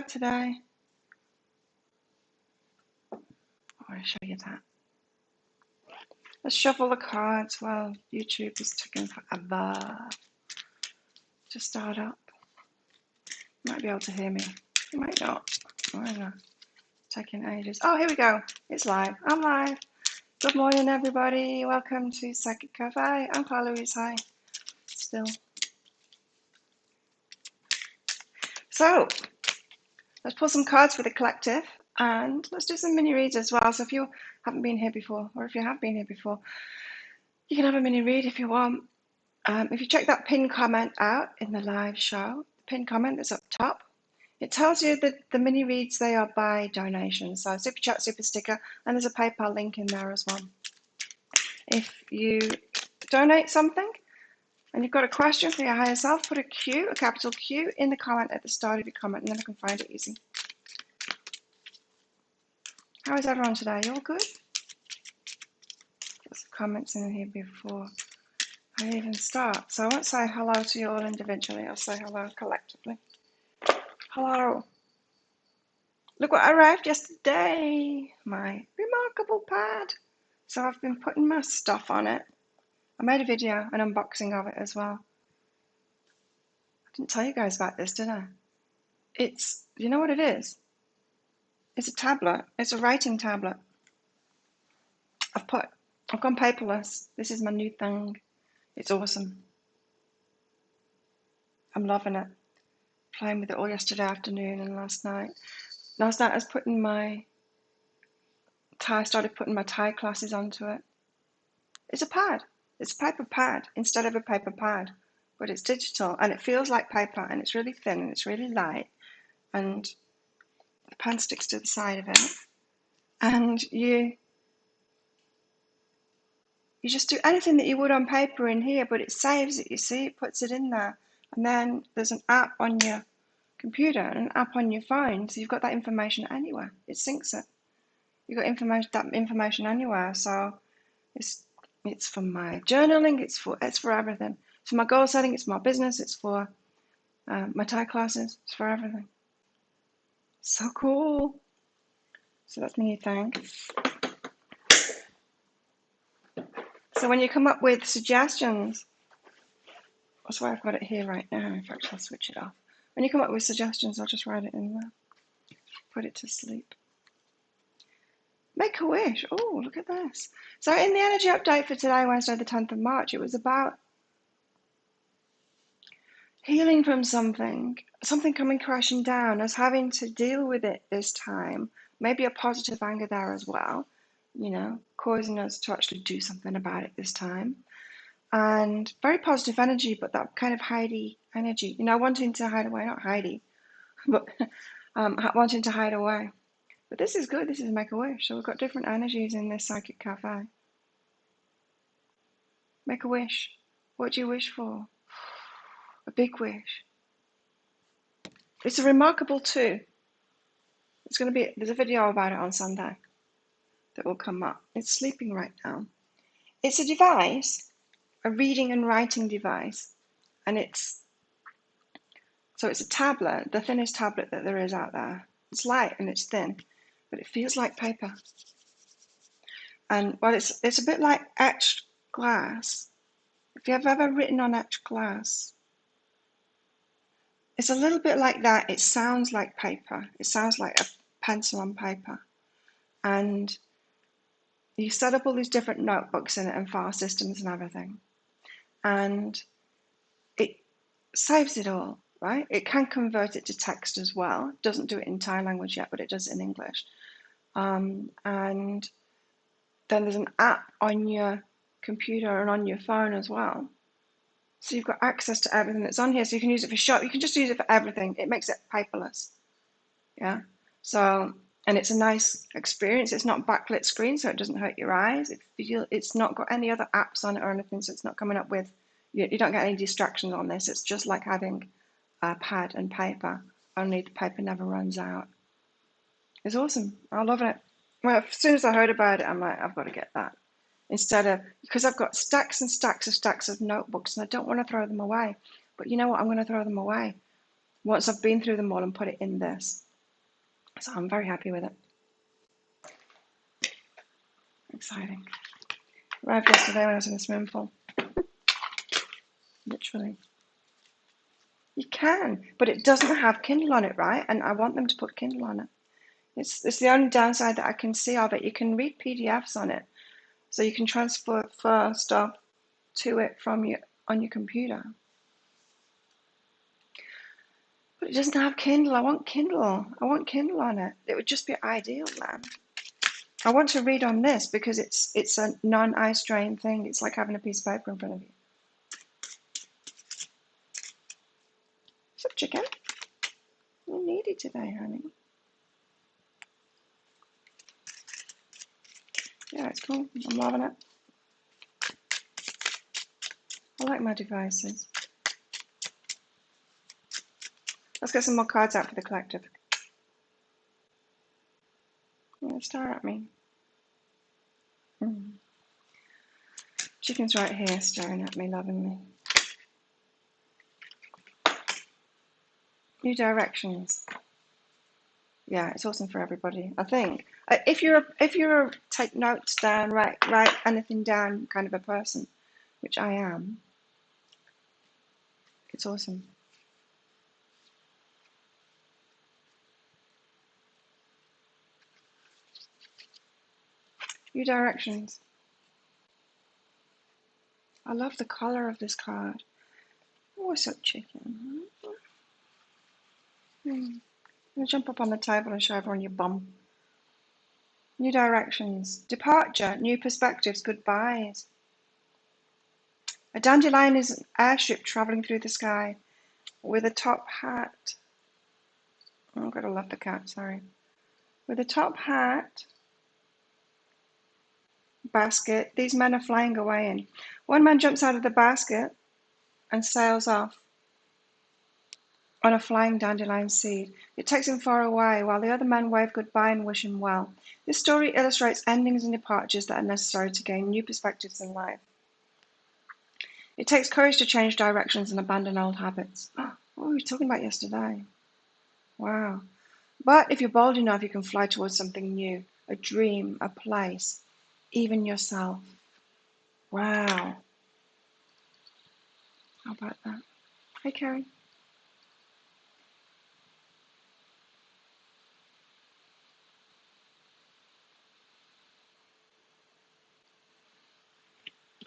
out today. I want to show you that. Let's shuffle the cards while YouTube is taking forever to start up. You might be able to hear me. You might not. I don't know. Taking ages. Oh, here we go. It's live. I'm live. Good morning, everybody. Welcome to Psychic Cafe. I'm Carla Louise. Hi. Still. So, let's pull some cards for the collective. And let's do some mini reads as well. So if you haven't been here before, or if you have been here before, you can have a mini read if you want. If you check that pinned comment out in the live show, the pinned comment that's up top, it tells you that the mini reads, they are by donation. So Super Chat, Super Sticker, and there's a PayPal link in there as well. If you donate something and you've got a question for your higher self, put a Q, a capital Q, in the comment at the start of your comment, and then I can find it easy. How is everyone today? You all good? Put some comments in here before I even start. So I won't say hello to you all individually. I'll say hello collectively. Hello. Look what arrived yesterday. My remarkable pad. So I've been putting my stuff on it. I made a video, an unboxing of it as well. I didn't tell you guys about this, did I? It's, you know what it is? It's a tablet. It's a writing tablet. I've gone paperless. This is my new thing. It's awesome. I'm loving it. Playing with it all yesterday afternoon and last night. Last night I was started putting my Thai classes onto it. It's a pad. It's a paper pad instead of a paper pad, but it's digital and it feels like paper and it's really thin and it's really light and the pen sticks to the side of it and you just do anything that you would on paper in here, but it saves it, you see, it puts it in there. And then there's an app on your computer and an app on your phone, so you've got that information anywhere. It syncs it. You've got that information anywhere. So it's for my journaling, it's for everything. It's for my goal setting, it's for my business, it's for my Thai classes, it's for everything. So cool. So that's my new thing. So when you come up with suggestions, that's why I've got it here right now. In fact, I'll switch it off. When you come up with suggestions, I'll just write it in there. Put it to sleep. Make a wish. Oh, look at this. So in the energy update for today, Wednesday the 10th of March, it was about healing from something coming crashing down, us having to deal with it this time. Maybe a positive anger there as well, you know, causing us to actually do something about it this time. And very positive energy, but that kind of hidey energy, you know, wanting to hide away, not hidey, but wanting to hide away. But this is good. This is make a wish. So we've got different energies in this psychic cafe. Make a wish. What do you wish for? A big wish. It's a remarkable too. There's a video about it on Sunday that will come up. It's sleeping right now. It's a device, a reading and writing device, and it's a tablet, the thinnest tablet that there is out there. It's light and it's thin, but it feels like paper. And well, it's a bit like etched glass. If you have ever written on etched glass, it's a little bit like that. It sounds like paper. It sounds like a pencil on paper. And you set up all these different notebooks in it and file systems and everything. And it saves it all, right? It can convert it to text as well. It doesn't do it in Thai language yet, but it does it in English. And then there's an app on your computer and on your phone as well. So you've got access to everything that's on here. So you can use it for shop. You can just use it for everything. It makes it paperless. Yeah. So, and it's a nice experience. It's not backlit screen, so it doesn't hurt your eyes. It's not got any other apps on it or anything, so it's not coming up with, you don't get any distractions on this. It's just like having a pad and paper, only the paper never runs out. It's awesome. I love it. Well, as soon as I heard about it, I'm like, I've got to get that. Because I've got stacks and stacks of notebooks and I don't want to throw them away. But you know what? I'm going to throw them away once I've been through them all and put it in this. So I'm very happy with it. Exciting. Arrived yesterday when I was in the swimming pool. Literally. You can, but it doesn't have Kindle on it, right? And I want them to put Kindle on it. It's the only downside that I can see of it. You can read PDFs on it, so you can transfer stuff to it from on your computer. But it doesn't have Kindle. I want Kindle. I want Kindle on it. It would just be ideal, man. I want to read on this because it's a non-eye strain thing. It's like having a piece of paper in front of you. What's up, chicken? You're needy today, honey. Yeah, it's cool. I'm loving it. I like my devices. Let's get some more cards out for the collective. Stare at me. Chicken's right here staring at me, loving me. New directions. Yeah, it's awesome for everybody, I think. If you're a take notes down, write anything down kind of a person, which I am, it's awesome. New directions. I love the color of this card. Oh, what's up, chicken? I'm gonna jump up on the table and show everyone your bum. New directions. Departure. New perspectives. Goodbyes. A dandelion is an airship traveling through the sky with a top hat. Oh, I've got to love the cat, sorry. With a top hat, basket, these men are flying away in. One man jumps out of the basket and sails off on a flying dandelion seed. It takes him far away, while the other men wave goodbye and wish him well. This story illustrates endings and departures that are necessary to gain new perspectives in life. It takes courage to change directions and abandon old habits. Oh, what were we talking about yesterday? Wow. But if you're bold enough, you can fly towards something new, a dream, a place, even yourself. Wow. How about that? Hey, Carrie.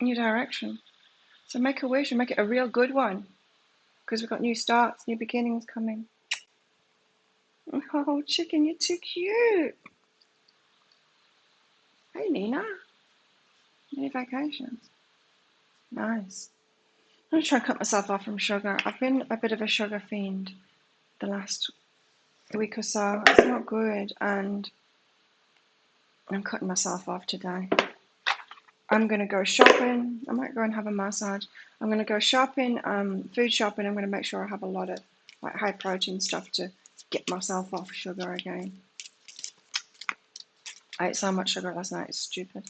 New direction. So make a wish and make it a real good one, because we've got new starts, new beginnings coming. Oh, chicken, you're too cute. Hey, Nina. Any vacations? Nice. I'm going to try and cut myself off from sugar. I've been a bit of a sugar fiend the last week or so. It's not good, and I'm cutting myself off today. I'm going to go shopping. I might go and have a massage. I'm going to go shopping, food shopping. I'm going to make sure I have a lot of like high protein stuff to get myself off sugar again. I ate so much sugar last night, it's stupid.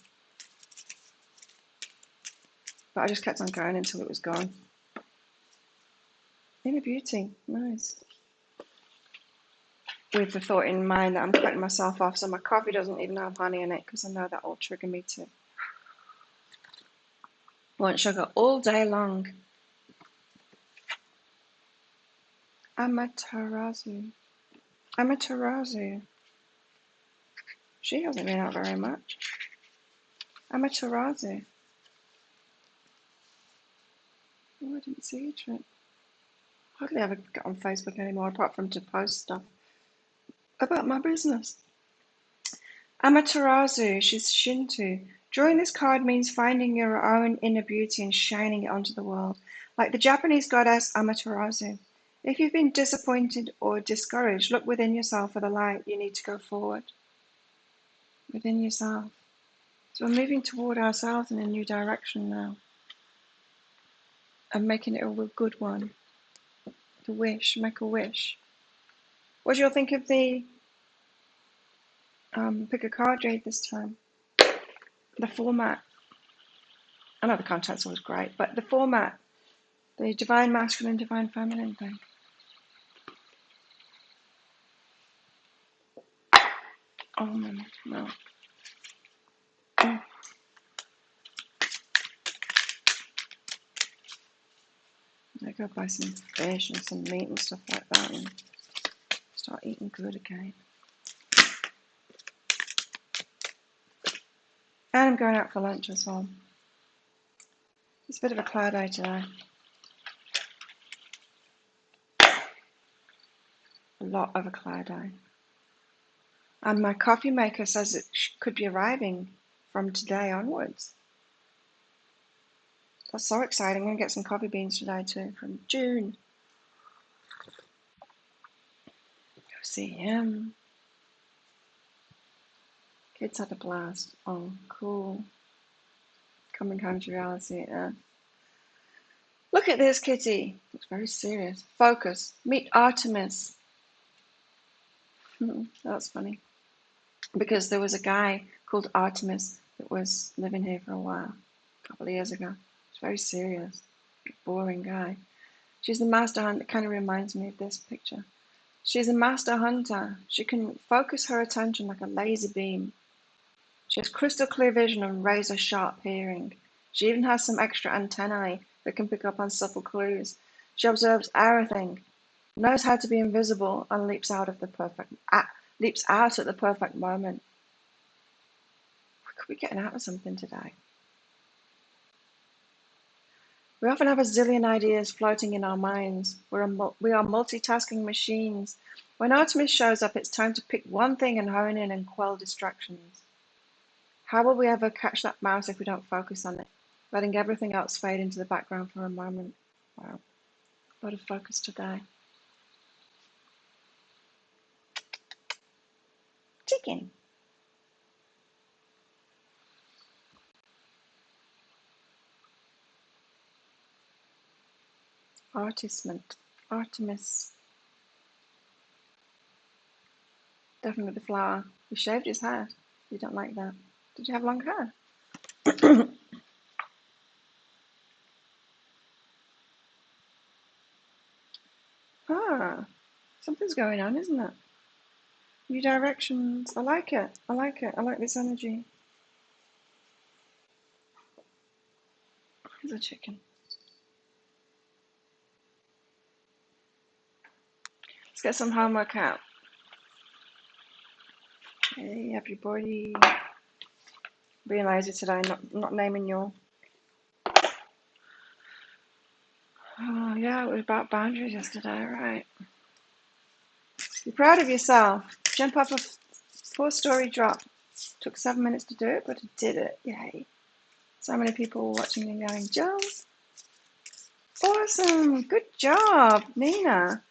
But I just kept on going until it was gone. Inner beauty, nice. With the thought in mind that I'm cutting myself off, so my coffee doesn't even have honey in it, because I know that will trigger me to want sugar all day long. Amaterasu. Amaterasu. She hasn't been out very much. Amaterasu. Oh, I didn't see it. Hardly ever get on Facebook anymore, apart from to post stuff about my business. Amaterasu, she's Shinto. Drawing this card means finding your own inner beauty and shining it onto the world, like the Japanese goddess Amaterasu. If you've been disappointed or discouraged, look within yourself for the light. You need to go forward. Within yourself. So we're moving toward ourselves in a new direction now. And making it a real good one. The wish, make a wish. What do you all think of the pick a card read this time? The format. I know the content's always great, but the format, the divine masculine, divine feminine thing. almond milk. I go buy some fish and some meat and stuff like that and start eating good again. And I'm going out for lunch as well. It's a bit of a cloud day today. A lot of a cloud day. And my coffee maker says it could be arriving from today onwards. That's so exciting. I'm going to get some coffee beans today too from June. Go see him. Kids had a blast. Oh, cool. Coming home to reality. Look at this kitty. Looks very serious. Focus. Meet Artemis. That's funny. Because there was a guy called Artemis that was living here for a while, a couple of years ago. It's very serious, boring guy. She's the master hunter. It kind of reminds me of this picture. She's a master hunter. She can focus her attention like a laser beam. She has crystal clear vision and razor sharp hearing. She even has some extra antennae that can pick up on subtle clues. She observes everything, knows how to be invisible, and leaps out at the perfect moment. Could we get out of something today? We often have a zillion ideas floating in our minds. We are multitasking machines. When Artemis shows up, it's time to pick one thing and hone in and quell distractions. How will we ever catch that mouse if we don't focus on it, letting everything else fade into the background for a moment? Wow, a lot of focus today. Chicken. Artemis. Definitely the flower. He shaved his hair. You don't like that. Did you have long hair? Ah, something's going on, isn't it? New directions. I like it. I like this energy. There's a chicken. Let's get some homework out. Hey, everybody. Being lazy today, not naming your. Oh, yeah, it was about boundaries yesterday, right? Be proud of yourself. Jump off a 4-story drop. Took 7 minutes to do it, but I did it. Yay. So many people watching and going, Jules, awesome. Good job, Nina.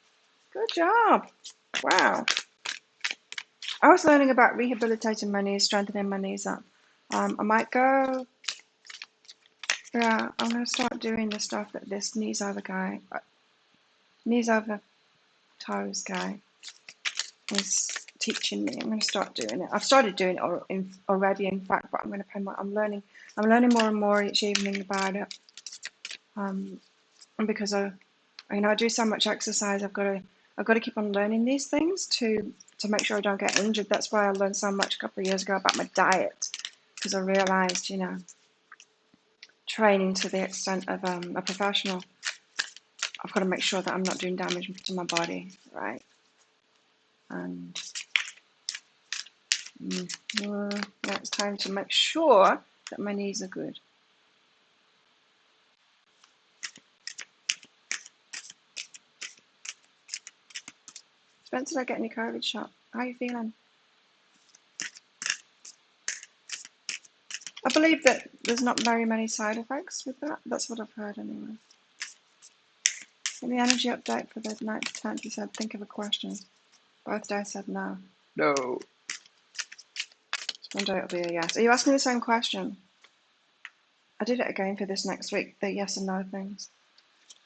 Good job. Wow. I was learning about rehabilitating my knees, strengthening my knees up. I might go, yeah, I'm going to start doing the stuff that this knees over toes guy is teaching me. I'm going to start doing it. I've started doing it already, in fact, but I'm going to pay more. I'm learning more and more each evening about it. And because I do so much exercise, I've got to keep on learning these things to make sure I don't get injured. That's why I learned so much a couple of years ago about my diet, because I realized, training to the extent of a professional, I've got to make sure that I'm not doing damage to my body, right? And now it's time to make sure that my knees are good. Spencer, did I get any COVID shot? How are you feeling? I believe that there's not very many side effects with that. That's what I've heard anyway. In the energy update for the 9th to 10th, you said, think of a question. Both days said no. No. So one day it'll be a yes. Are you asking the same question? I did it again for this next week, the yes and no things.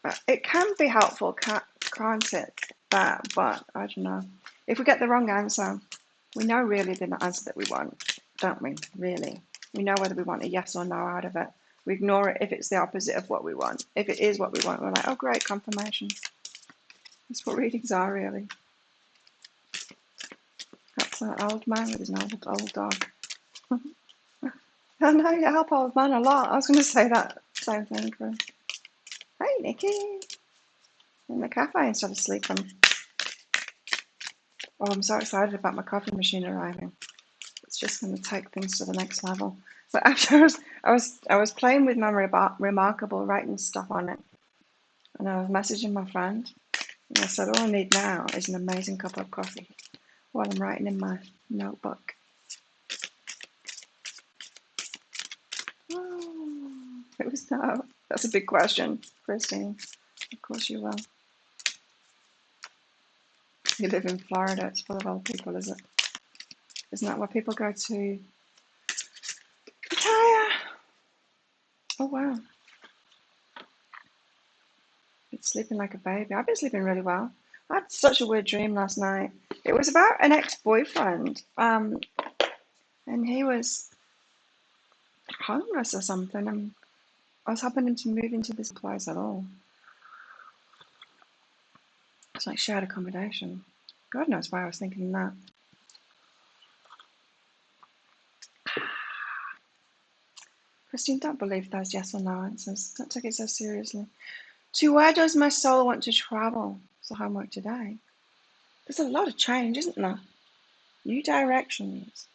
But it can be helpful, can't it? But I don't know. If we get the wrong answer, we know really the answer that we want, don't we? Really. We know whether we want a yes or no out of it. We ignore it if it's the opposite of what we want. If it is what we want, we're like, oh great, confirmation. That's what readings are really. It's an old man with his old dog. I know you help old man a lot. I was going to say that same thing, Chris. Hey, Nikki. In the cafe instead of sleeping. Oh, I'm so excited about my coffee machine arriving. It's just going to take things to the next level. So after I was playing with my Remarkable, writing stuff on it, and I was messaging my friend, and I said, all I need now is an amazing cup of coffee while I'm writing in my notebook. Oh, it was no. That's a big question, Christine. Of course you will. You live in Florida. It's full of old people, is it? Isn't that where people go to retire? Oh wow. It's sleeping like a baby. I've been sleeping really well. I had such a weird dream last night. It was about an ex-boyfriend, and he was homeless or something, and I was happening to move into this place at all. It's like shared accommodation. God knows why I was thinking that. Christine, don't believe those yes or no answers. Don't take it so seriously. To where does my soul want to travel? It's the homework today. There's a lot of change, isn't there? New directions.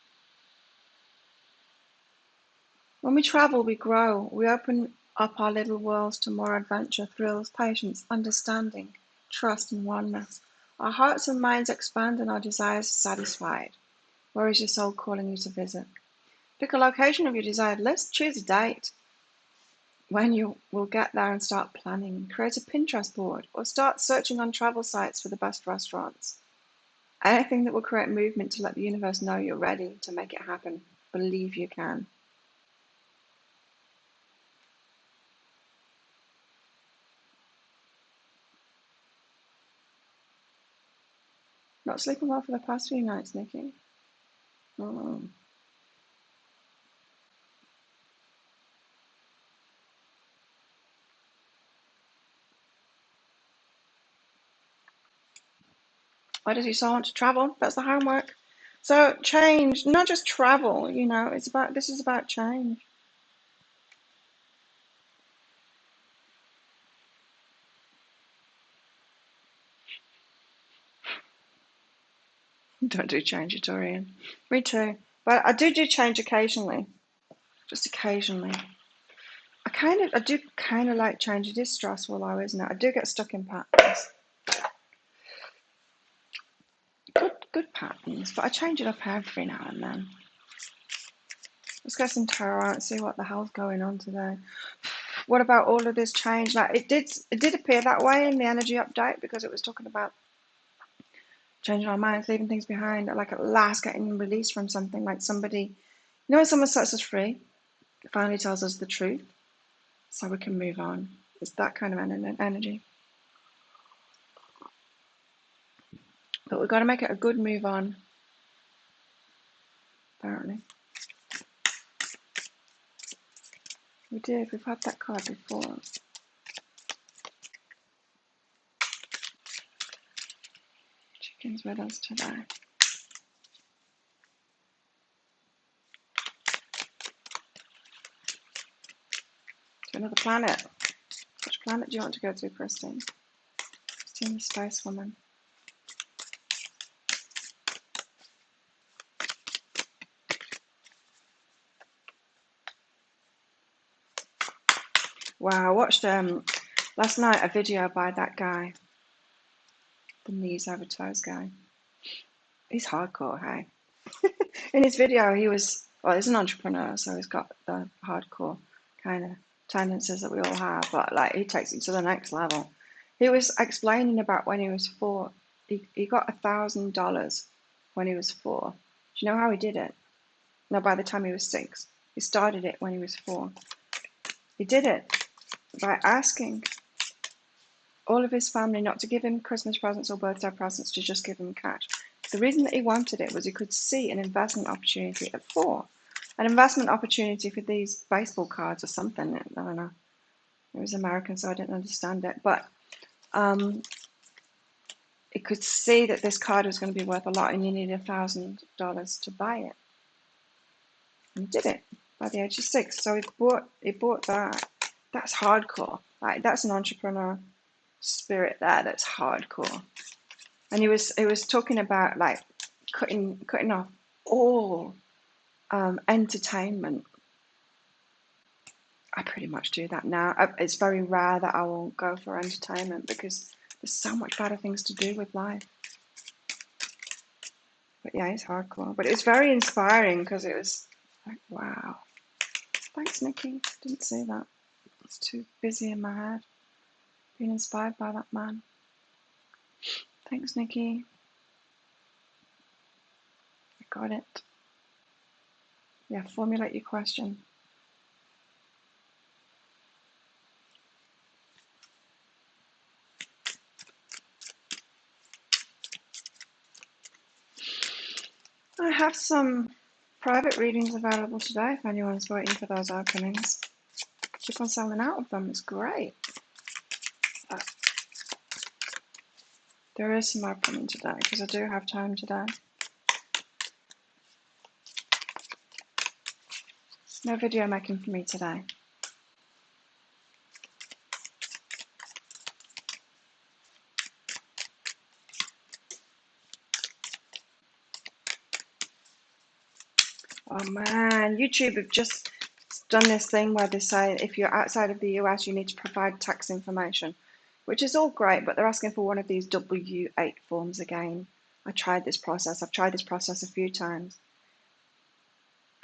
When we travel, we grow. We open up our little worlds to more adventure, thrills, patience, understanding, trust, and oneness. Our hearts and minds expand and our desires are satisfied. Where is your soul calling you to visit? Pick a location of your desired list. Choose a date when you will get there and start planning. Create a Pinterest board or start searching on travel sites for the best restaurants. Anything that will create movement to let the universe know you're ready to make it happen. Believe you can. Not sleeping well for the past few nights, Nikki. Oh. Why does your soul want to travel? That's the homework. So change, not just travel, you know, this is about change. Don't do change at Dorian. Me too. But I do change occasionally. Just occasionally. I do kind of like change. It is stressful though, isn't it? I do get stuck in patterns. Good patterns, but I change it up every now and then. Let's get some tarot out and see what the hell's going on today. What about all of this change? Like it did appear that way in the energy update because it was talking about changing our minds, leaving things behind, like at last getting released from something, like somebody, you know, when someone sets us free, finally tells us the truth, so we can move on. It's that kind of energy. But we've got to make it a good move on, apparently. We did, we've had that card before. Chicken's with us today. To another planet. Which planet do you want to go to, Christine? Christine the Space Woman. Wow, I watched last night a video by that guy, the knees over toes guy. He's hardcore, hey? In his video, he's an entrepreneur, so he's got the hardcore kind of tendencies that we all have, but like he takes it to the next level. He was explaining about when he was 4. He got $1,000 when he was 4. Do you know how he did it? No, by the time he was 6. He started it when he was 4. He did it by asking all of his family not to give him Christmas presents or birthday presents, to just give him cash. The reason that he wanted it was he could see an investment opportunity at 4. An investment opportunity for these baseball cards or something. I don't know. It was American, so I didn't understand it. But it could see that this card was going to be worth a lot and you needed $1,000 to buy it. And did it by the age of 6. So he bought that. That's hardcore. Like, that's an entrepreneur spirit there. That's hardcore. And he was talking about like cutting off all entertainment. I pretty much do that now. It's very rare that I won't go for entertainment because there's so much better things to do with life. But yeah, it's hardcore. But it was very inspiring because it was like, wow. Thanks, Nikki. Didn't see that. It's too busy in my head. Being inspired by that man. Thanks, Nikki. I got it. Yeah, formulate your question. I have some private readings available today if anyone's waiting for those openings. Keep on selling out of them. It's great. There is some opening today because I do have time today. No video making for me today. Oh man, YouTube have just done this thing where they say if you're outside of the US, you need to provide tax information, which is all great, but they're asking for one of these W8 forms again. I've tried this process a few times.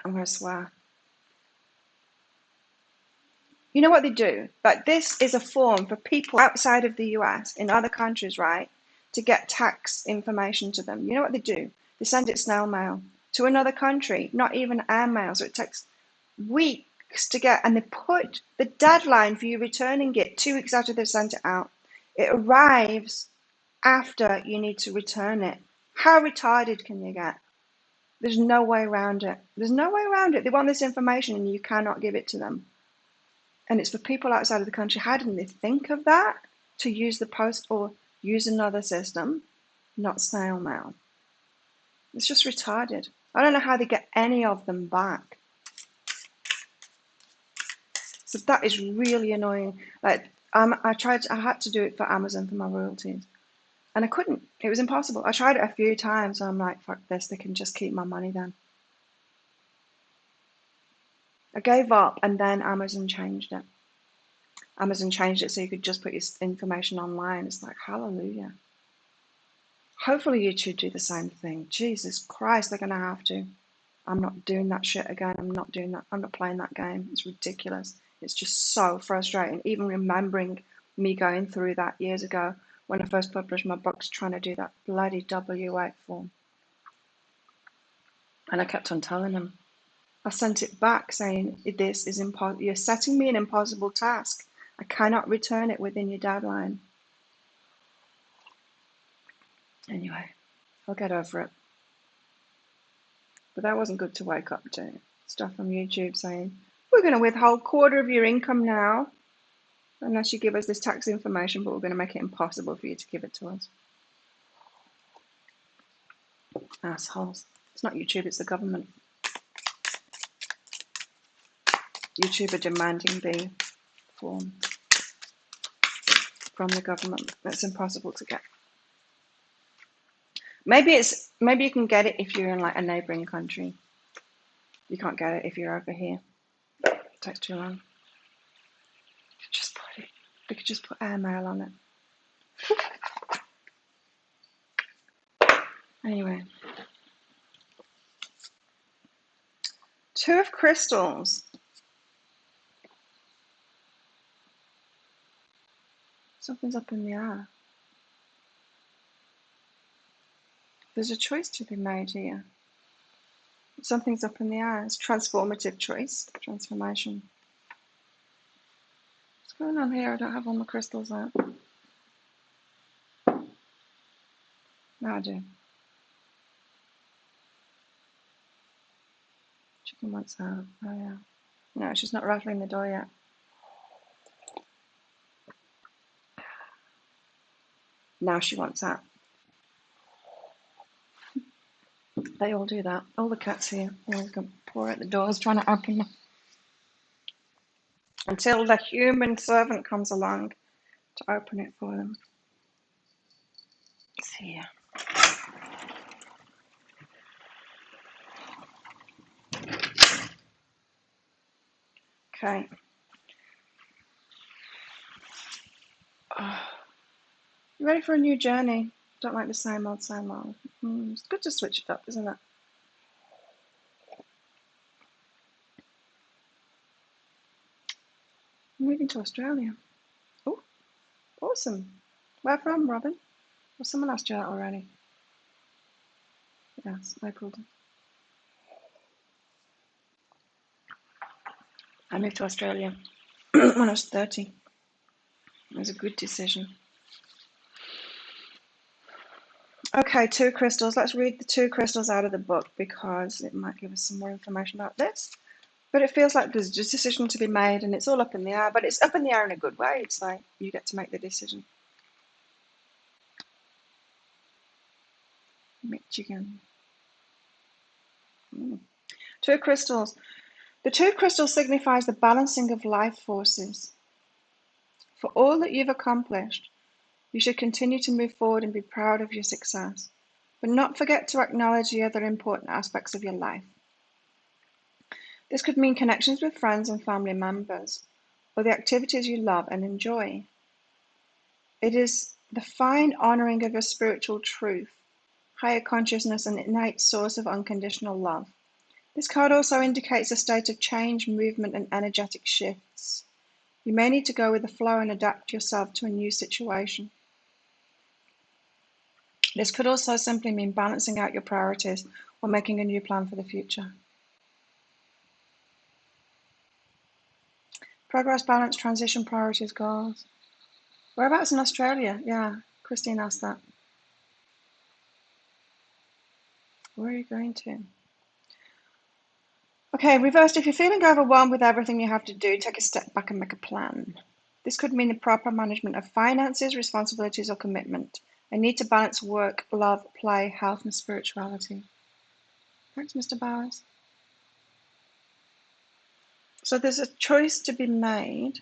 I'm going to swear. You know what they do? Like, this is a form for people outside of the US, in other countries, right, to get tax information to them. You know what they do? They send it snail mail to another country, not even air mail, so it takes weeks to get, and they put the deadline for you returning it 2 weeks after they've sent it out. It arrives after you need to return it. How retarded can you get? There's no way around it. There's no way around it. They want this information and you cannot give it to them. And it's for people outside of the country. How didn't they think of that? To use the post or use another system, not snail mail. It's just retarded. I don't know how they get any of them back. So that is really annoying. Like, I had to do it for Amazon for my royalties. And I couldn't. It was impossible. I tried it a few times. So I'm like, fuck this. They can just keep my money then. I gave up and then Amazon changed it. Amazon changed it so you could just put your information online. It's like, hallelujah. Hopefully YouTube do the same thing. Jesus Christ, they're going to have to. I'm not doing that shit again. I'm not doing that. I'm not playing that game. It's ridiculous. It's just so frustrating. Even remembering me going through that years ago when I first published my books, trying to do that bloody W8 form. And I kept on telling them. I sent it back saying, this is impossible. You're setting me an impossible task. I cannot return it within your deadline. Anyway, I'll get over it. But that wasn't good to wake up to. Stuff from YouTube saying, we're going to withhold 1/4 of your income now, unless you give us this tax information, but we're going to make it impossible for you to give it to us. Assholes. It's not YouTube, it's the government. YouTube are demanding the form from the government. That's impossible to get. Maybe you can get it if you're in like a neighboring country. You can't get it if you're over here. It takes too long. They could just put airmail on it. Anyway. 2 of crystals. Something's up in the air. There's a choice to be made here. Something's up in the air. It's transformative choice. Transformation. What's going on here? I don't have all my crystals out. No, I do. Chicken wants out. Oh, yeah. No, she's not rattling the door yet. Now she wants out. They all do that. All the cats here. They always go pour at the doors trying to open them. Until the human servant comes along to open it for them. It's here. Okay. Oh, you ready for a new journey? Don't like the same old, same old. It's good to switch it up, isn't it? I'm moving to Australia. Oh, awesome. Where from, Robin? Well, someone asked you that already. Yes, no problem. I moved to Australia when I was 30. It was a good decision. Okay, 2 crystals. Let's read the 2 crystals out of the book because it might give us some more information about this. But it feels like there's just a decision to be made and it's all up in the air, but it's up in the air in a good way. It's like you get to make the decision. Michigan. 2 crystals. The 2 crystals signifies the balancing of life forces. For all that you've accomplished, you should continue to move forward and be proud of your success, but not forget to acknowledge the other important aspects of your life. This could mean connections with friends and family members, or the activities you love and enjoy. It is the fine honoring of your spiritual truth, higher consciousness, and innate source of unconditional love. This card also indicates a state of change, movement, and energetic shifts. You may need to go with the flow and adapt yourself to a new situation. This could also simply mean balancing out your priorities or making a new plan for the future. Progress, balance, transition, priorities, goals. Whereabouts in Australia? Yeah, Christine asked that. Where are you going to? Okay, reversed. If you're feeling overwhelmed with everything you have to do, take a step back and make a plan. This could mean the proper management of finances, responsibilities, or commitment. I need to balance work, love, play, health, and spirituality. Thanks, Mr. Bowers. So there's a choice to be made.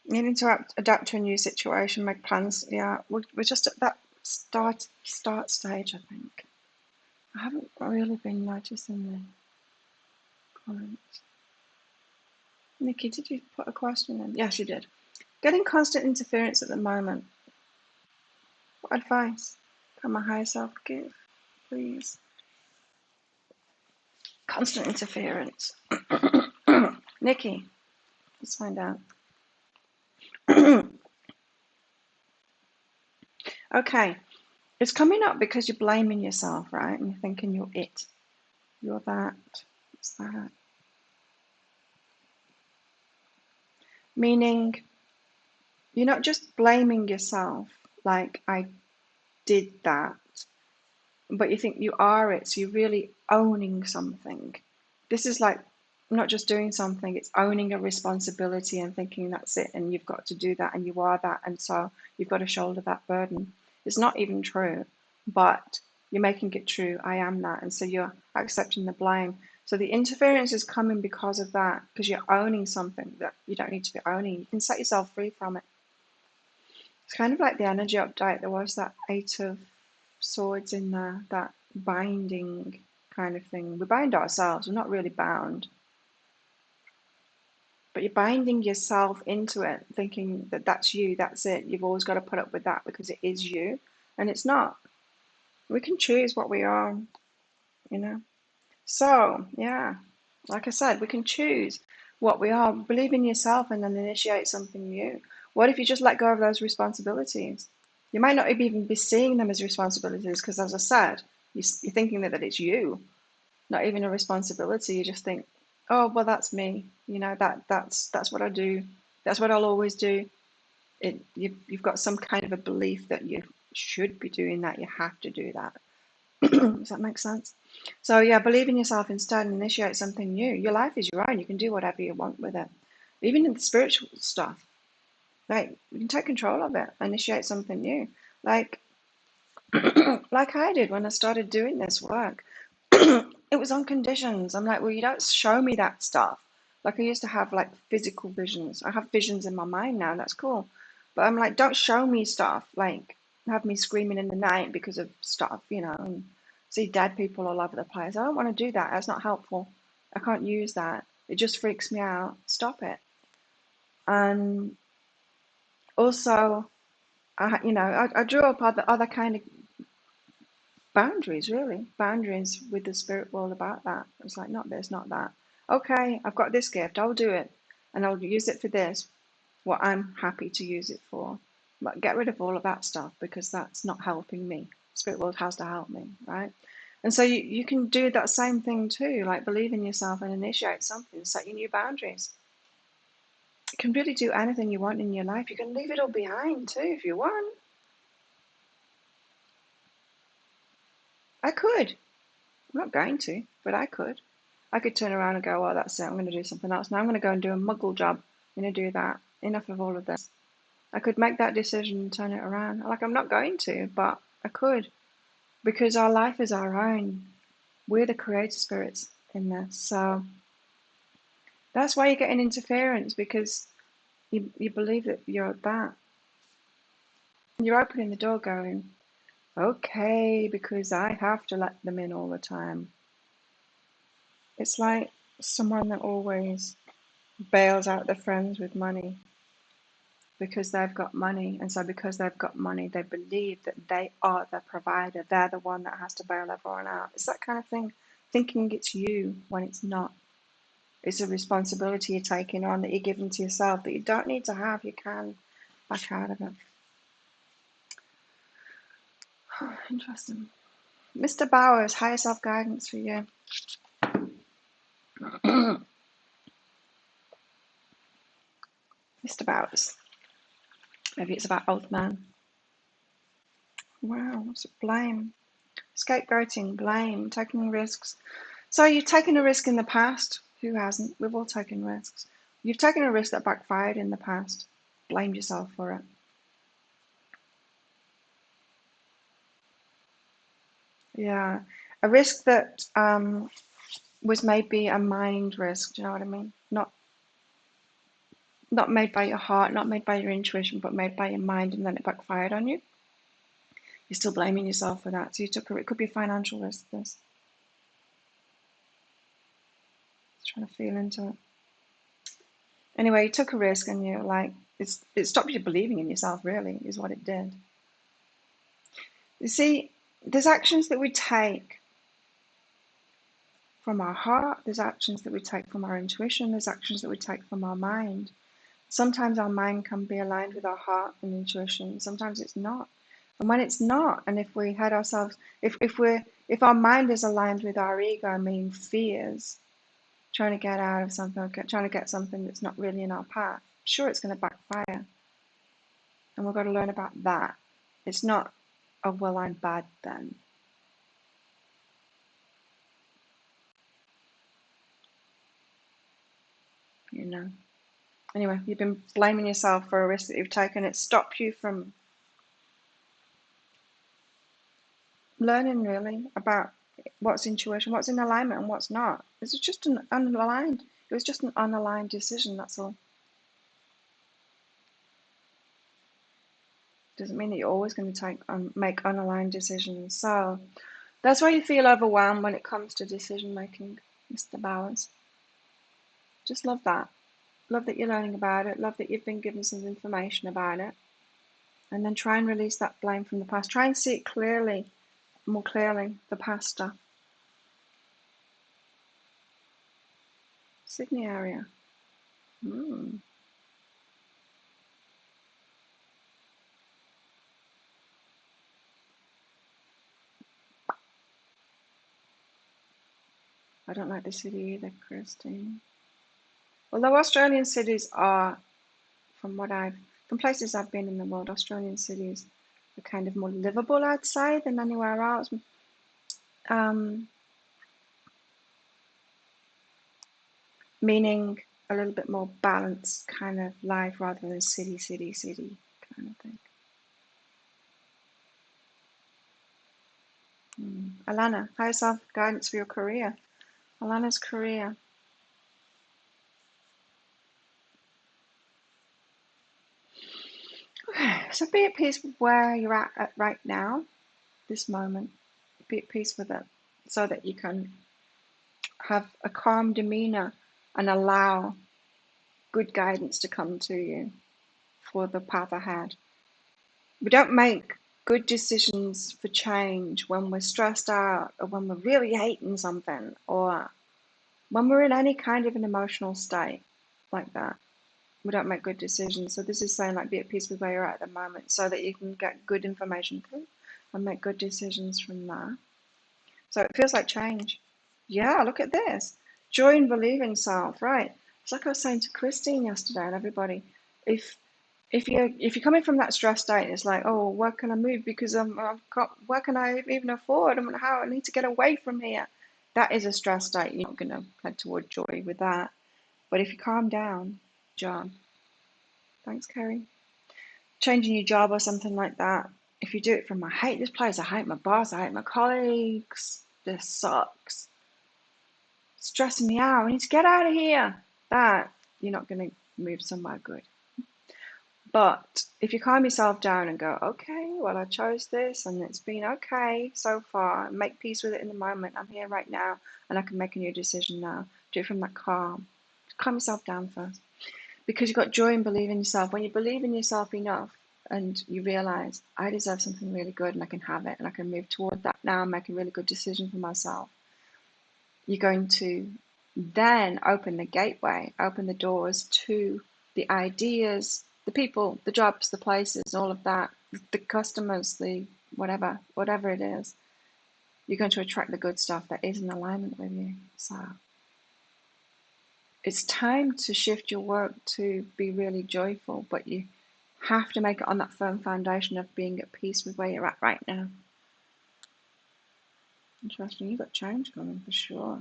Needing to adapt to a new situation, make plans. Yeah, we're just at that start stage, I think. I haven't really been noticing the comments. Nikki, did you put a question in? Yes, you did. Getting constant interference at the moment. What advice can my higher self give, please? Constant interference. Nikki, let's find out. Okay, it's coming up because you're blaming yourself, right? And you're thinking you're it. You're that. What's that? Meaning, you're not just blaming yourself, like I did that, but you think you are it, so you're really owning something. This is like not just doing something, it's owning a responsibility and thinking that's it, and you've got to do that, and you are that, and so you've got to shoulder that burden. It's not even true, but you're making it true. I am that, and so you're accepting the blame. So the interference is coming because of that, because you're owning something that you don't need to be owning. You can set yourself free from it. It's kind of like the energy update. There was that 8 of Swords in there, that binding kind of thing. We bind ourselves, we're not really bound. But you're binding yourself into it, thinking that that's you, that's it. You've always got to put up with that because it is you. And it's not. We can choose what we are, you know. So, yeah, like I said, we can choose what we are. Believe in yourself and then initiate something new. What if you just let go of those responsibilities? You might not even be seeing them as responsibilities because, as I said, you're thinking that it's you, not even a responsibility. You just think, oh, well, that's me. You know, that's what I do. That's what I'll always do. You've got some kind of a belief that you should be doing that. You have to do that. Does that make sense? So yeah, believe in yourself instead and initiate something new. Your life is your own. You can do whatever you want with it. Even in the spiritual stuff. Like, you can take control of it, initiate something new. Like, like I did when I started doing this work. It was on conditions. I'm like, well, you don't show me that stuff. Like I used to have like physical visions. I have visions in my mind now. That's cool. But I'm like, don't show me stuff. Like have me screaming in the night because of stuff, and see dead people all over the place. I don't want to do that. That's not helpful. I can't use that. It just freaks me out. Stop it. And also, I drew up other kind of boundaries, really. Boundaries with the spirit world about that. It's like, not this, not that. Okay, I've got this gift, I'll do it. And I'll use it for this, what I'm happy to use it for. But get rid of all of that stuff because that's not helping me. Spirit world has to help me, right? And so you can do that same thing too, like believe in yourself and initiate something, set your new boundaries. You can really do anything you want in your life. You can leave it all behind too if you want. I could. I'm not going to, but I could. I could turn around and go, well, that's it. I'm going to do something else. Now I'm going to go and do a muggle job. I'm going to do that. Enough of all of this. I could make that decision and turn it around. Like, I'm not going to, but I could because our life is our own. We're the creator spirits in this. So that's why you're getting interference because you believe that you're that. And you're opening the door going, okay, because I have to let them in all the time. It's like someone that always bails out their friends with money because they've got money. And so because they've got money, they believe that they are the provider. They're the one that has to bail everyone out. It's that kind of thing, thinking it's you when it's not. It's a responsibility you're taking on that you're giving to yourself that you don't need to have. You can back out of it. Interesting. Mr. Bowers, higher self-guidance for you. Mr. Bowers. Maybe it's about old man. Wow, what's it? Blame. Scapegoating, blame, taking risks. So you've taken a risk in the past. Who hasn't? We've all taken risks. You've taken a risk that backfired in the past. Blamed yourself for it. Yeah. A risk that was maybe a mind risk, do you know what I mean? Not made by your heart, not made by your intuition, but made by your mind, and then it backfired on you. You're still blaming yourself for that. So you took it could be a financial risk, this. Just trying to feel into it. Anyway, you took a risk and you're like, it stopped you believing in yourself, really, is what it did. You see, there's actions that we take from our heart, there's actions that we take from our intuition, there's actions that we take from our mind. Sometimes our mind can be aligned with our heart and intuition, sometimes it's not. And when it's not, and if we had ourselves, if our mind is aligned with our ego, I mean fears, trying to get out of something, trying to get something that's not really in our path, sure, it's going to backfire. And we've got to learn about that. It's not, oh, well, I'm bad then. You know. Anyway, you've been blaming yourself for a risk that you've taken. It stopped you from learning really about what's intuition, what's in alignment, and what's not. It's just an unaligned. It was just an unaligned decision. That's all. Doesn't mean that you're always going to make unaligned decisions. So that's why you feel overwhelmed when it comes to decision making, Mr. Bowers. Just love that. Love that you're learning about it. Love that you've been given some information about it. And then try and release that blame from the past. Try and see it clearly, more clearly, the past stuff. Sydney area. I don't like the city either, Christine. Although Australian cities are, from places I've been in the world, Australian cities are kind of more livable, I'd say, than anywhere else. Meaning a little bit more balanced kind of life rather than city, city, city kind of thing. Alana, higher self guidance for your career. Alana's career. Okay, so be at peace with where you're at right now, this moment. Be at peace with it so that you can have a calm demeanor and allow good guidance to come to you for the path ahead. We don't make good decisions for change when we're stressed out or when we're really hating something or when we're in any kind of an emotional state like that. We don't make good decisions. So this is saying like be at peace with where you're at the moment so that you can get good information through and make good decisions from there. So it feels like change. Yeah, look at this. Joy in believing self, right? It's like I was saying to Christine yesterday and everybody, if if you're coming from that stress state, it's like, oh, where can I move? Because I've got, where can I even afford? How I need to get away from here. That is a stress state. You're not going to head toward joy with that. But if you calm down, job. Thanks, Kerry. Changing your job or something like that. If you do it from I hate this place, I hate my boss, I hate my colleagues, this sucks, stressing me out, I need to get out of here. That you're not going to move somewhere good. But if you calm yourself down and go, okay, well, I chose this and it's been okay so far, make peace with it in the moment. I'm here right now and I can make a new decision now. Do it from that calm. Calm yourself down first. Because you've got joy and believe in yourself. When you believe in yourself enough and you realize, I deserve something really good and I can have it and I can move toward that now and make a really good decision for myself, you're going to then open the gateway, open the doors to the ideas, the people, the jobs, the places, all of that, the customers, the whatever it is. You're going to attract the good stuff that is in alignment with you. So it's time to shift your work to be really joyful, but you have to make it on that firm foundation of being at peace with where you're at right now. Interesting. You've got change coming for sure.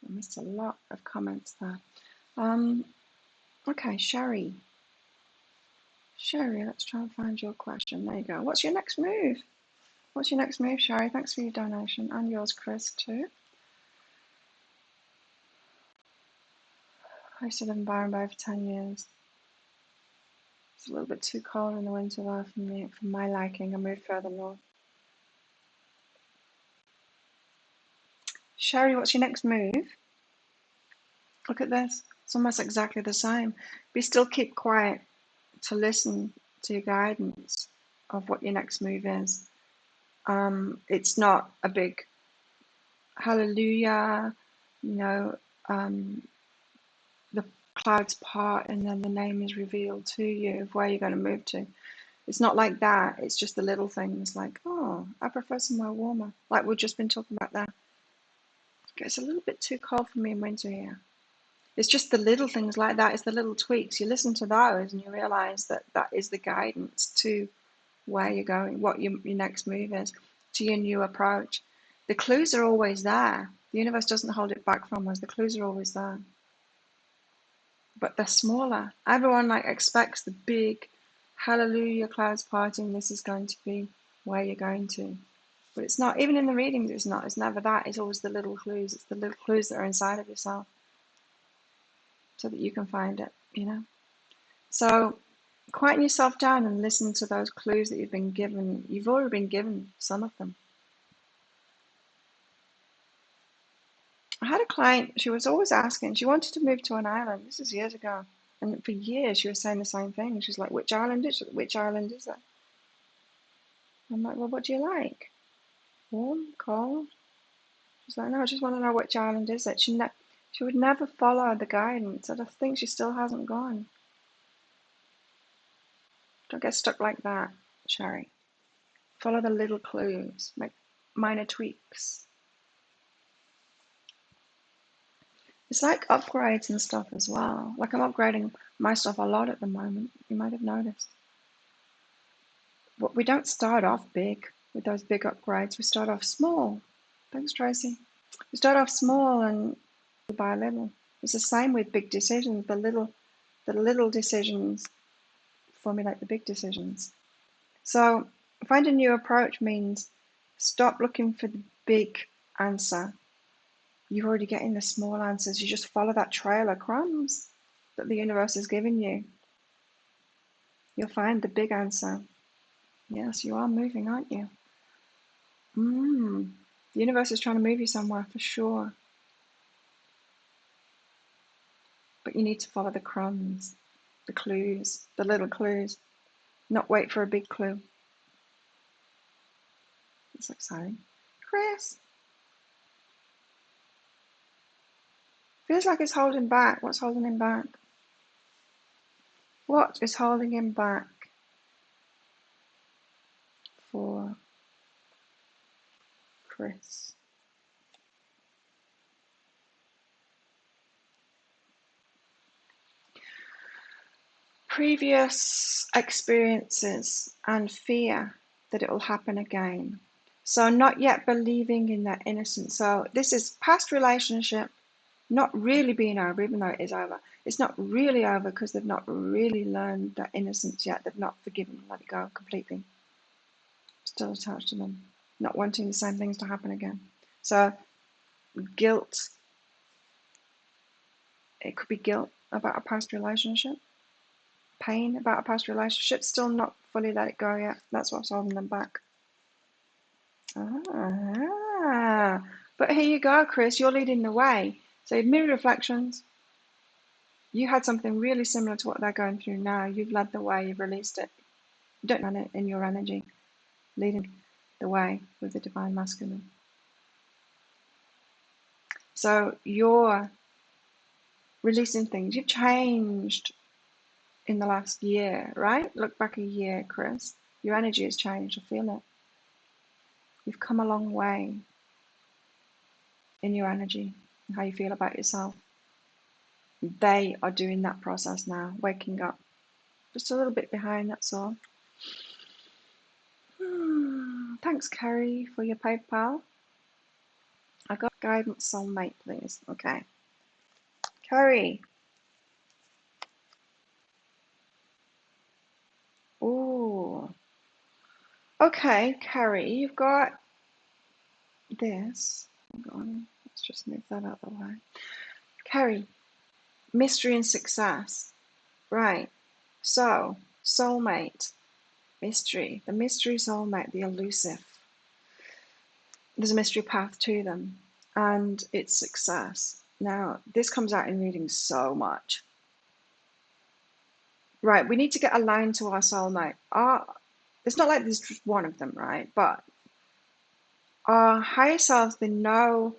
I missed a lot of comments there. Okay, Sherry. Sherry, let's try and find your question. There you go. What's your next move? What's your next move, Sherry? Thanks for your donation and yours, Chris, too. I used to live in Byron Bay for 10 years. It's a little bit too cold in the winter there for my liking. I moved further north. Sherry, what's your next move? Look at this. It's almost exactly the same. Be still, keep quiet to listen to your guidance of what your next move is. It's not a big hallelujah, you know, the clouds part and then the name is revealed to you of where you're going to move to. It's not like that. It's just the little things like, oh, I prefer somewhere warmer, like we've just been talking about there. It's a little bit too cold for me in winter here. It's just the little things like that. It's the little tweaks. You listen to those and you realize that that is the guidance to where you're going, what your next move is, to your new approach. The clues are always there. The universe doesn't hold it back from us. The clues are always there. But they're smaller. Everyone like expects the big hallelujah clouds parting. This is going to be where you're going to. But it's not. Even in the readings, it's not. It's never that. It's always the little clues. It's the little clues that are inside of yourself so that you can find it, you know. So quieten yourself down and listen to those clues that you've been given. You've already been given some of them. I had a client, she was always asking, she wanted to move to an island. This is years ago. And for years she was saying the same thing. She's like, which island is it? Which island is it? I'm like, well, what do you like? Warm, cold? She's like, no, I just want to know which island is it. She would never follow the guidance. I just think she still hasn't gone. Don't get stuck like that, Sherry. Follow the little clues. minor tweaks. It's like upgrades and stuff as well. Like I'm upgrading my stuff a lot at the moment. You might have noticed. But we don't start off big with those big upgrades. We start off small. Thanks, Tracy. We start off small and by little. It's the same with big decisions. The little decisions formulate the big decisions. So find a new approach means stop looking for the big answer. You're already getting the small answers. You just follow that trail of crumbs that the universe is giving you. You'll find the big answer. Yes, you are moving, aren't you? The universe is trying to move you somewhere for sure. But you need to follow the crumbs, the clues, the little clues. Not wait for a big clue. It's exciting. Chris. Feels like it's holding back. What's holding him back? What is holding him back for Chris? Previous experiences and fear that it will happen again. So not yet believing in that innocence. So this is past relationship not really being over, even though it is over. It's not really over because they've not really learned that innocence yet. They've not forgiven and let it go completely. Still attached to them, not wanting the same things to happen again. So guilt, it could be guilt about a past relationship, pain about a past relationship, still not fully let it go yet. That's what's holding them back. But here you go, Chris, you're leading the way. So mirror reflections, you had something really similar to what they're going through now. You've led the way, you've released it. You don't know it in your energy, leading the way with the divine masculine. So you're releasing things. You've changed in the last year, right? Look back a year, Chris. Your energy has changed. I feel it. You've come a long way in your energy and how you feel about yourself. They are doing that process now, waking up. Just a little bit behind, that's all. Thanks, Kerry, for your PayPal. I got guidance soulmate, please. Okay. Kerry. Ooh. Okay, Kerry, you've got this. Hang on. Let's just move that out of the way. Kerry, mystery and success. Right. So, soulmate, mystery. The mystery soulmate, the elusive. There's a mystery path to them, and it's success. Now, this comes out in readings so much. Right, we need to get aligned to our soulmate. It's not like there's just one of them, right? But our higher selves, they know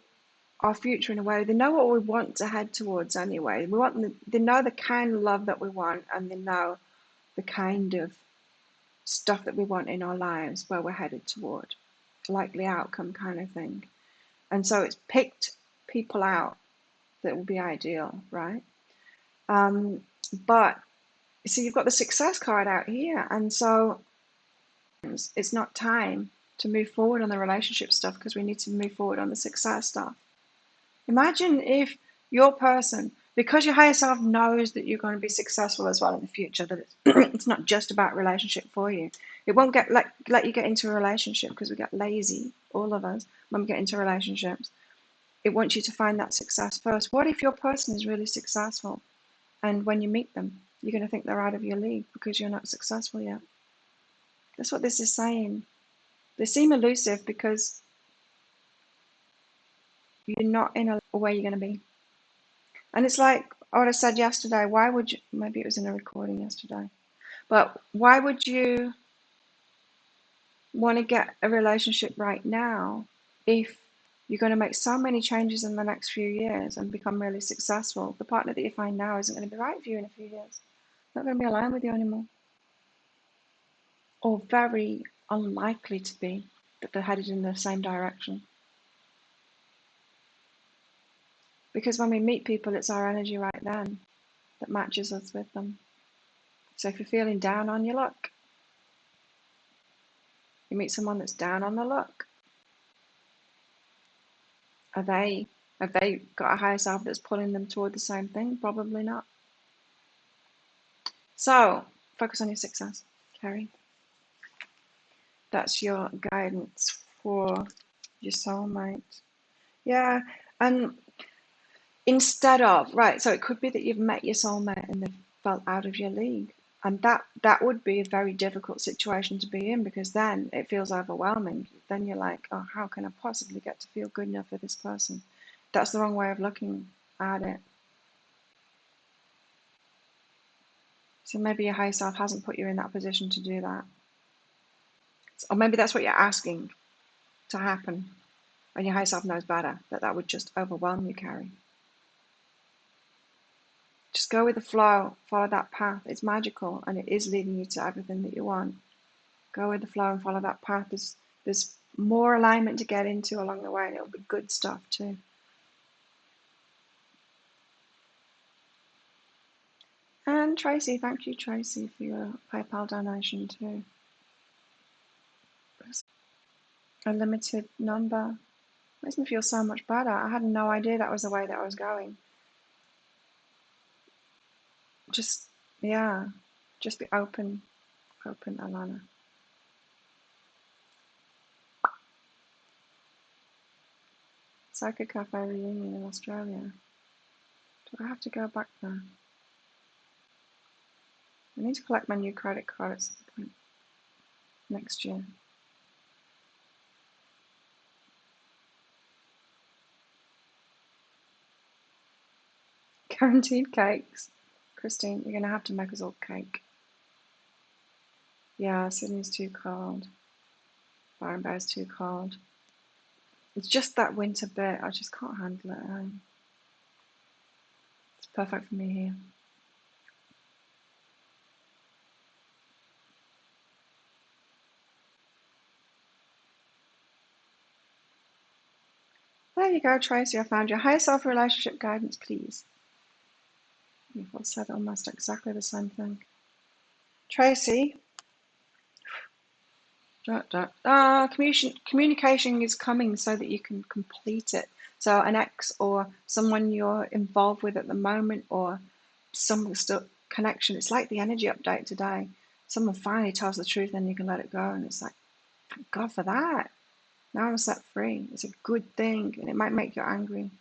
our future in a way. They know what we want to head towards anyway. They know the kind of love that we want, and they know the kind of stuff that we want in our lives, where we're headed toward, likely outcome kind of thing. And so it's picked people out that will be ideal, right? But so you've got the success card out here, and so it's not time to move forward on the relationship stuff because we need to move forward on the success stuff. Imagine if your person, because your higher self knows that you're going to be successful as well in the future, that it's not just about relationship for you. It won't let you get into a relationship because we get lazy, all of us, when we get into relationships. It wants you to find that success first. What if your person is really successful, and when you meet them, you're going to think they're out of your league because you're not successful yet? That's what this is saying. They seem elusive because you're not in a way you're going to be. And it's like what I said yesterday, why would you, maybe it was in a recording yesterday, but why would you want to get a relationship right now if you're going to make so many changes in the next few years and become really successful? The partner that you find now isn't going to be right for you in a few years. Not going to be aligned with you anymore. Or very unlikely to be. that they're headed in the same direction. Because when we meet people, it's our energy right then that matches us with them. So if you're feeling down on your luck, you meet someone that's down on the luck. Have they got a higher self that's pulling them toward the same thing? Probably not. So focus on your success, Kerry. That's your guidance for your soulmate. Yeah, and instead of, right, so it could be that you've met your soulmate and they've felt out of your league. And that would be a very difficult situation to be in, because then it feels overwhelming. Then you're like, oh, how can I possibly get to feel good enough for this person? That's the wrong way of looking at it. So maybe your higher self hasn't put you in that position to do that. Or maybe that's what you're asking to happen. And your higher self knows better, that would just overwhelm you, Carrie. Just go with the flow, follow that path. It's magical and it is leading you to everything that you want. Go with the flow and follow that path. There's more alignment to get into along the way, and it'll be good stuff too. And Tracy, thank you, Tracy, for your PayPal donation too. A limited number makes me feel so much better. I had no idea that was the way that I was going. Just, yeah, just be open, Alana. Psycho Cafe reunion in Australia. Do I have to go back there? I need to collect my new credit card at some point next year. Guaranteed cakes. Christine, you're going to have to make us all cake. Yeah, Sydney's too cold. Byron Bay's too cold. It's just that winter bit. I just can't handle it. It's perfect for me here. There you go, Tracy. I found your higher self relationship guidance, please. You've all said almost exactly the same thing. Tracy, communication is coming so that you can complete it. So an ex or someone you're involved with at the moment, or some still connection. It's like the energy update today. Someone finally tells the truth and you can let it go. And it's like, thank God for that. Now I'm set free. It's a good thing, and it might make you angry.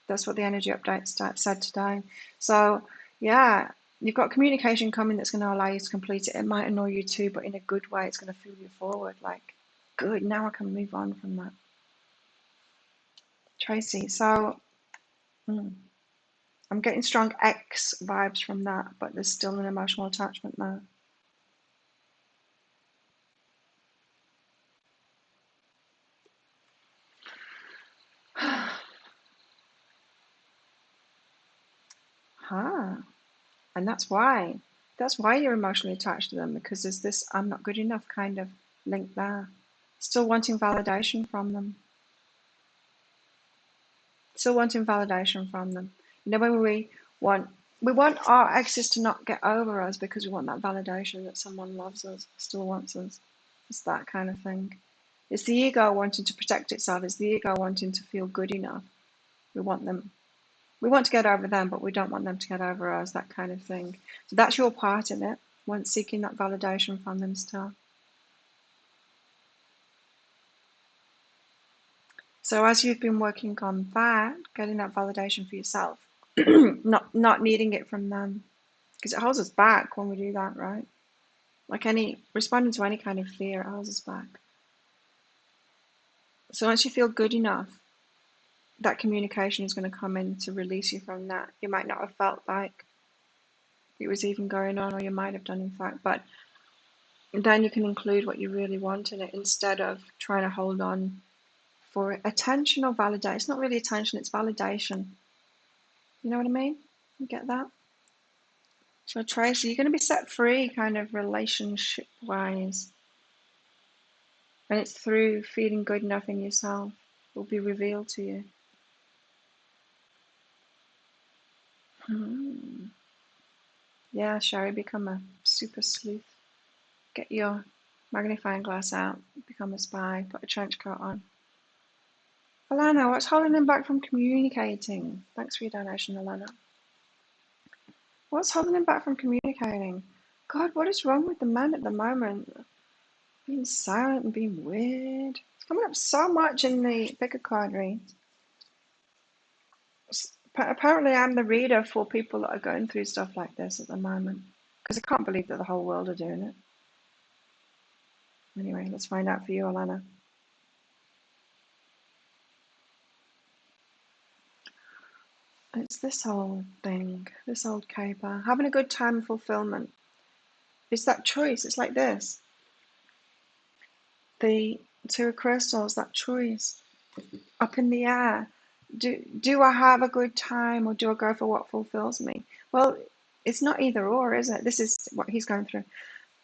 That's what the energy update said today. So yeah, you've got communication coming that's going to allow you to complete it. It might annoy you too, but in a good way. It's going to fuel you forward. Like, good, now I can move on from that. Tracy, so I'm getting strong ex vibes from that, but there's still an emotional attachment there. Huh. And that's why you're emotionally attached to them, because there's this I'm not good enough kind of link there. Still wanting validation from them. Still wanting validation from them. You know, when we want our exes to not get over us because we want that validation that someone loves us, still wants us. It's that kind of thing. It's the ego wanting to protect itself. It's the ego wanting to feel good enough. We want to get over them, but we don't want them to get over us, that kind of thing. So that's your part in it, seeking that validation from them still. So as you've been working on that, getting that validation for yourself, not needing it from them, because it holds us back when we do that, right? Like responding to any kind of fear, it holds us back. So once you feel good enough, that communication is going to come in to release you from that. You might not have felt like it was even going on, or you might have done in fact, but then you can include what you really want in it instead of trying to hold on for attention or validation. It's not really attention, it's validation. You know what I mean? You get that? So Tracy, you're going to be set free kind of relationship wise. And it's through feeling good enough in yourself, it will be revealed to you. Hmm. Yeah, Sherry, become a super sleuth. Get your magnifying glass out, become a spy, put a trench coat on. Alana, what's holding him back from communicating? Thanks for your donation, Alana. What's holding him back from communicating? God, what is wrong with the man at the moment? Being silent and being weird. It's coming up so much in the picker card read. Apparently, I'm the reader for people that are going through stuff like this at the moment. Because I can't believe that the whole world are doing it. Anyway, let's find out for you, Alana. It's this old thing, this old caper. Having a good time and fulfillment. It's that choice. It's like this. The two of crystals, that choice. Up in the air. Do I have a good time or do I go for what fulfills me? Well, it's not either or, is it? This is what he's going through.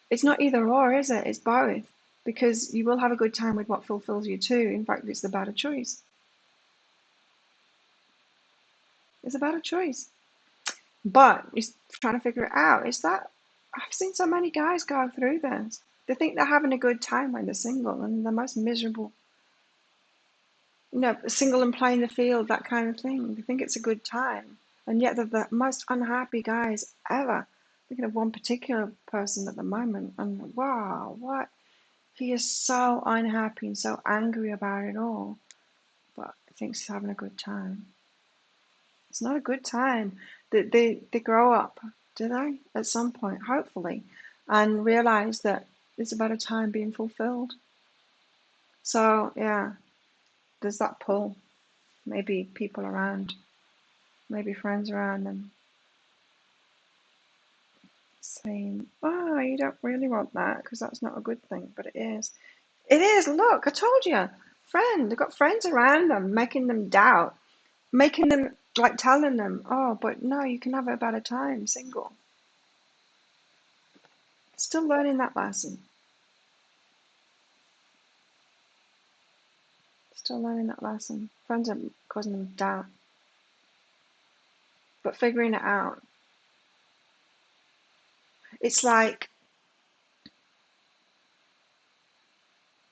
It's not either or, is it? It's both. Because you will have a good time with what fulfills you too. In fact, it's the better choice. It's a better choice. But he's trying to figure it out. Is that I've seen so many guys go through this. They think they're having a good time when they're single and the most miserable, single and playing the field, that kind of thing. They think it's a good time. And yet they're the most unhappy guys ever. Thinking of one particular person at the moment, and wow, what? He is so unhappy and so angry about it all, but thinks he's having a good time. It's not a good time. They grow up, do they? At some point, hopefully, and realize that it's about a time being fulfilled. So yeah, there's that pull. Maybe people around, maybe friends around them saying, "Oh, you don't really want that because that's not a good thing," but it is. It is. Look, I told you, friend. They've got friends around them, making them doubt, making them like telling them, "Oh, but no, you can have a better time single." Still learning that lesson. Still learning that lesson. Friends are causing them doubt, but figuring it out. It's like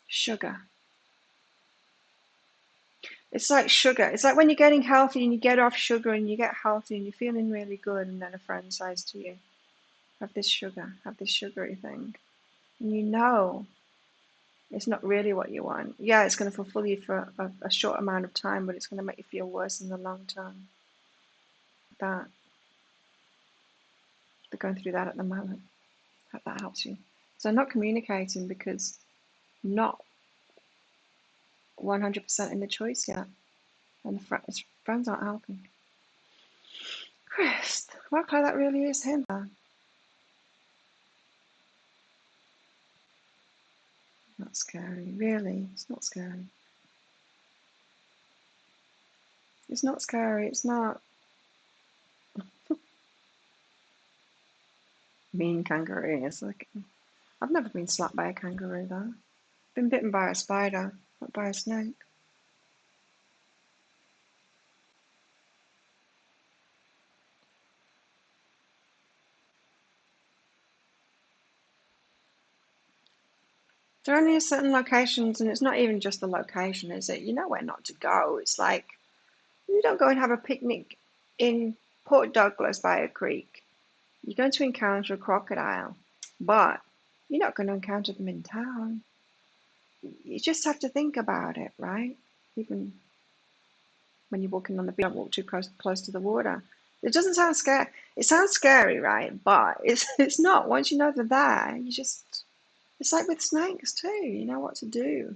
sugar. It's like sugar. It's like when you're getting healthy and you get off sugar and you get healthy and you're feeling really good, and then a friend says to you, "Have this sugar, have this sugary thing," and you know it's not really what you want. Yeah, it's going to fulfill you for a short amount of time, but it's going to make you feel worse in the long term. That they're going through that at the moment. Hope that helps you. So not communicating because not 100% in the choice yet, and the friends aren't helping. Christ, well, Claire, that really is him. Not scary, really. It's not scary. It's not scary. It's not mean kangaroo. It's like I've never been slapped by a kangaroo though. Been bitten by a spider, not by a snake. There are only certain locations, and it's not even just the location, is it? You know where not to go. It's like you don't go and have a picnic in Port Douglas by a creek. You're going to encounter a crocodile, but you're not going to encounter them in town. You just have to think about it, right? Even when you're walking on the beach, don't walk too close to the water. It doesn't sound scary. It sounds scary, right? But it's not. Once you know they're there, you just it's like with snakes too. You know what to do.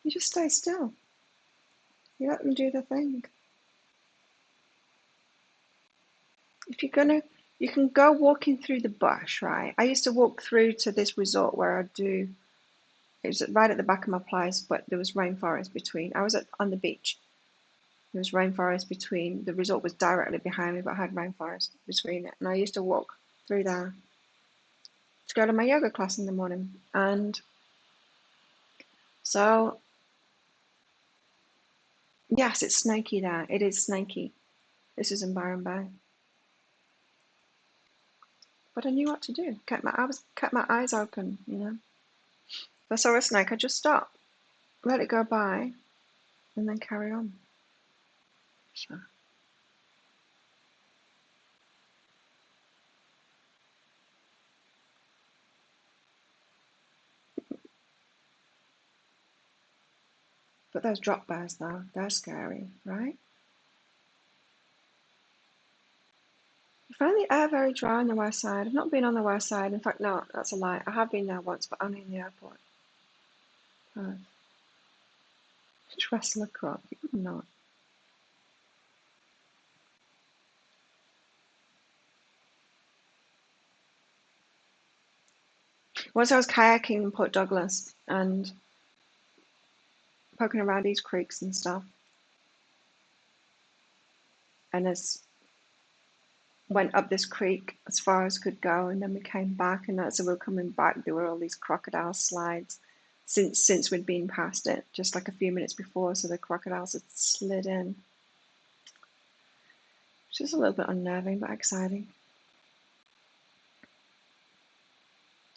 You just stay still. You let them do their thing. If you're gonna, you can go walking through the bush, right? I used to walk through to this resort where I'd do. It was right at the back of my place, but there was rainforest between. I was on the beach. There was rainforest between. The resort was directly behind me, but I had rainforest between it. And I used to walk through there to go to my yoga class in the morning. And So, yes, it's snaky there. It is snaky. This is in Byron Bay. But I knew what to do. Kept my eyes open, you know. If I saw a snake, I'd just stop, let it go by, and then carry on. So. But those drop bears, though, they're scary, right? You find the air very dry on the west side. I've not been on the west side. In fact, no, that's a lie. I have been there once, but only in the airport. Dress a crop. You would not. Once I was kayaking in Port Douglas and poking around these creeks and stuff, and as went up this creek as far as could go, and then we came back, and as we were coming back, there were all these crocodile slides. Since we'd been past it, just like a few minutes before, so the crocodiles had slid in. Which is a little bit unnerving, but exciting.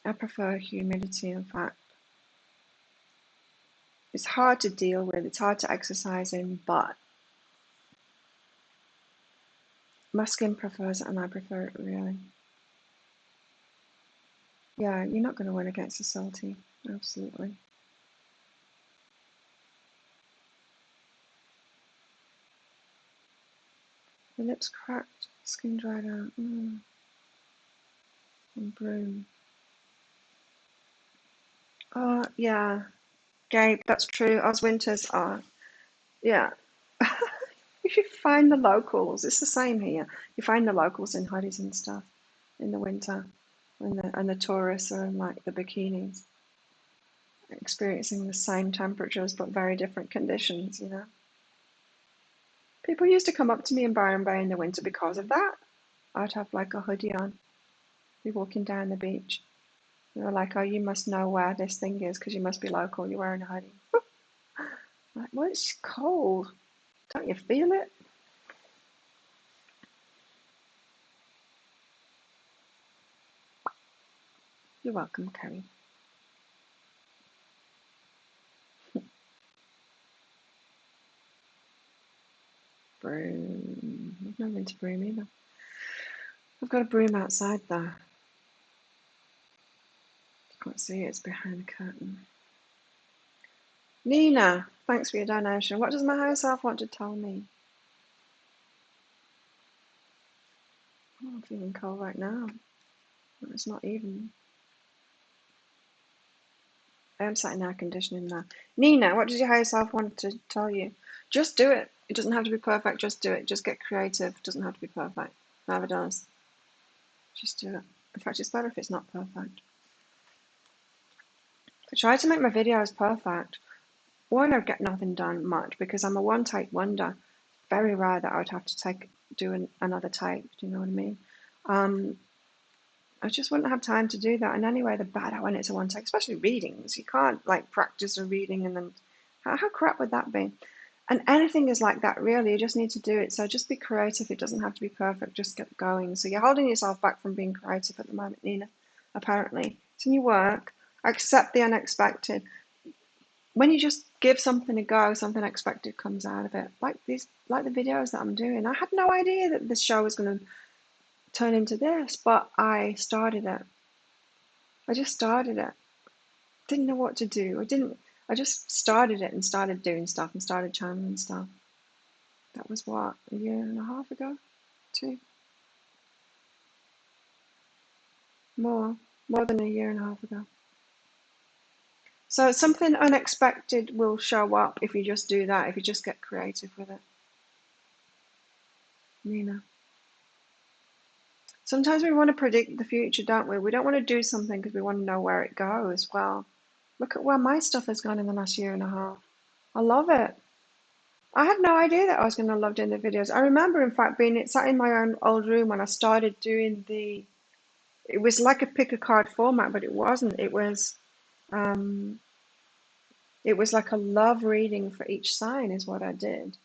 I prefer humidity, in fact. It's hard to deal with, it's hard to exercise in, but my skin prefers it and I prefer it, really. Yeah, you're not going to win against the salty, absolutely. The lips cracked, skin dried out, and broom. Oh, yeah, Gabe, that's true. Oz winters are, yeah. If you find the locals, it's the same here. You find the locals in hoodies and stuff in the winter, and the tourists are in like the bikinis, experiencing the same temperatures but very different conditions, you know. People used to come up to me in Byron Bay in the winter because of that. I'd have like a hoodie on, be walking down the beach. They were like, "Oh, you must know where this thing is because you must be local. You're wearing a hoodie." I'm like, well, it's cold. Don't you feel it? You're welcome, Kerry. Broom. I've never been to Broom either. I've got a broom outside there. Can't see it, it's behind the curtain. Nina, thanks for your donation. What does my higher self want to tell me? Oh, I'm feeling cold right now. It's not even. I am sat in air conditioning now. Nina, what does your higher self want to tell you? Just do it. It doesn't have to be perfect, just do it. Just get creative. It doesn't have to be perfect. Never does. Just do it. In fact, it's better if it's not perfect. I try to make my videos perfect. One, I get nothing done much because I'm a one-take wonder. Very rare that I would have to do another take. Do you know what I mean? I just wouldn't have time to do that. And anyway, the better when it's a one take, especially readings. You can't like practice a reading and then how crap would that be? And anything is like that, really. You just need to do it. So just be creative. It doesn't have to be perfect. Just get going. So you're holding yourself back from being creative at the moment, Nina, apparently. It's in your work. Accept the unexpected. When you just give something a go, something unexpected comes out of it. Like the videos that I'm doing. I had no idea that this show was going to turn into this, but I started it. I just started it. Didn't know what to do. I just started it and started doing stuff and started channeling stuff. That was what, a year and a half ago? 2? More than a year and a half ago. So something unexpected will show up if you just do that, if you just get creative with it. Nina. Sometimes we want to predict the future, don't we? We don't want to do something because we want to know where it goes. Well, look at where my stuff has gone in the last year and a half. I love it. I had no idea that I was going to love doing the videos. I remember, in fact, being sat in my own old room when I started doing it was like a pick a card format, but it wasn't. It was, It was like a love reading for each sign is what I did.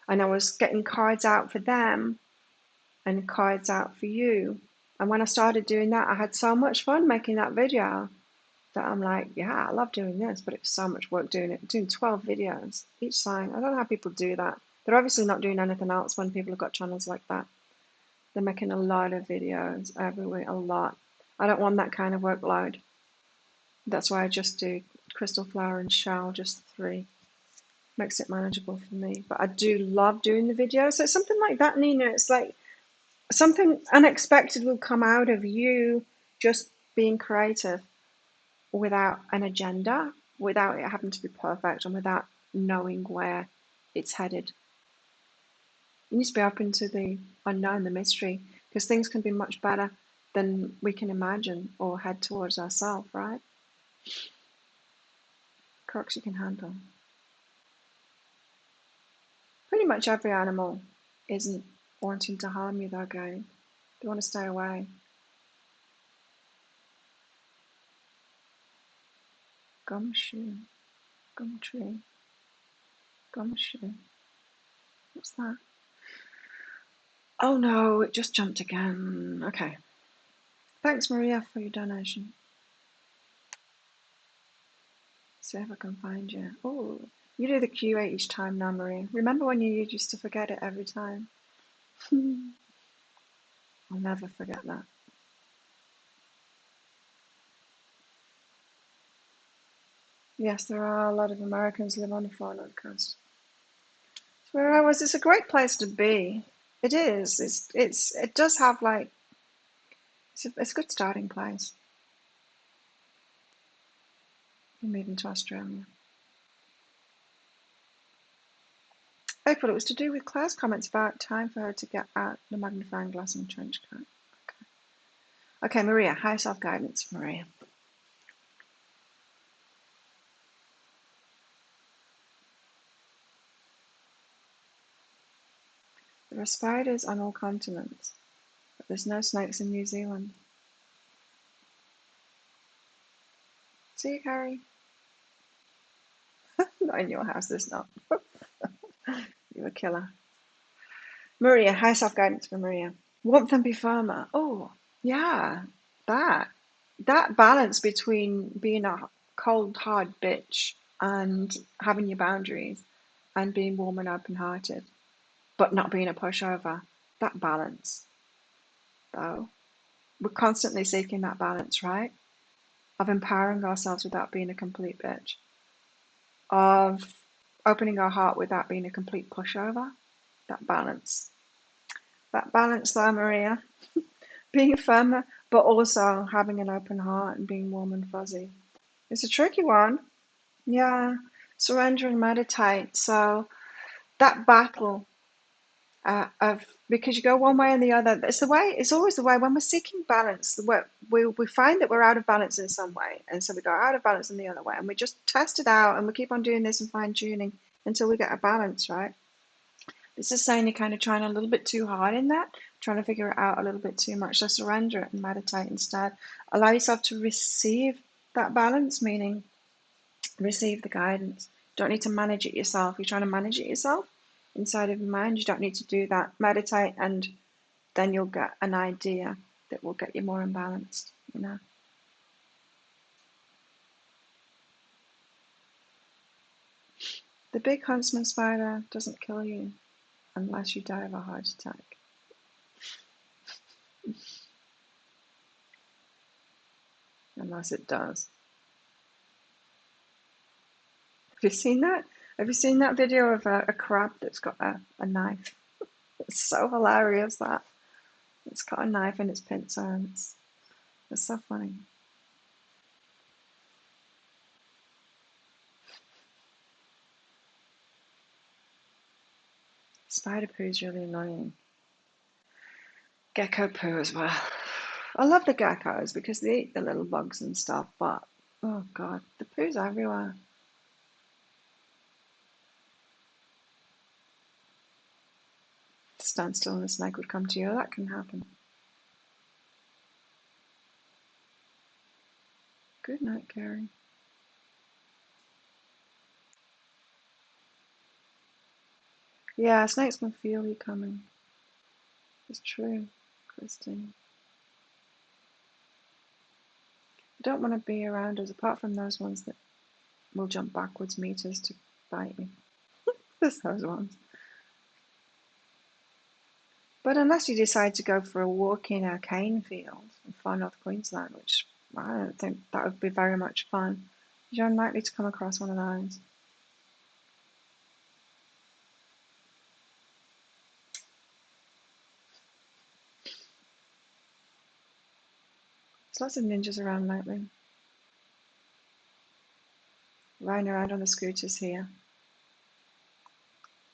And I was getting cards out for them and cards out for you. And when I started doing that, I had so much fun making that video that I'm like, yeah, I love doing this, but it was so much work doing it. Doing 12 videos each sign. I don't know how people do that. They're obviously not doing anything else when people have got channels like that. They're making a lot of videos every week, a lot. I don't want that kind of workload. That's why I just do crystal flower and shell, just 3. Makes it manageable for me. But I do love doing the videos. So it's something like that, Nina. It's like something unexpected will come out of you just being creative without an agenda, without it having to be perfect, and without knowing where it's headed. You need to be open to the unknown, the mystery, because things can be much better than we can imagine or head towards ourselves, right? Crooks you can handle. Pretty much every animal isn't wanting to harm you though, Gary. They want to stay away. Gumshoe, gumtree, gumshoe. What's that? Oh no, it just jumped again. Okay. Thanks, Maria, for your donation. See if I can find you. Oh, you do the Q8 each time now, Maria. Remember when you used to forget it every time? I'll never forget that. Yes, there are a lot of Americans live on the far north coast. It's where I was. It's a great place to be. It is. It does have like it's a good starting place. You're moving to Australia. April, it was to do with Claire's comments about time for her to get out the magnifying glass and trench coat. Okay, Maria, high self-guidance, Maria. There are spiders on all continents, but there's no snakes in New Zealand. See you, Carrie? Not in your house, there's not. You're a killer. Maria, high self-guidance for Maria. Warmth and be firmer. Oh, yeah, that. That balance between being a cold, hard bitch and having your boundaries and being warm and open-hearted, but not being a pushover. That balance, though. We're constantly seeking that balance, right? Of empowering ourselves without being a complete bitch. Of opening our heart without being a complete pushover. That balance. That balance there, Maria. Being firmer, but also having an open heart and being warm and fuzzy. It's a tricky one. Yeah. Surrender and meditate. So that battle of because you go one way and the other. It's the way. It's always the way when we're seeking balance. We find that we're out of balance in some way, and so we go out of balance in the other way, and we just test it out, and we keep on doing this and fine tuning until we get a balance, right? This is saying you're kind of trying a little bit too hard in that, trying to figure it out a little bit too much. So surrender it and meditate instead. Allow yourself to receive that balance, meaning receive the guidance. Don't need to manage it yourself. You're trying to manage it yourself inside of your mind. You don't need to do that. Meditate, and then you'll get an idea that will get you more imbalanced, you know. The big huntsman spider doesn't kill you unless you die of a heart attack. Unless it does. Have you seen that? Have you seen that video of a crab that's got a knife? It's so hilarious that. It's got a knife in its pincer and it's so funny. Spider poo is really annoying. Gecko poo as well. I love the geckos because they eat the little bugs and stuff, but oh god, the poo's everywhere. Stand still and the snake would come to you. That can happen. Good night, Gary. Yeah, snakes can feel you coming. It's true, Christine. You don't want to be around us, apart from those ones that will jump backwards meters to bite you. There's those ones. But unless you decide to go for a walk in a cane field in far north Queensland, which I don't think that would be very much fun, you're unlikely to come across one of those. There's lots of ninjas around lately. Riding around on the scooters here.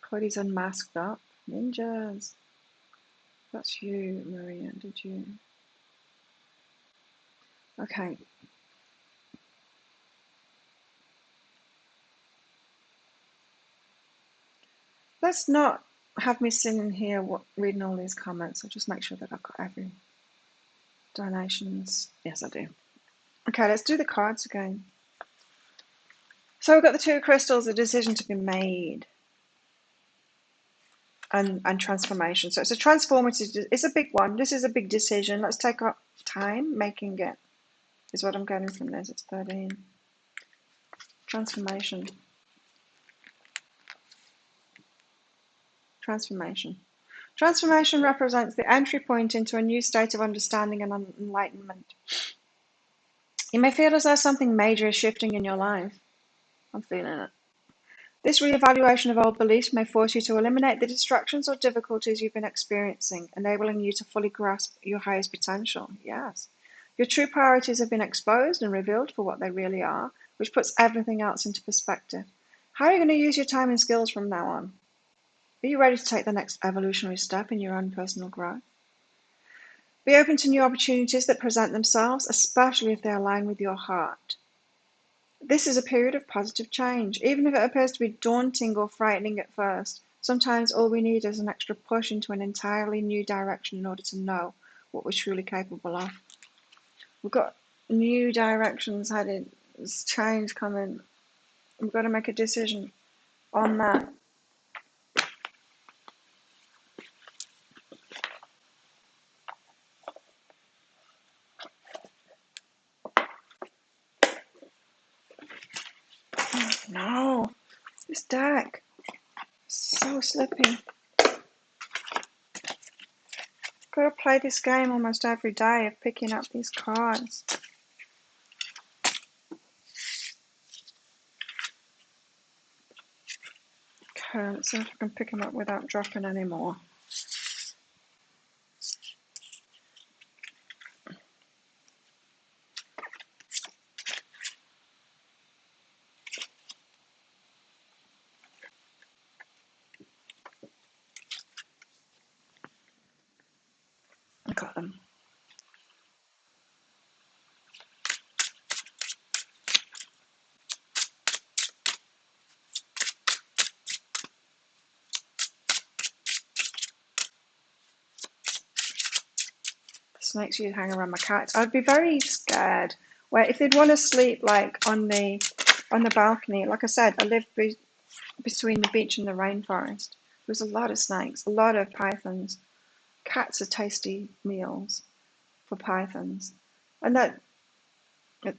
Cody's unmasked up. Ninjas. That's you, Maria, did you? Okay. Let's not have me sitting here reading all these comments. I'll just make sure that I've got every donations. Yes, I do. Okay, let's do the cards again. So we've got the two crystals, a decision to be made, and transformation. So it's a transformative, it's a big one. This is a big decision. Let's take our time making it, is what I'm getting from this. It's 13. Transformation. Transformation. Transformation represents the entry point into a new state of understanding and enlightenment. You may feel as though something major is shifting in your life. I'm feeling it. This reevaluation of old beliefs may force you to eliminate the distractions or difficulties you've been experiencing, enabling you to fully grasp your highest potential. Yes. Your true priorities have been exposed and revealed for what they really are, which puts everything else into perspective. How are you going to use your time and skills from now on? Are you ready to take the next evolutionary step in your own personal growth? Be open to new opportunities that present themselves, especially if they align with your heart. This is a period of positive change, even if it appears to be daunting or frightening at first. Sometimes all we need is an extra push into an entirely new direction in order to know what we're truly capable of. We've got new directions headed, there's change coming. We've got to make a decision on that. No, this deck is so slippy. Got to play this game almost every day of picking up these cards. Okay, let's see if I can pick them up without dropping any more. I got them. Snakes you'd hang around my cats. I'd be very scared where if they'd want to sleep like on the balcony. Like I said, I live between the beach and the rainforest. There's a lot of snakes, a lot of pythons. Cats are tasty meals for pythons, and that it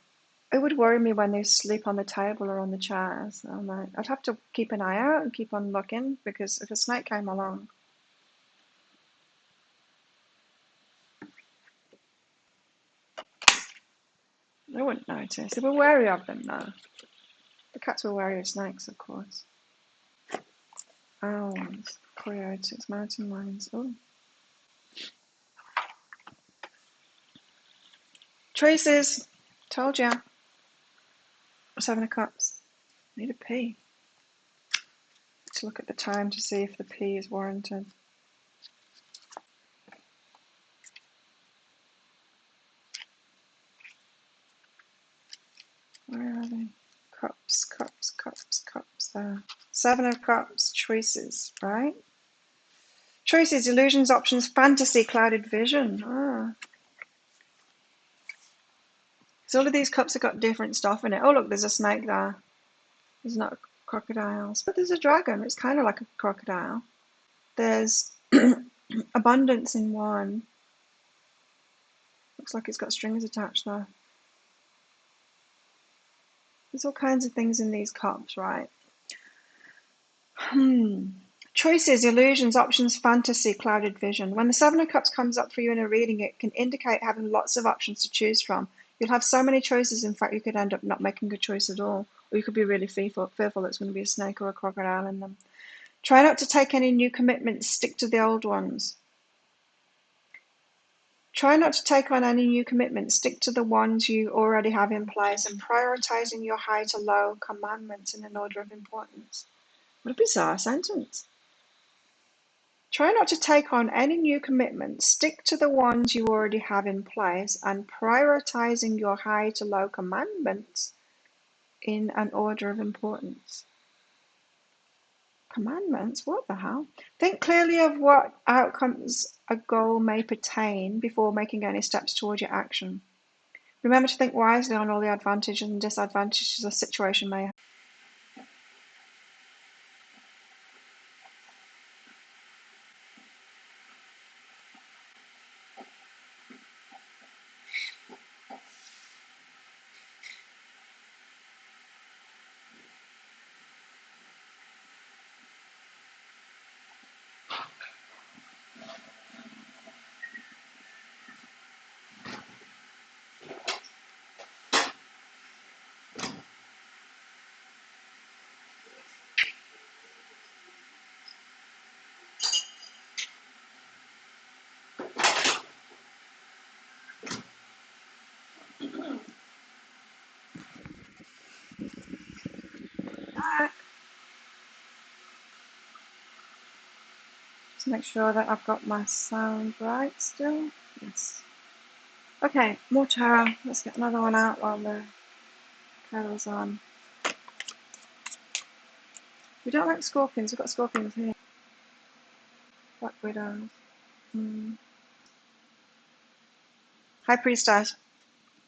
would worry me when they sleep on the table or on the chairs. I'm like, I'd have to keep an eye out and keep on looking, because if a snake came along. I wouldn't notice. They were wary of them, though. The cats were wary of snakes, of course. Owls, coyotes, mountain lions. Oh. Traces. Told ya. 7 of Cups. Need a pee. Let's look at the time to see if the pee is warranted. Where are they? Cups, cups, cups, cups. There. 7 of Cups. Choices, right? Choices, illusions, options, fantasy, clouded vision. Ah. So all of these cups have got different stuff in it. Oh, look, there's a snake there. There's not crocodiles, but there's a dragon. It's kind of like a crocodile. There's abundance in one. Looks like it's got strings attached though. There's all kinds of things in these cups, right? Choices, illusions, options, fantasy, clouded vision. When the Seven of Cups comes up for you in a reading, it can indicate having lots of options to choose from. You'll have so many choices, in fact, you could end up not making a choice at all. Or you could be really fearful it's going to be a snake or a crocodile in them. Try not to take any new commitments, stick to the old ones. Try not to take on any new commitments, stick to the ones you already have in place, and prioritizing your high to low commandments in an order of importance. What a bizarre sentence. Try not to take on any new commitments, stick to the ones you already have in place, and prioritizing your high to low commandments in an order of importance. Commandments? What the hell? Think clearly of what outcomes a goal may pertain before making any steps toward your action. Remember to think wisely on all the advantages and disadvantages a situation may have. Just make sure that I've got my sound right still. Yes. Okay, more tarot. Let's get another one out while the candle's on. We don't like scorpions. We've got scorpions here. Black widows. High priestess.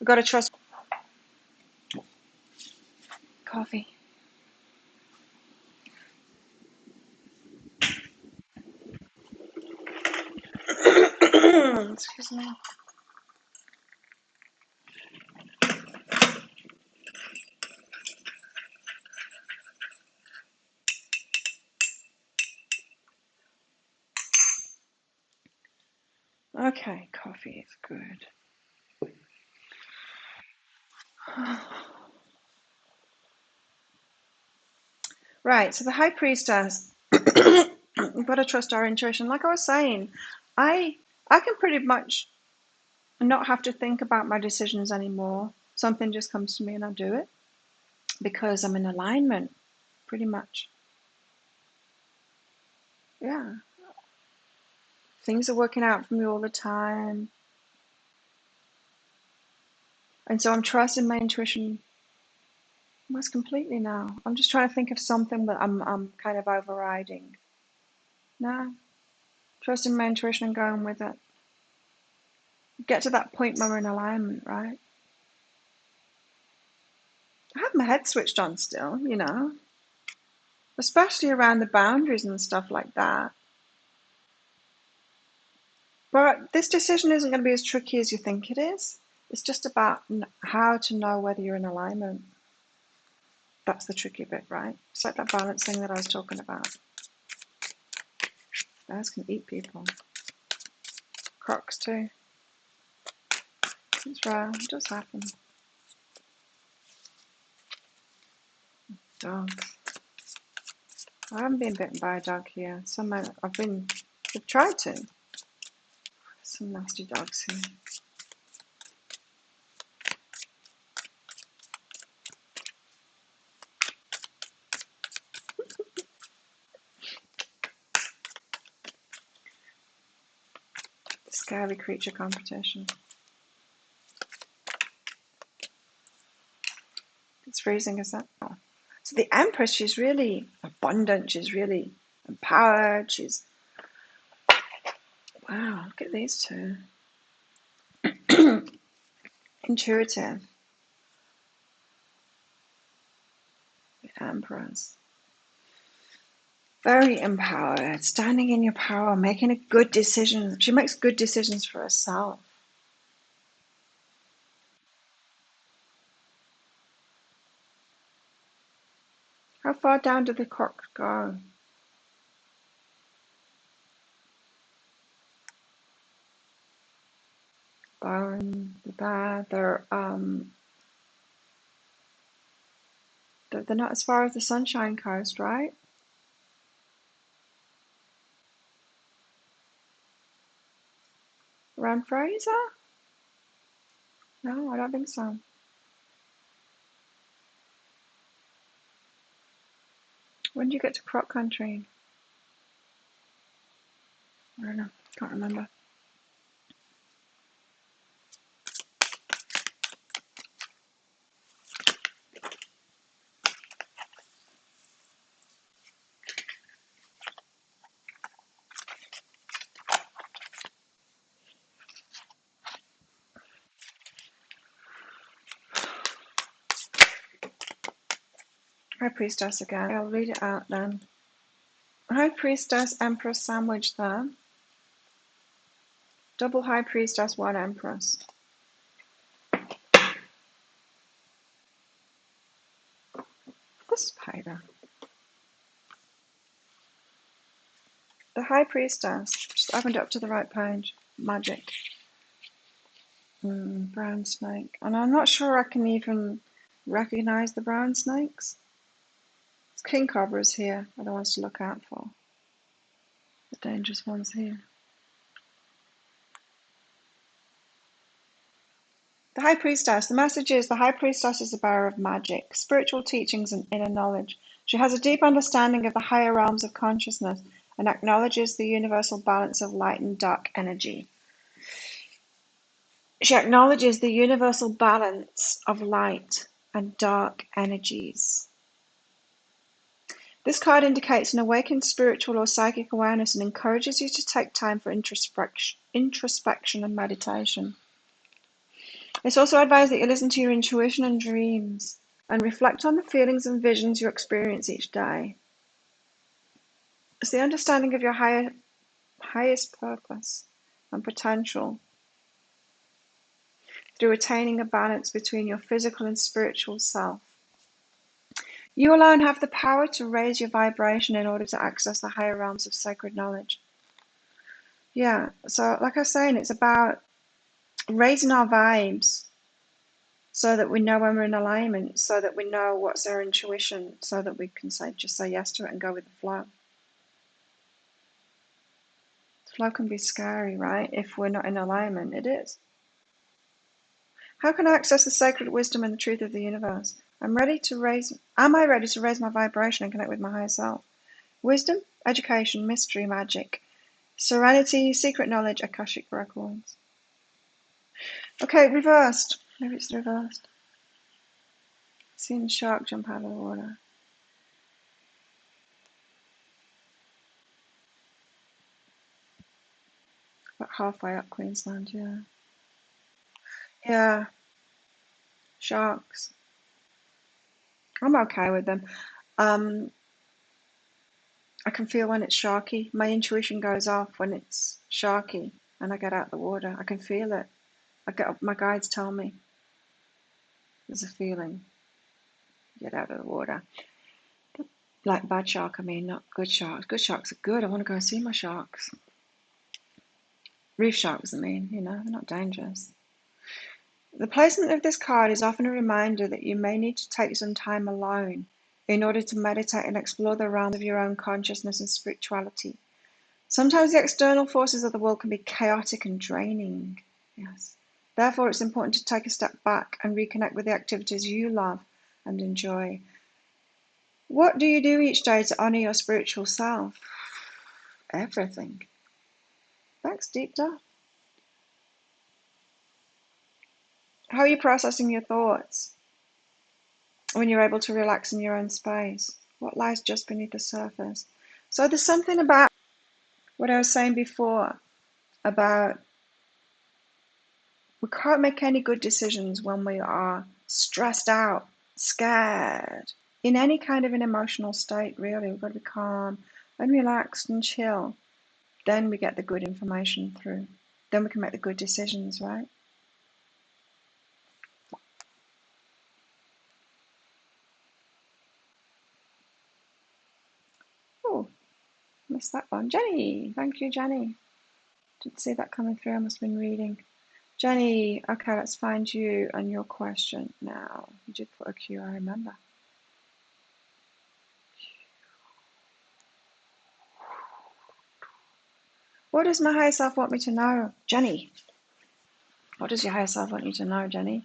We've got to trust. Coffee. Excuse me. Okay, coffee is good. Right, so the high priestess. We've got to trust our intuition. Like I was saying, I can pretty much not have to think about my decisions anymore. Something just comes to me and I do it because I'm in alignment, pretty much. Yeah. Things are working out for me all the time. And so I'm trusting my intuition almost completely now. I'm just trying to think of something that I'm kind of overriding. No, trusting my intuition and going with it. Get to that point where we're in alignment, right? I have my head switched on still, you know, especially around the boundaries and stuff like that. But this decision isn't going to be as tricky as you think it is. It's just about how to know whether you're in alignment. That's the tricky bit, right? It's like that balance thing that I was talking about. Bears can eat people. Crocs too. It's rare. It does happen. Dogs. I haven't been bitten by a dog here. I've tried to. Some nasty dogs here. Scary creature competition. It's freezing, is that? Oh. So the Empress, she's really abundant. She's really empowered. She's... Wow, look at these two. Intuitive. The Empress. Very empowered, standing in your power, making a good decision. She makes good decisions for herself. How far down did the croc go? Bone, the bear, they're not as far as the Sunshine Coast, right? Around Fraser? No, I don't think so. When do you get to Croc Country? I don't know. Can't remember. High Priestess again. I'll read it out then. High Priestess, Empress sandwich there. Double High Priestess, one Empress. This is Paida. The High Priestess. Just opened up to the right page. Magic. Brown snake. And I'm not sure I can even recognize the brown snakes. It's king cobras here are the ones to look out for. The dangerous ones here. The High Priestess. The message is the High Priestess is a bearer of magic, spiritual teachings, and inner knowledge. She has a deep understanding of the higher realms of consciousness and acknowledges the universal balance of light and dark energy. She acknowledges the universal balance of light and dark energies. This card indicates an awakened spiritual or psychic awareness and encourages you to take time for introspection and meditation. It's also advised that you listen to your intuition and dreams and reflect on the feelings and visions you experience each day. It's the understanding of your highest purpose and potential through attaining a balance between your physical and spiritual self. You alone have the power to raise your vibration in order to access the higher realms of sacred knowledge. Yeah, so like I was saying, it's about raising our vibes so that we know when we're in alignment, so that we know what's our intuition, so that we can just say yes to it and go with the flow. The flow can be scary, right? If we're not in alignment, it is. How can I access the sacred wisdom and the truth of the universe? Am I ready to raise my vibration and connect with my higher self? Wisdom, education, mystery, magic, serenity, secret knowledge, Akashic records. Okay, reversed. Maybe it's reversed. Seen a shark jump out of the water. About halfway up Queensland, yeah. Yeah, sharks. I'm okay with them. I can feel when it's sharky. My intuition goes off when it's sharky and I get out of the water. I can feel it. My guides tell me. There's a feeling. Get out of the water. Like bad shark, I mean, not good sharks. Good sharks are good. I want to go and see my sharks. Reef sharks, I mean, they're not dangerous. The placement of this card is often a reminder that you may need to take some time alone in order to meditate and explore the realms of your own consciousness and spirituality. Sometimes the external forces of the world can be chaotic and draining. Yes. Therefore, it's important to take a step back and reconnect with the activities you love and enjoy. What do you do each day to honor your spiritual self? Everything. Thanks, Deep Dive. How are you processing your thoughts when you're able to relax in your own space? What lies just beneath the surface? So there's something about what I was saying before about we can't make any good decisions when we are stressed out, scared, in any kind of an emotional state, really. We've got to be calm and relaxed and chill, then we get the good information through. Then we can make the good decisions, right? Oh, missed that one. Jenny, thank you, Jenny. Didn't see that coming through. I must have been reading. Jenny, okay, let's find you and your question now. You did put a Q, I remember. What does my higher self want me to know? Jenny, what does your higher self want you to know, Jenny?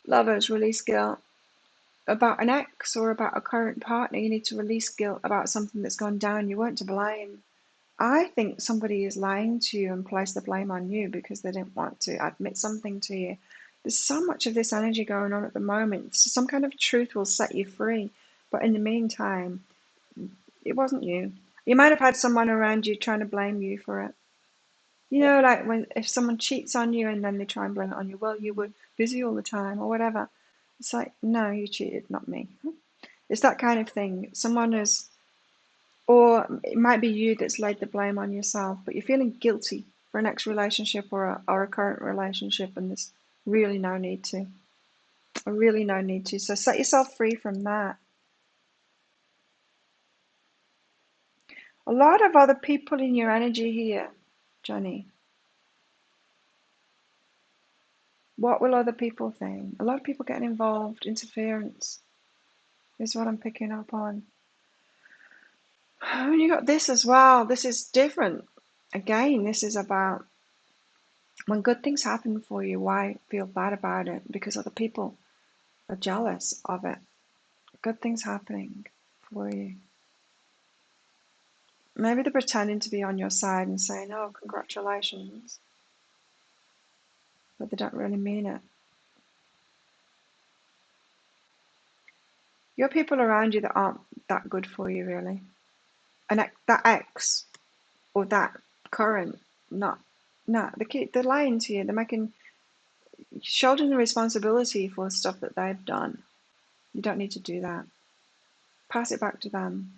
Lovers, release guilt. About an ex or about a current partner, you need to release guilt about something that's gone down. You weren't to blame. I think somebody is lying to you and placed the blame on you because they didn't want to admit something to you. There's so much of this energy going on at the moment. So some kind of truth will set you free. But in the meantime, it wasn't you. You might have had someone around you trying to blame you for it. You know, like when if someone cheats on you and then they try and blame it on you, well, you were busy all the time or whatever. It's like, no, you cheated, not me. It's that kind of thing. Someone is, or it might be you that's laid the blame on yourself, but you're feeling guilty for an ex-relationship or a current relationship, and there's really no need to. Really no need to. So set yourself free from that. A lot of other people in your energy here, Johnny. What will other people think? A lot of people getting involved, interference is what I'm picking up on. And you got this as well. This is different. Again, this is about when good things happen for you, why feel bad about it? Because other people are jealous of it. Good things happening for you. Maybe they're pretending to be on your side and saying, oh, congratulations, but they don't really mean it. You have people around you that aren't that good for you, really. And that ex or that current, not, no, they're lying to you. They're making, shouldering the responsibility for stuff that they've done. You don't need to do that. Pass it back to them.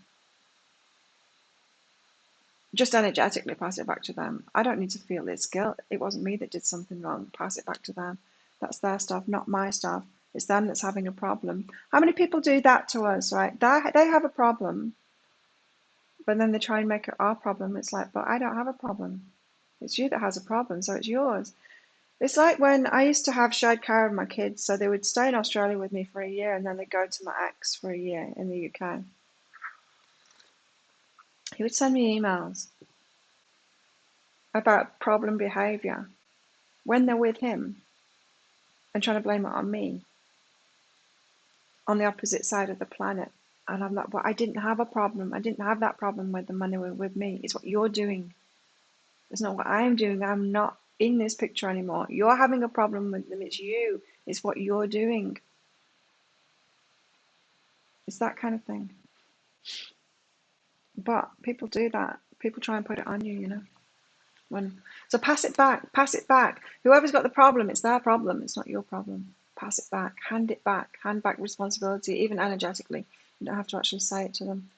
Just energetically pass it back to them. I don't need to feel this guilt. It wasn't me that did something wrong. Pass it back to them. That's their stuff, not my stuff. It's them that's having a problem. How many people do that to us, right? They have a problem, but then they try and make it our problem. It's like, but I don't have a problem. It's you that has a problem, so it's yours. It's like when I used to have shared care of my kids, so they would stay in Australia with me for a year and then they'd go to my ex for a year in the UK. He would send me emails about problem behaviour when they're with him and trying to blame it on me on the opposite side of the planet. And I'm like, well, I didn't have a problem. I didn't have that problem with them when they were with me. It's what you're doing. It's not what I'm doing. I'm not in this picture anymore. You're having a problem with them. It's you. It's what you're doing. It's that kind of thing. But people do that. People try and put it on you, you know. So pass it back. Pass it back. Whoever's got the problem, it's their problem. It's not your problem. Pass it back. Hand it back. Hand back responsibility, even energetically. You don't have to actually say it to them.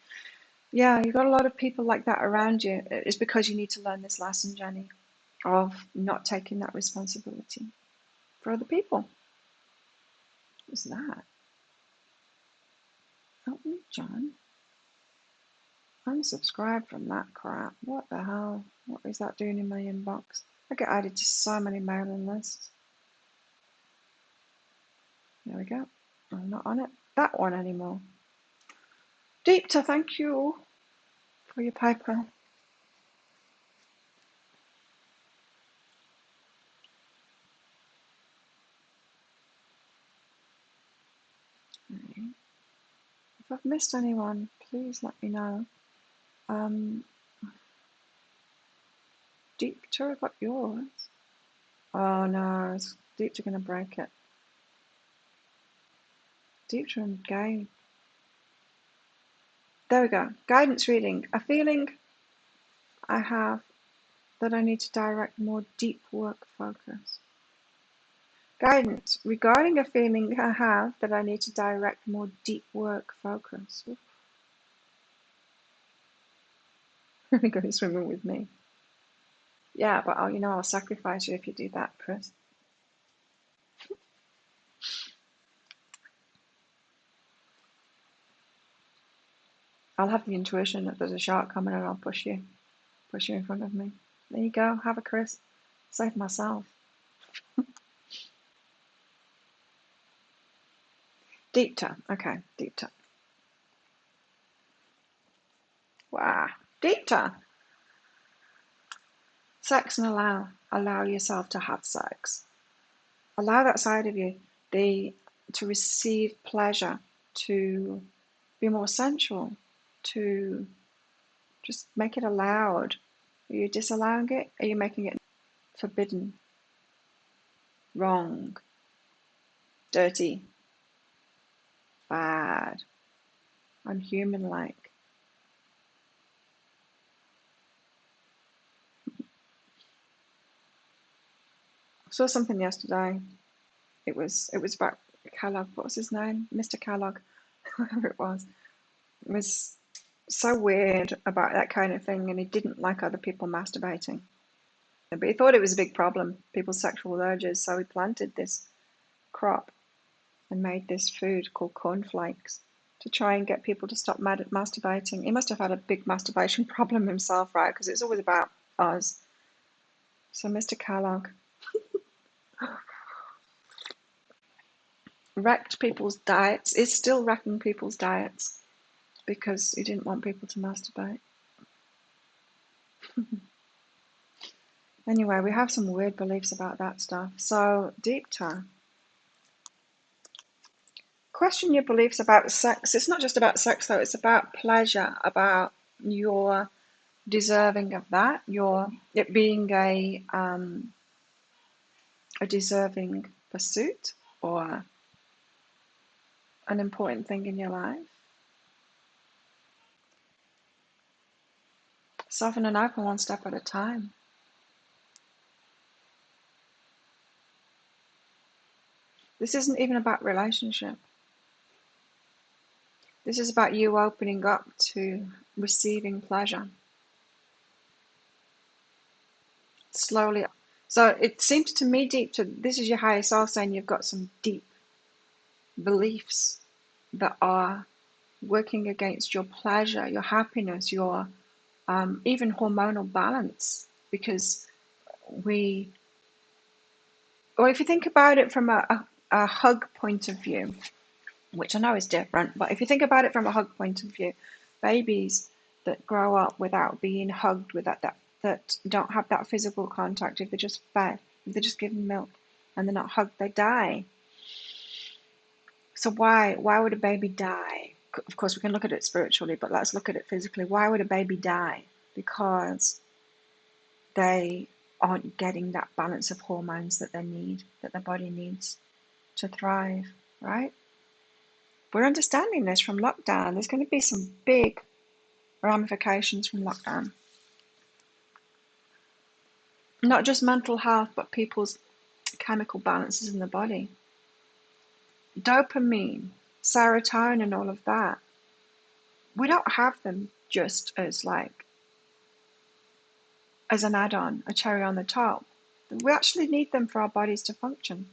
Yeah, you've got a lot of people like that around you. It's because you need to learn this lesson, Jenny, of not taking that responsibility for other people. What's that? Help me, John. Unsubscribe from that crap. What the hell? What is that doing in my inbox? I get added to so many mailing lists. There we go. I'm not on it. That one anymore. Deepta, thank you for your paper. If I've missed anyone, please let me know. Deepta, I got yours. Oh no, is Deepta going to break it? Deepta and Gabe. There we go. Guidance reading. A feeling I have that I need to direct more deep work focus. Guidance. Regarding a feeling I have that I need to direct more deep work focus. You're going swimming with me. Yeah, but I'll sacrifice you if you do that, Chris. I'll have the intuition that there's a shark coming and I'll push you in front of me. There you go, have a Chris. Save myself. Deep tone. Okay, deep tone. Wow. Deep tone. Sex and allow yourself to have sex. Allow that side of you to receive pleasure, to be more sensual, to just make it allowed. Are you disallowing it? Are you making it forbidden, wrong, dirty, bad, unhuman-like? I saw something yesterday. It was about Kellogg. What was his name? Mr. Kellogg, whatever it was. It was so weird about that kind of thing, and he didn't like other people masturbating. But he thought it was a big problem, people's sexual urges, so he planted this crop and made this food called cornflakes to try and get people to stop masturbating. He must have had a big masturbation problem himself, right? Because it's always about us. So Mr. Kellogg wrecked people's diets, is still wrecking people's diets because he didn't want people to masturbate. Anyway, we have some weird beliefs about that stuff. So, Deepta, question your beliefs about sex. It's not just about sex, though. It's about pleasure, about your deserving of that, it being a deserving pursuit or an important thing in your life. Soften and open one step at a time. This isn't even about relationship. This is about you opening up to receiving pleasure. Slowly. So it seems to me this is your higher self saying you've got some deep beliefs that are working against your pleasure, your happiness, your even hormonal balance. Because if you think about it from a hug point of view, which I know is different, but if you think about it from a hug point of view, babies that grow up without being hugged, that don't have that physical contact, if they're just fed, if they're just given milk and they're not hugged, they die. So why would a baby die? Of course, we can look at it spiritually, but let's look at it physically. Why would a baby die? Because they aren't getting that balance of hormones that their body needs to thrive, right? We're understanding this from lockdown. There's going to be some big ramifications from lockdown. Not just mental health, but people's chemical balances in the body. Dopamine, serotonin, and all of that. We don't have them just as an add-on, a cherry on the top. We actually need them for our bodies to function.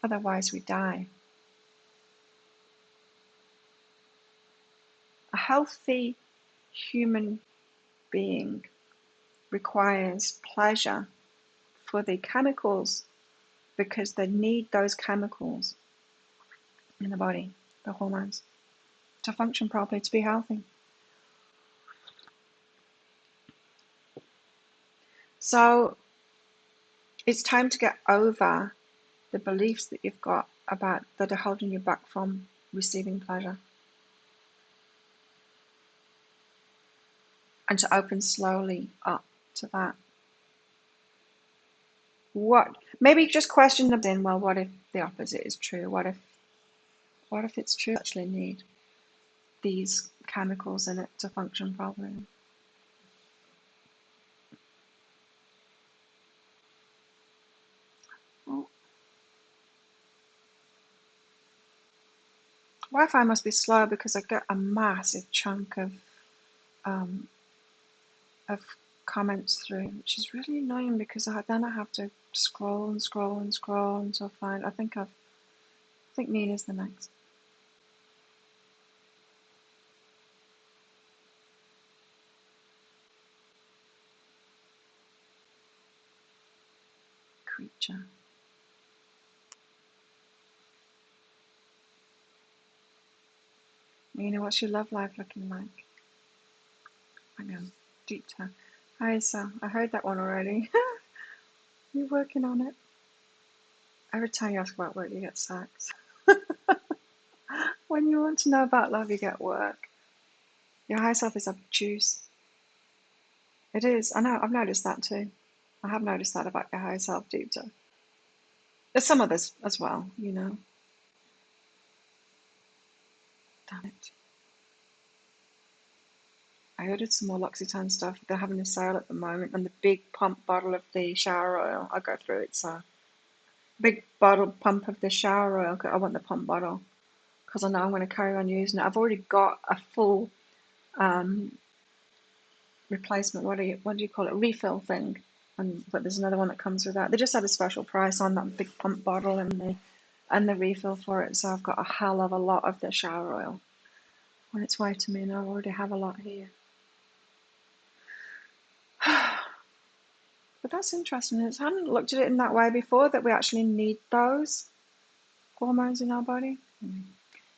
Otherwise, we die. A healthy human being requires pleasure for the chemicals because they need those chemicals in the body, the hormones, to function properly, to be healthy. So it's time to get over the beliefs that you've got that are holding you back from receiving pleasure. And to open slowly up to that. Maybe just question them in, well, what if the opposite is true? What if it's true? Actually need these chemicals in it to function properly. Wi-Fi must be slow because I get a massive chunk um, of comments through, which is really annoying because then I have to scroll and scroll and scroll until I find. I think Nina's the next creature. Nina, what's your love life looking like? Hang on, deep tone. Hi, Sal. I heard that one already. You're working on it. Every time you ask about work, you get sacked. When you want to know about love, you get work. Your high self is obtuse. It is. I know. I've noticed that too. I have noticed that about your high self, deep tone. There's some others as well, you know. Damn it. I ordered some more L'Occitane stuff. They're having a sale at the moment, and the big pump bottle of the shower oil. I'll go through it. So, big bottle pump of the shower oil. I want the pump bottle because I know I'm going to carry on using it. I've already got a full um, replacement. What do you call it? Refill thing. But there's another one that comes with that. They just had a special price on that big pump bottle and the refill for it. So I've got a hell of a lot of the shower oil on its way to me, and I already have a lot here. But that's interesting. I hadn't looked at it in that way before, that we actually need those hormones in our body.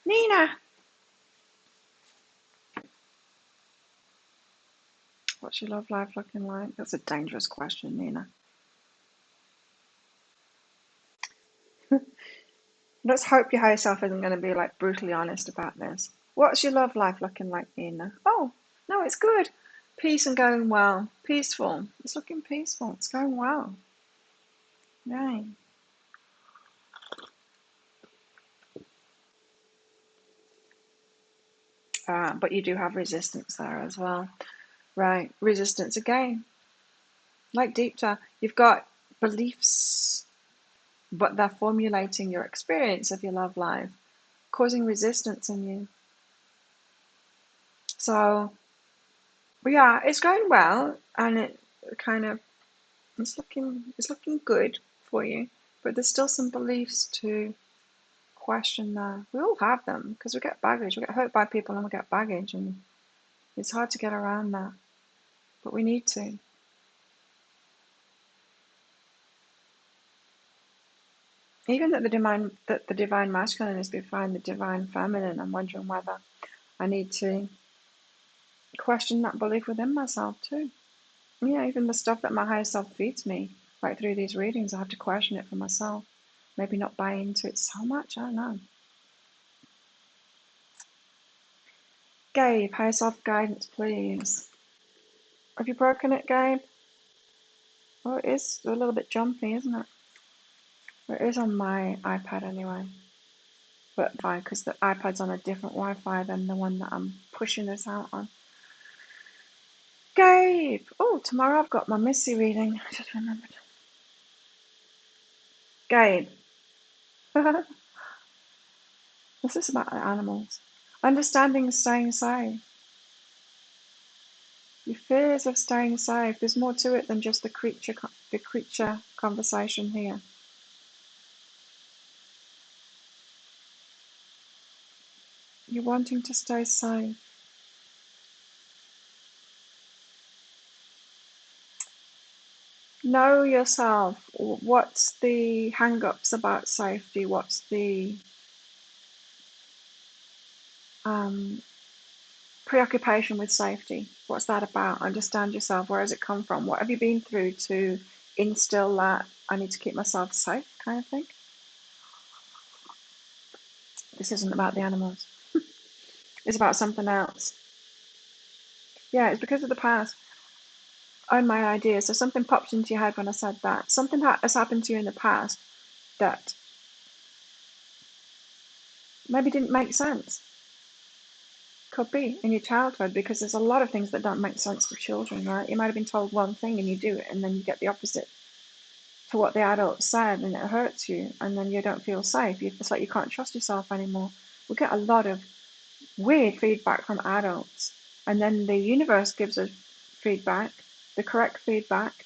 Nina, what's your love life looking like? That's a dangerous question, Nina. Let's hope your higher self isn't going to be like brutally honest about this. What's your love life looking like, Nina? Oh, no, it's good. Peace and going well. Peaceful. It's looking peaceful. It's going well. Yay. But you do have resistance there as well. Right. Resistance again. Like Deepta, you've got beliefs, but they're formulating your experience of your love life, causing resistance in you. So, yeah, it's going well, and it kind of it's looking good for you. But there's still some beliefs to question there. We all have them because we get baggage. We get hurt by people and we get baggage, and it's hard to get around that. But we need to. Even that the divine masculine is behind the divine feminine, I'm wondering whether I need to question that belief within myself too. Yeah, even the stuff that my higher self feeds me, right through these readings, I have to question it for myself. Maybe not buy into it so much, I don't know. Gabe, higher self guidance, please. Have you broken it, Gabe? Well, it is a little bit jumpy, isn't it? Well, it is on my iPad anyway. But because the iPad's on a different Wi-Fi than the one that I'm pushing this out on. Gabe! Oh, tomorrow I've got my Missy reading. I just remembered. Gabe. This is about the animals. Understanding and staying safe. Your fears of staying safe. There's more to it than just the creature conversation here. You're wanting to stay safe. Know yourself. What's the hang-ups about safety? What's the preoccupation with safety? What's that about? Understand yourself. Where has it come from? What have you been through to instill that I need to keep myself safe kind of thing? This isn't about the animals. It's about something else. Yeah, it's because of the past and my ideas. So something popped into your head when I said that. Something has happened to you in the past that maybe didn't make sense. Could be in your childhood, because there's a lot of things that don't make sense to children, right? You might have been told one thing and you do it, and then you get the opposite to what the adult said, and it hurts you, and then you don't feel safe. It's like you can't trust yourself anymore, We get a lot of weird feedback from adults, and then the universe gives us feedback, the correct feedback,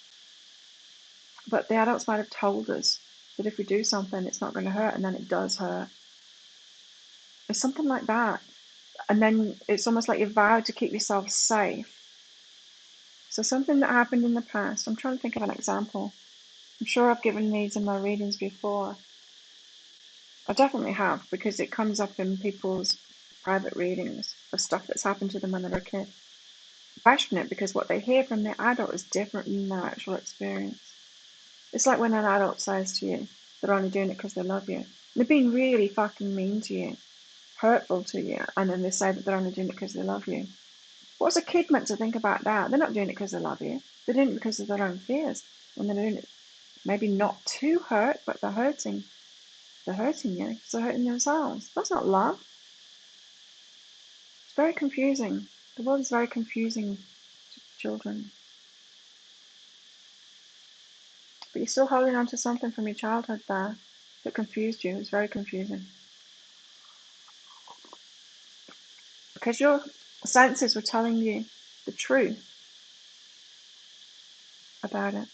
but the adults might have told us that if we do something, it's not going to hurt, and then it does hurt. It's something like that. And then it's almost like you vow to keep yourself safe. So something that happened in the past, I'm trying to think of an example. I'm sure I've given these in my readings before. I definitely have, because it comes up in people's private readings of stuff that's happened to them when they were a kid. Question it, because what they hear from the adult is different than their actual experience. It's like when an adult says to you, they're only doing it because they love you. They're being really fucking mean to you, hurtful to you, and then they say that they're only doing it because they love you. What's a kid meant to think about that? They're not doing it because they love you. They're doing it because of their own fears. And they're doing it maybe not to hurt, but they're hurting. They're hurting you. So they're hurting themselves. That's not love. It's very confusing. The world is very confusing to children. But you're still holding on to something from your childhood there that confused you. It's very confusing. Because your senses were telling you the truth about it.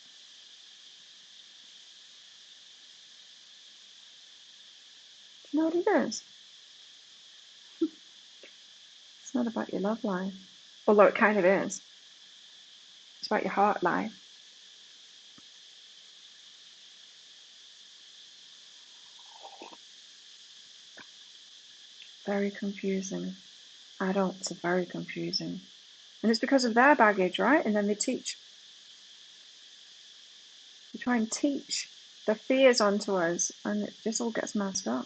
Do you know what it is? It's not about your love life. Although it kind of is. It's about your heart life. Very confusing. Adults are very confusing. And it's because of their baggage, right? And then they try and teach the fears onto us, and it just all gets messed up.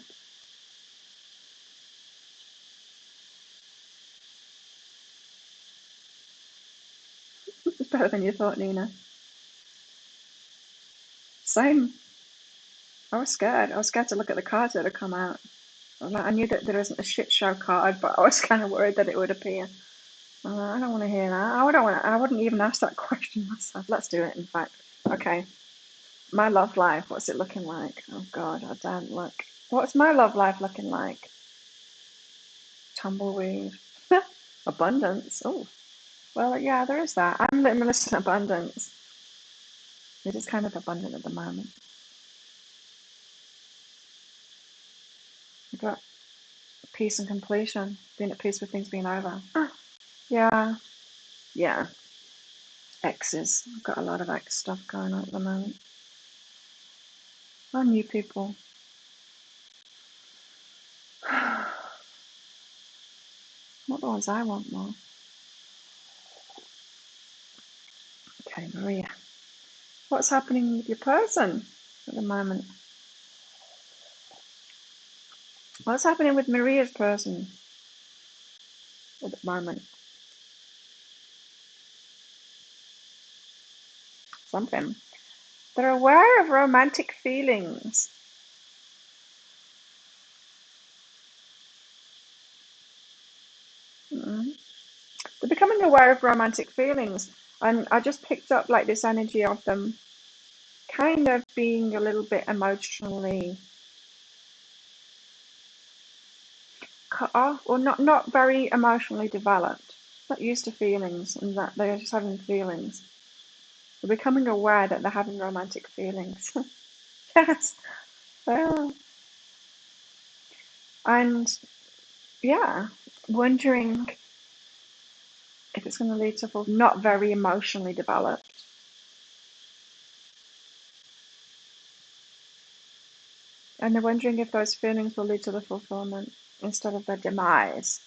It's better than you thought, Nina. Same. I was scared. I was scared to look at the cards that had come out. I knew that there isn't a shit show card, but I was kind of worried that it would appear. I don't want to hear that. I wouldn't even ask that question myself. Let's do it, in fact. Okay. My love life, what's it looking like? Oh God, I don't look. What's my love life looking like? Tumbleweed. Abundance. Oh, well, yeah, there is that. I'm limitless in abundance. It is kind of abundant at the moment. I've got peace and completion, being at peace with things being over. Yeah, yeah. Exes. I've got a lot of ex stuff going on at the moment. Oh, new people. Not the ones I want more. Okay, Maria. What's happening with your person at the moment? What's happening with Maria's person at the moment? Something. They're aware of romantic feelings. Mm. They're becoming aware of romantic feelings. And I just picked up like this energy of them kind of being a little bit emotionally cut off, or not very emotionally developed, not used to feelings, and that they're just having feelings. They're becoming aware that they're having romantic feelings. Yes. Well, and yeah, wondering if it's going to lead to not very emotionally developed. And they're wondering if those feelings will lead to the fulfillment instead of their demise.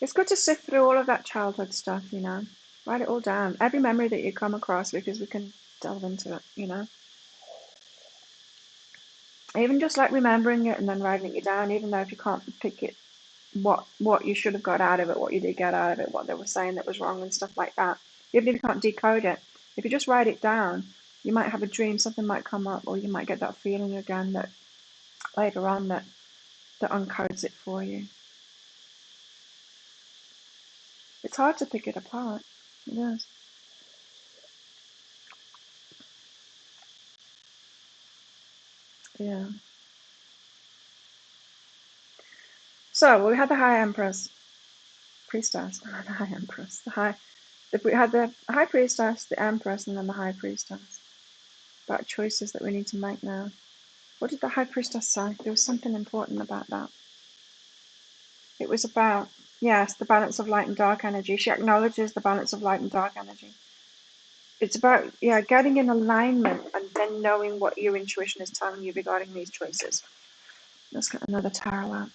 It's good to sift through all of that childhood stuff, Write it all down. Every memory that you come across, because we can delve into it. Even just like remembering it and then writing it down, even though if you can't pick it, what you should have got out of it, what you did get out of it, what they were saying that was wrong and stuff like that. Even if you can't decode it, if you just write it down, you might have a dream, something might come up, or you might get that feeling again that later on that uncodes it for you. It's hard to pick it apart. It is. Yeah. So we had the High Empress, Priestess, not the High Empress, we had the High Priestess, the Empress, and then the High Priestess. About choices that we need to make now. What did the High Priestess say? There was something important about that. It was about, yes, the balance of light and dark energy. She acknowledges the balance of light and dark energy. It's about, yeah, getting in alignment and then knowing what your intuition is telling you regarding these choices. Let's get another tarot out.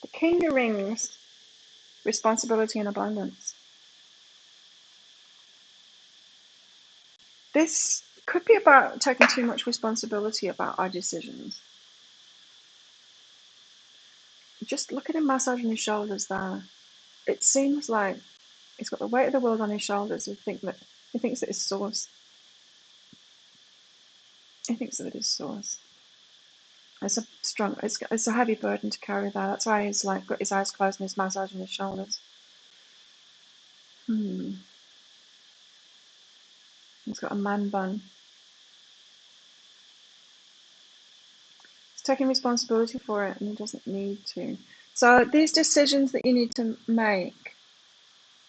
The King of Rings, responsibility and abundance. This could be about taking too much responsibility about our decisions. Just look at him massaging his shoulders there. It seems like he's got the weight of the world on his shoulders. He thinks that it's source. He thinks that it is source. It's a heavy burden to carry that. That's why he's like got his eyes closed and he's massaging his shoulders. He's got a man bun. He's taking responsibility for it and he doesn't need to. So these decisions that you need to make,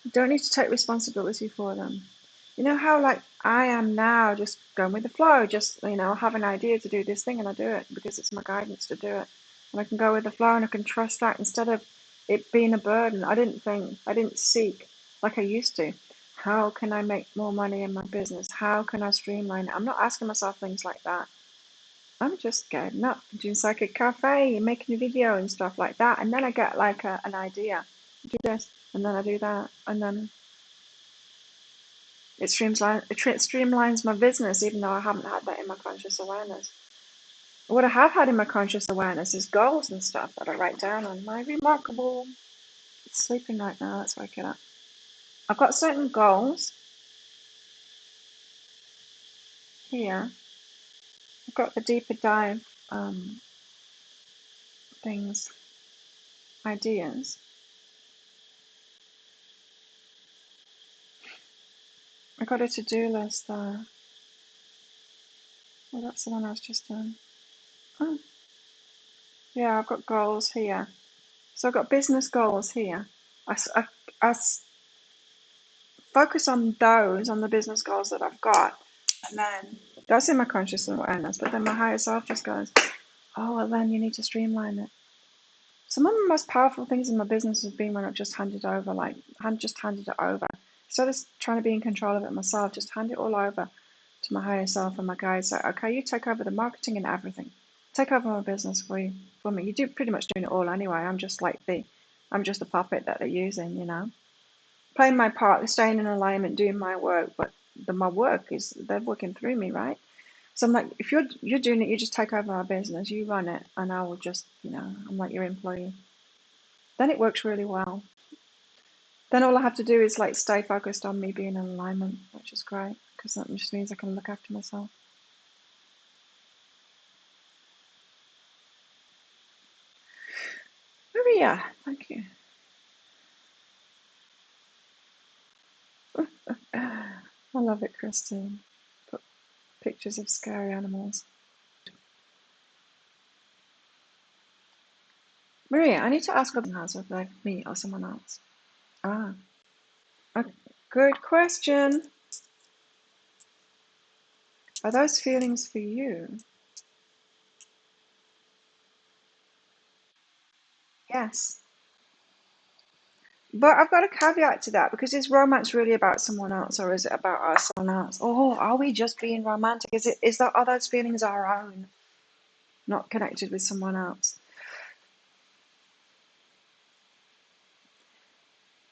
you don't need to take responsibility for them. You know how like I am now, just going with the flow, just I have an idea to do this thing and I do it because it's my guidance to do it. And I can go with the flow and I can trust that instead of it being a burden. I didn't seek like I used to. How can I make more money in my business? How can I streamline it? I'm not asking myself things like that. I'm just getting up, doing Psychic Cafe and making a video and stuff like that. And then I get like an idea. Do this and then I do that and then it streamlines my business, even though I haven't had that in my conscious awareness. What I have had in my conscious awareness is goals and stuff that I write down on my remarkable. It's sleeping right now. Let's wake it up. I've got certain goals here. I've got the deeper dive things, ideas. I got a to-do list there. Oh, that's the one I was just doing. Oh, yeah, I've got goals here. So I've got business goals here. I focus on those, on the business goals that I've got. And then that's in my conscious awareness. But then my higher self just goes, oh, well, then you need to streamline it. Some of the most powerful things in my business have been when I've just handed over, just handed it over. Instead of trying to be in control of it myself, just hand it all over to my higher self and my guides. Say, okay, you take over the marketing and everything. Take over my business for me. You do pretty much doing it all anyway. I'm just the puppet that they're using, Playing my part, staying in alignment, doing my work, but my work is they're working through me, right? So I'm like, if you're doing it, you just take over our business, you run it, and I will just, I'm like your employee. Then it works really well. Then all I have to do is like stay focused on me being in alignment, which is great because that just means I can look after myself. Maria, thank you. I love it, Christine. Put pictures of scary animals. Maria, I need to ask other house if like me or someone else. Ah, a good question. Are those feelings for you? Yes. But I've got a caveat to that because is romance really about someone else or is it about ourselves? Oh, are we just being romantic? Are those feelings our own, not connected with someone else?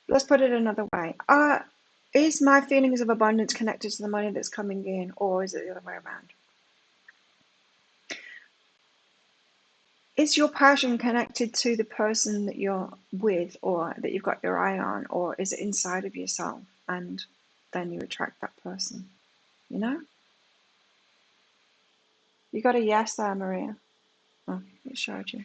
Let's put it another way. Is my feelings of abundance connected to the money that's coming in, or is it the other way around? is your passion connected to the person that you're with or that you've got your eye on, or is it inside of yourself and then you attract that person? You know? You got a yes there, Maria. Oh, it showed you.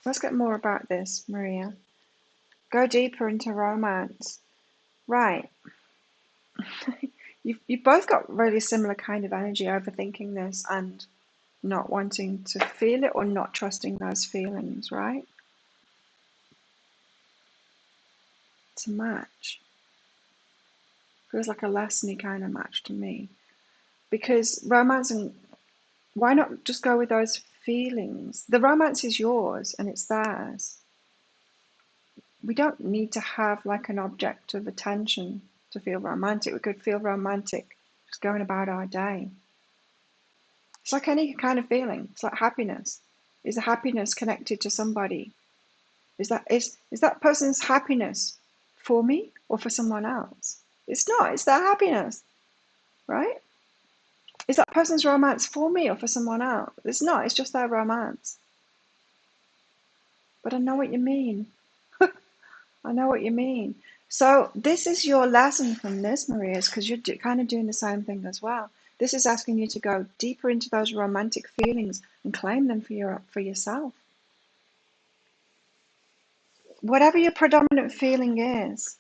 Let's get more about this, Maria. Go deeper into romance. Right. You've both got really similar kind of energy, overthinking this and not wanting to feel it or not trusting those feelings, right? It's a match. Feels like a lessony kind of match to me. Because romance, and why not just go with those feelings? The romance is yours and it's theirs. We don't need to have like an object of attention to feel romantic. We could feel romantic just going about our day. It's like any kind of feeling. It's like happiness. Is the happiness connected to somebody? Is that person's happiness for me or for someone else? It's not. It's their happiness, right? Is that person's romance for me or for someone else? It's not. It's just their romance. But I know what you mean. I know what you mean. So this is your lesson from this, Maria, is because you're kind of doing the same thing as well. This is asking you to go deeper into those romantic feelings and claim them for yourself. Whatever your predominant feeling is,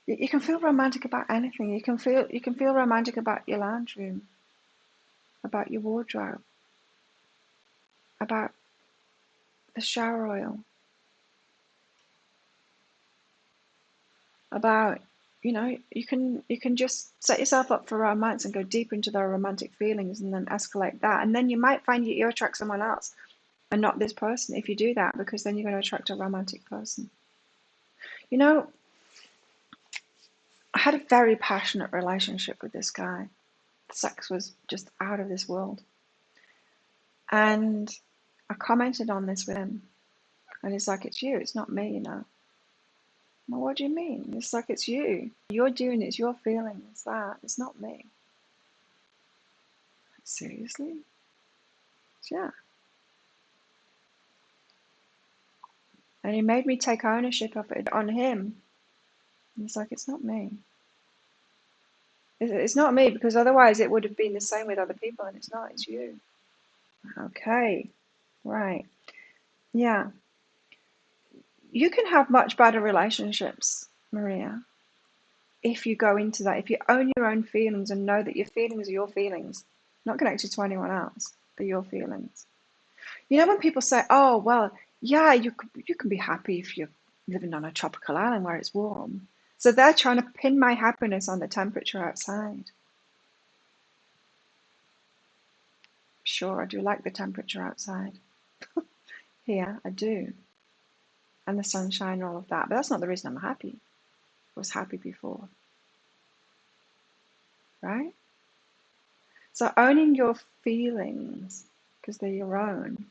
you can feel romantic about anything. You can feel romantic about your lounge room, about your wardrobe, about the shower oil, about you can just set yourself up for romance and go deeper into their romantic feelings and then escalate that. And then you might find you attract someone else and not this person if you do that, because then you're going to attract a romantic person. You know, I had a very passionate relationship with this guy. Sex was just out of this world. And I commented on this with him. And he's like, it's you, it's not me. Well, what do you mean? It's like, it's you. You're doing it, it's your feeling, it's that. It's not me. Seriously? Yeah. And he made me take ownership of it on him. And it's like, it's not me. It's not me, because otherwise it would have been the same with other people, and it's not, it's you. Okay, right. Yeah. You can have much better relationships, Maria, if you go into that, if you own your own feelings and know that your feelings are your feelings, not connected to anyone else, they're your feelings. You know when people say, "Oh, well, yeah, you can be happy if you're living on a tropical island where it's warm." So they're trying to pin my happiness on the temperature outside. Sure, I do like the temperature outside. Here, I do. And the sunshine and all of that. But that's not the reason I'm happy. I was happy before, right? So owning your feelings, because they're your own,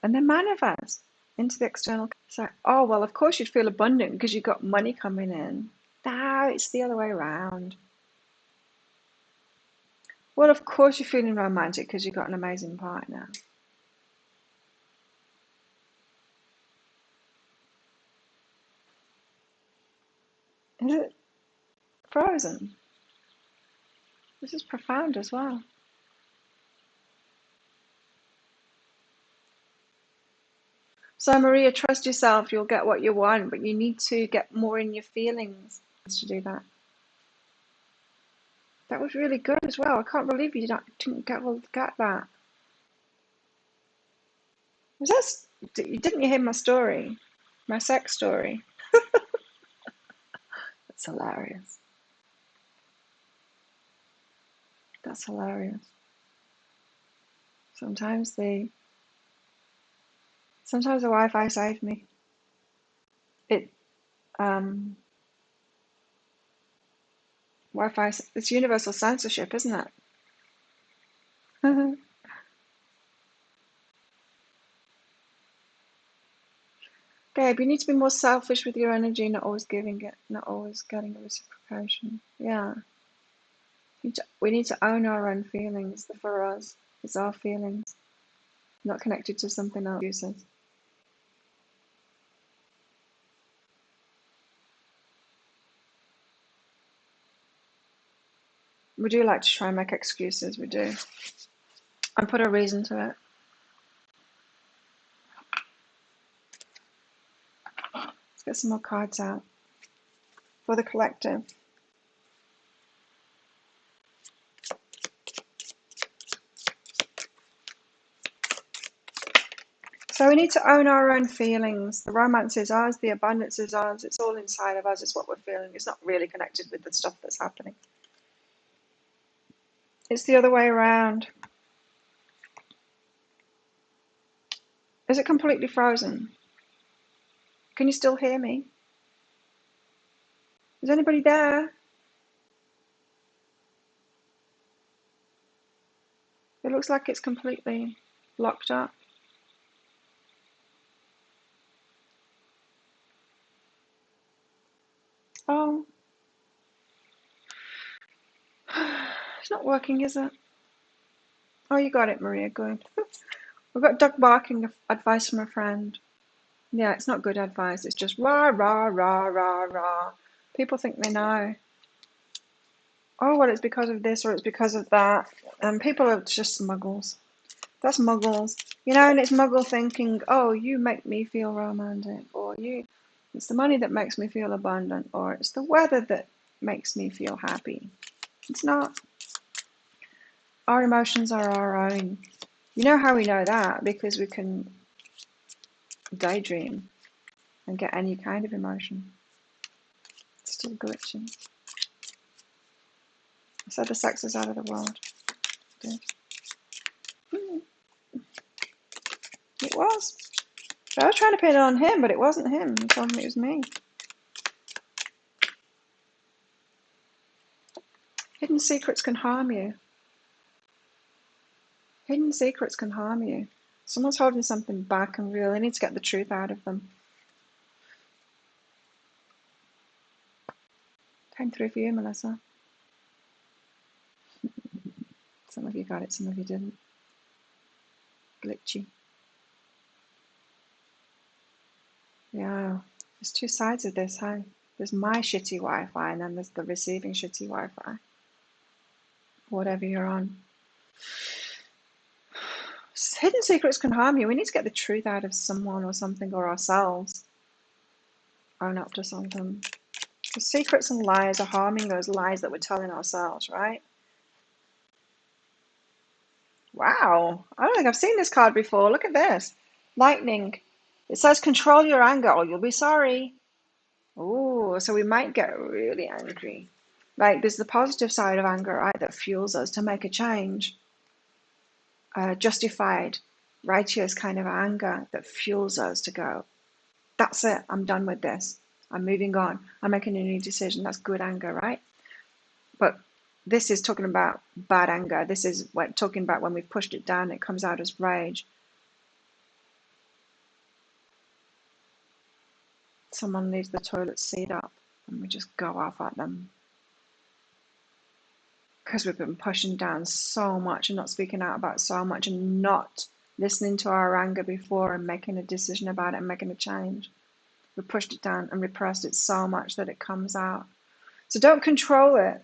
and then manifest into the external. So, oh, well, of course you'd feel abundant because you've got money coming in. No, it's the other way around. Well, of course you're feeling romantic because you've got an amazing partner. Is it frozen? This is profound as well. So, Maria, trust yourself. You'll get what you want, but you need to get more in your feelings to do that. That was really good as well. I can't believe you didn't get that. Was that? Didn't you hear my story? My sex story? That's hilarious. That's hilarious. Sometimes sometimes the Wi-Fi saved me. It um Wi-Fi. It's universal censorship, isn't it? Gabe, you need to be more selfish with your energy, not always giving it, not always getting a reciprocation. Yeah. We need to own our own feelings for us. It's our feelings, not connected to something else. Excuses. We do like to try and make excuses, we do. And put a reason to it. Let's get some more cards out for the collective. So we need to own our own feelings. The romance is ours, the abundance is ours. It's all inside of us. It's what we're feeling. It's not really connected with the stuff that's happening. It's the other way around. Is it completely frozen? Can you still hear me? Is anybody there? It looks like it's completely locked up. Oh, it's not working, is it? Oh, you got it, Maria. Good. We've got dog barking advice from a friend. Yeah, it's not good advice. It's just rah, rah, rah, rah, rah. People think they know. Oh, well, it's because of this or it's because of that. And people are just muggles. That's muggles. You know, and it's muggle thinking, oh, you make me feel romantic. Or it's the money that makes me feel abundant. Or it's the weather that makes me feel happy. It's not. Our emotions are our own. You know how we know that? Because we can daydream and get any kind of emotion. It's still glitching. I said the sex is out of the world. Good. It was. I was trying to pin it on him, but it wasn't him. He told me it was me. Hidden secrets can harm you. Hidden secrets can harm you. Someone's holding something back and really need to get the truth out of them. Came through for you, Melissa. Some of you got it, some of you didn't. Glitchy. Yeah, there's two sides of this, hey? There's my shitty Wi-Fi and then there's the receiving shitty Wi-Fi. Whatever you're on. Hidden secrets can harm you. We need to get the truth out of someone or something or ourselves. Own up to something. Because secrets and lies are harming those lies that we're telling ourselves, right? Wow. I don't think I've seen this card before. Look at this. Lightning. It says control your anger or you'll be sorry. Oh, so we might get really angry. Like there's the positive side of anger, right, that fuels us to make a change. Justified, righteous kind of anger that fuels us to go, that's it, I'm done with this. I'm moving on. I'm making a new decision. That's good anger, right? But this is talking about bad anger. This is what talking about when we've pushed it down, it comes out as rage. Someone leaves the toilet seat up and we just go off at them. Because we've been pushing down so much and not speaking out about so much and not listening to our anger before and making a decision about it and making a change. We pushed it down and repressed it so much that it comes out. So don't control it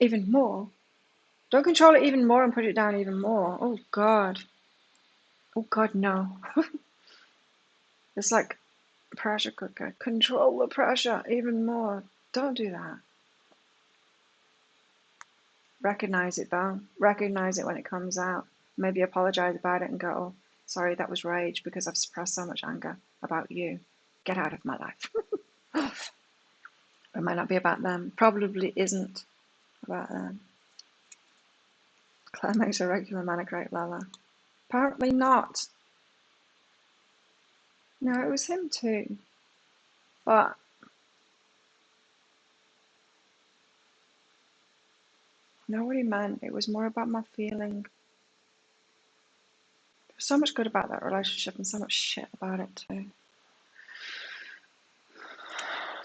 even more. Don't control it even more and put it down even more. Oh God. Oh God, no. It's like a pressure cooker. Control the pressure even more. Don't do that. Recognize it though. Recognize it when it comes out. Maybe apologize about it and go, oh, sorry, that was rage because I've suppressed so much anger about you. Get out of my life. It might not be about them. Probably isn't about them. Claire makes a regular man a great lover. Apparently not. No, it was him too. But know what he meant. It was more about my feeling. There's so much good about that relationship and so much shit about it too.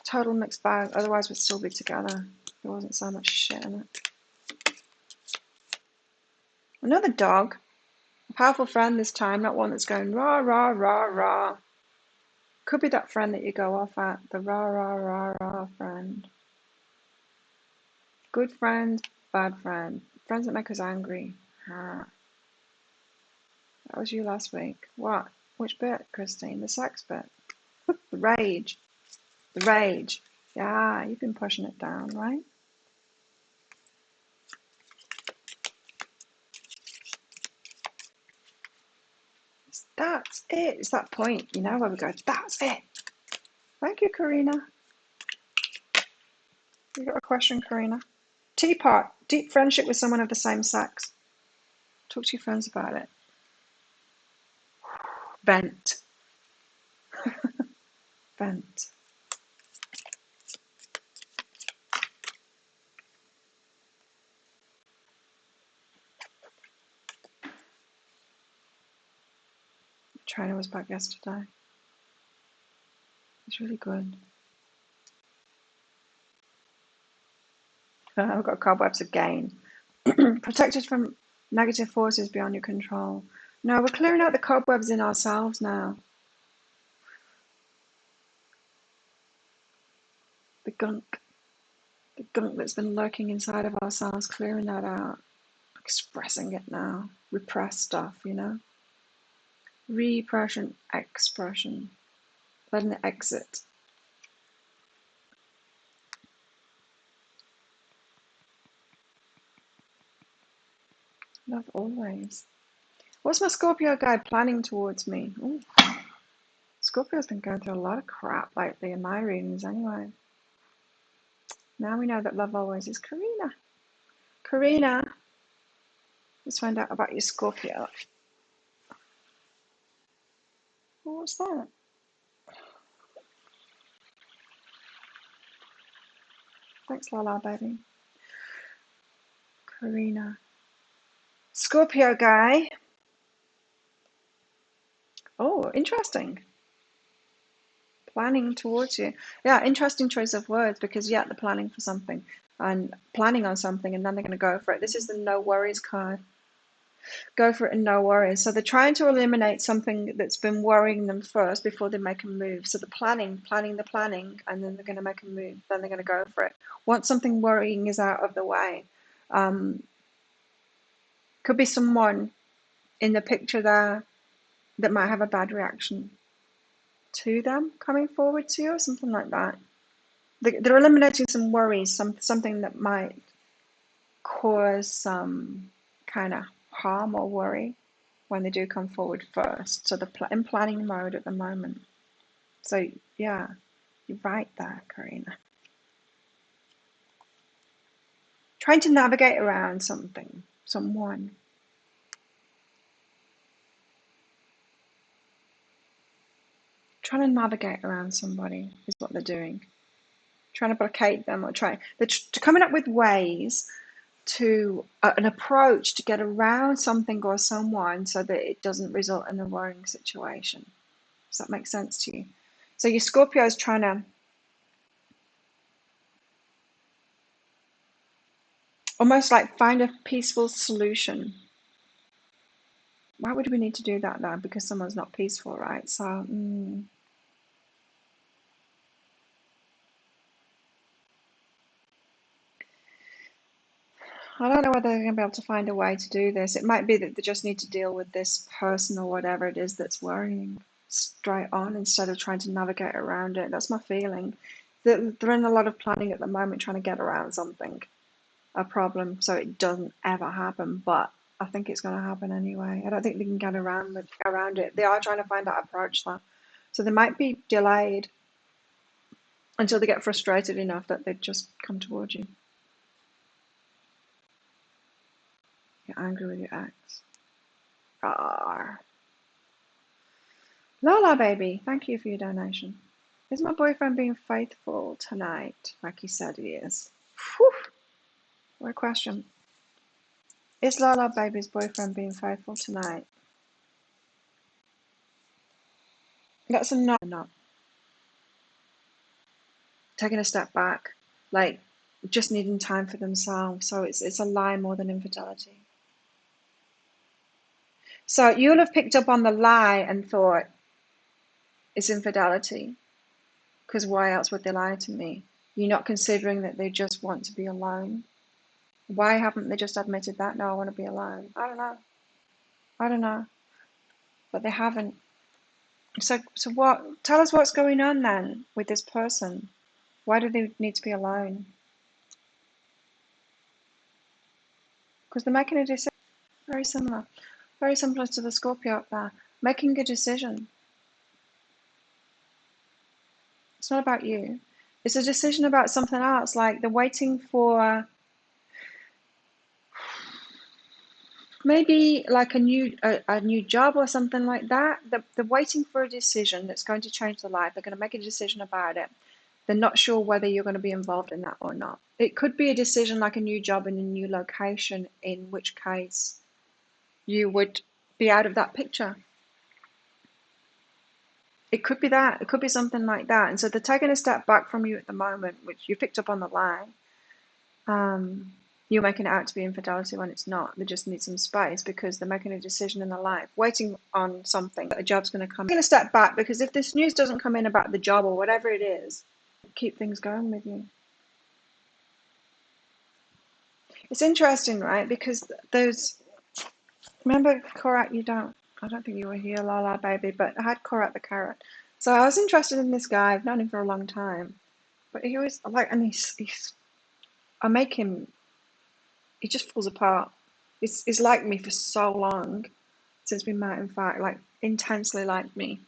Total mixed bag. Otherwise, we'd still be together. There wasn't so much shit in it. Another dog. A powerful friend this time, not one that's going rah, rah, rah, rah. Could be that friend that you go off at, the rah, rah, rah, rah friend. Good friend, bad friend. Friends that make us angry. Ah, that was you last week. What? Which bit, Christine? The sex bit? The rage. The rage. Yeah, you've been pushing it down, right? That's it. It's that point, you know, where we go, that's it. Thank you, Karina. You got a question, Karina? Teapot. Deep friendship with someone of the same sex. Talk to your friends about it. Vent. Vent. Trainer was back yesterday. It's really good. I've got cobwebs again. Protected from negative forces beyond your control. No, we're clearing out the cobwebs in ourselves now. The gunk. The gunk that's been lurking inside of ourselves, clearing that out. Expressing it now. Repressed stuff, you know? Repression, expression. Letting it exit. Love always. What's my Scorpio guy planning towards me? Ooh. Scorpio's been going through a lot of crap lately in my readings anyway. Now we know that love always is Karina. Karina, let's find out about your Scorpio. Oh, what's that? Thanks, Lala, baby. Karina. Scorpio guy. Oh, interesting. Planning towards you. Yeah, interesting choice of words because, yeah, they're planning for something and planning on something and then they're going to go for it. This is the no worries card. Go for it and no worries. So they're trying to eliminate something that's been worrying them first before they make a move. So the planning, and then they're going to make a move. Then they're going to go for it. Once something worrying is out of the way, could be someone in the picture there that might have a bad reaction to them coming forward to you or something like that. They're eliminating some worries, something that might cause some kind of harm or worry when they do come forward first. So they're in planning mode at the moment. So yeah, you're right there, Karina. Trying to navigate around something, someone. Trying to navigate around somebody is what they're doing. Trying to placate them or they're coming up with ways to an approach to get around something or someone so that it doesn't result in a worrying situation. Does that make sense to you? So your Scorpio is trying to almost like find a peaceful solution. Why would we need to do that though? Because someone's not peaceful, right? So I don't know whether they're going to be able to find a way to do this. It might be that they just need to deal with this person or whatever it is that's worrying straight on instead of trying to navigate around it. That's my feeling. They're in a lot of planning at the moment trying to get around something, a problem, so it doesn't ever happen. But I think it's going to happen anyway. I don't think they can get around it. They are trying to find that approach though. So they might be delayed until they get frustrated enough that they just come towards you. You're angry with your ex. Rawr. Lola, baby, thank you for your donation. Is my boyfriend being faithful tonight, like he said he is? Whew. What a question. Is Lola, baby's boyfriend being faithful tonight? That's a no. Not. Taking a step back, like just needing time for themselves. So it's a lie more than infidelity. So you'll have picked up on the lie and thought it's infidelity, because why else would they lie to me? You're not considering that they just want to be alone. Why haven't they just admitted that? No, I want to be alone. I don't know. I don't know. But they haven't. So what? Tell us what's going on then with this person. Why do they need to be alone? Because they're making a decision. Very similar. Very similar to the Scorpio up there. Making a decision. It's not about you. It's a decision about something else. Like they're waiting for maybe like a new job or something like that. They're waiting for a decision that's going to change their life. They're going to make a decision about it. They're not sure whether you're going to be involved in that or not. It could be a decision like a new job in a new location, in which case you would be out of that picture. It could be that. It could be something like that. And so they're taking a step back from you at the moment, which you picked up on the line. You're making it out to be infidelity when it's not. They just need some space because they're making a decision in their life, waiting on something, that a job's going to come. I'm going to step back because if this news doesn't come in about the job or whatever it is, keep things going with you. It's interesting, right? Because remember Korat, I don't think you were here, Lala baby, but I had Korat the carrot. So I was interested in this guy. I've known him for a long time, but he was like, and I make him, he just falls apart. He's liked me for so long, since we met, in fact, like intensely liked me.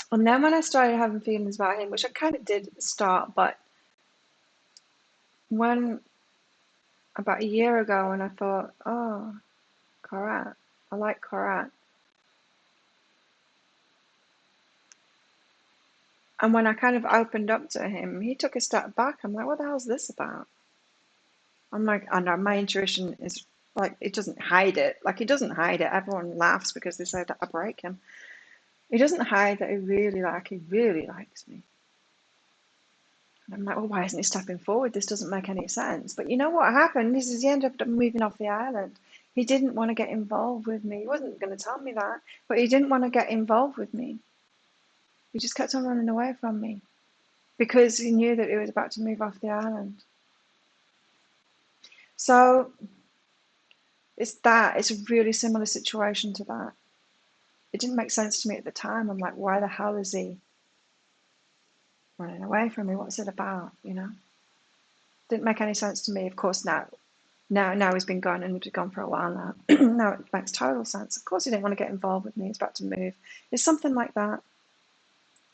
And then when I started having feelings about him, which I kind of did at the start, but when about a year ago, when I thought, oh, Korat, I like Korat. And when I kind of opened up to him, he took a step back. I'm like, what the hell is this about? I'm like, I know my intuition is like, it doesn't hide it. Like, he doesn't hide it. Everyone laughs because they say that I break him. He doesn't hide that he really likes me. And I'm like, well, why isn't he stepping forward? This doesn't make any sense. But you know what happened? Is he ended up moving off the island. He didn't want to get involved with me. He wasn't going to tell me that, but he didn't want to get involved with me. He just kept on running away from me because he knew that he was about to move off the island. So it's a really similar situation to that. It didn't make sense to me at the time. I'm like, why the hell is he running away from me? What's it about? You know? Didn't make any sense to me. Of course, now he's been gone and he's gone for a while now. Now it makes total sense. Of course he didn't want to get involved with me. He's about to move. It's something like that.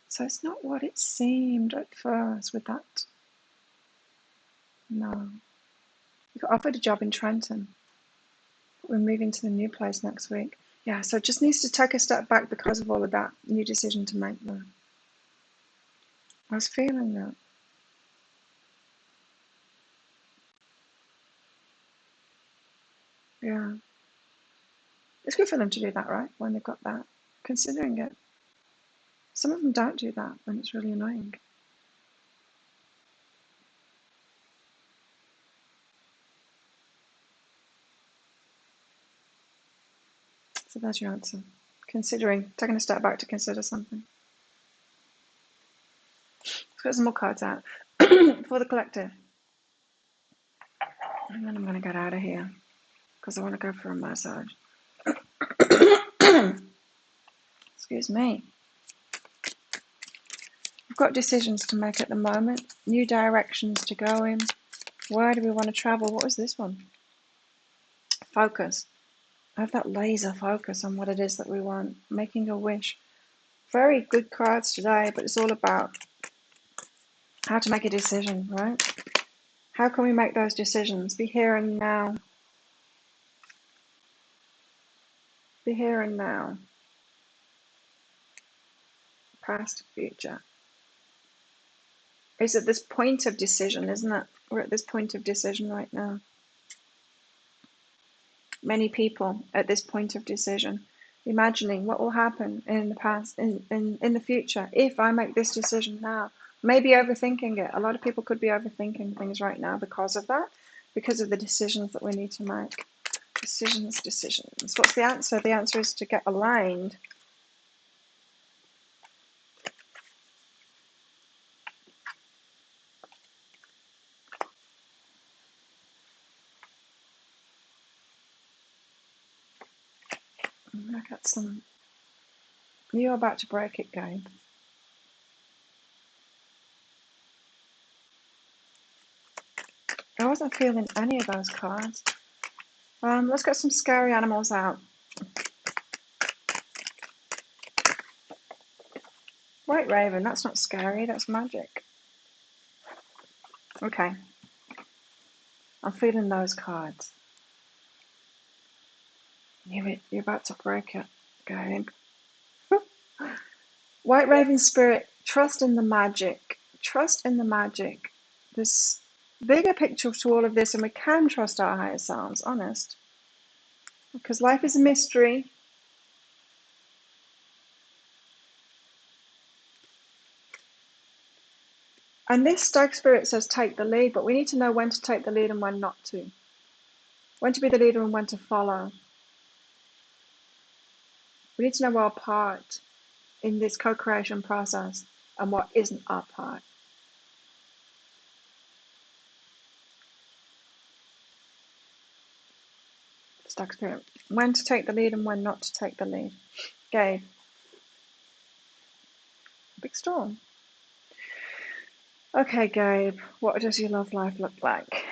So it's not what it seemed at first with that. No. We got offered a job in Trenton. We're moving to the new place next week. Yeah, so it just needs to take a step back because of all of that new decision to make there. I was feeling that. Yeah. It's good for them to do that, right? When they've got that. Considering it. Some of them don't do that, and it's really annoying. So there's your answer. Taking a step back to consider something. Let's get some more cards out for the collective. And then I'm going to get out of here because I want to go for a massage. Excuse me. We've got decisions to make at the moment, new directions to go in. Where do we want to travel? What was this one? Focus. I have that laser focus on what it is that we want. Making a wish. Very good cards today, but it's all about how to make a decision, right? How can we make those decisions? Be here and now. Be here and now. Past, future. It's at this point of decision, isn't it? We're at this point of decision right now. Many people at this point of decision, imagining what will happen in the past, in the future, if I make this decision now. Maybe overthinking it. A lot of people could be overthinking things right now because of that, because of the decisions that we need to make. Decisions, decisions. What's the answer? The answer is to get aligned. I got some. You're about to break it, Gabe. I wasn't feeling any of those cards. Let's get some scary animals out. White Raven, that's not scary, that's magic. Okay. I'm feeling those cards. You're about to break it, Gabe. White Raven Spirit, trust in the magic. Trust in the magic. There's bigger picture to all of this, and we can trust our higher selves, honest. Because life is a mystery. And this Stag Spirit says take the lead, but we need to know when to take the lead and when not to. When to be the leader and when to follow. We need to know our part in this co-creation process and what isn't our part. Stag Spirit. When to take the lead and when not to take the lead. Gabe. Big storm. Okay, Gabe. What does your love life look like?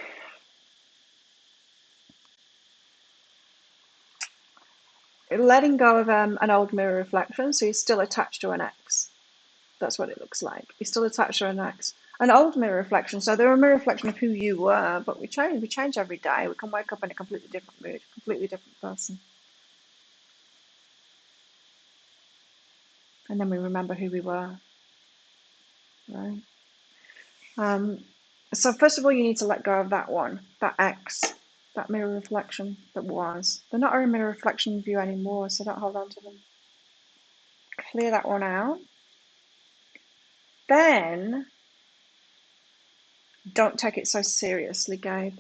Letting go of an old mirror reflection, so you're still attached to an ex. That's what it looks like. You're still attached to an ex. An old mirror reflection, so they're a mirror reflection of who you were, but we change every day. We can wake up in a completely different mood, completely different person. And then we remember who we were, right? So first of all, you need to let go of that one, that ex, that mirror reflection that was. They're not a mirror reflection of you anymore, so don't hold on to them. Clear that one out. Then, don't take it so seriously, Gabe.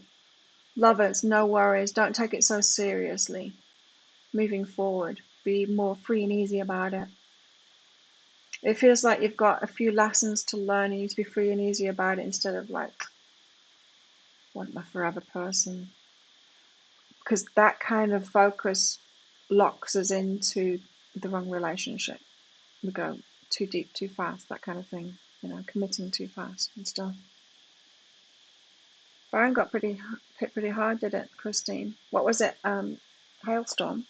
Lovers, no worries. Don't take it so seriously. Moving forward, be more free and easy about it. It feels like you've got a few lessons to learn and you need to be free and easy about it instead of like, want my forever person. Because that kind of focus locks us into the wrong relationship. We go too deep, too fast, that kind of thing. You know, committing too fast and stuff. Byron got hit pretty hard, did it, Christine? What was it? Hailstorm.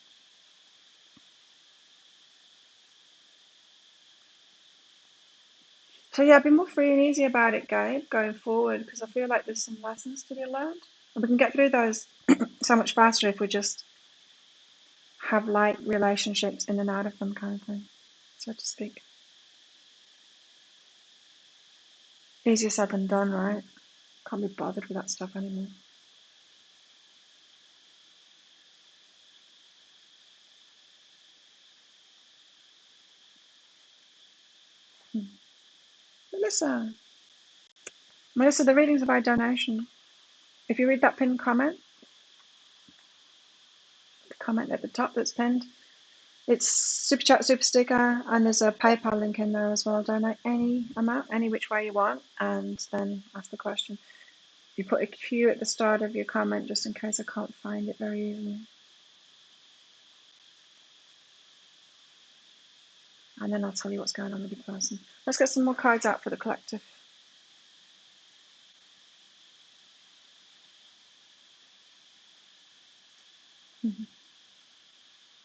So yeah, be more free and easy about it, Gabe, going forward, because I feel like there's some lessons to be learned. And we can get through those so much faster if we just have light relationships in and out of them, kind of thing, so to speak. Easier said than done, right? Can't be bothered with that stuff anymore. Melissa, the readings are by donation. If you read that pinned comment, the comment at the top that's pinned, it's Super Chat, Super Sticker, and there's a PayPal link in there as well. Donate any amount, any which way you want, and then ask the question. You put a Q at the start of your comment just in case I can't find it very easily. And then I'll tell you what's going on with your person. Let's get some more cards out for the collective.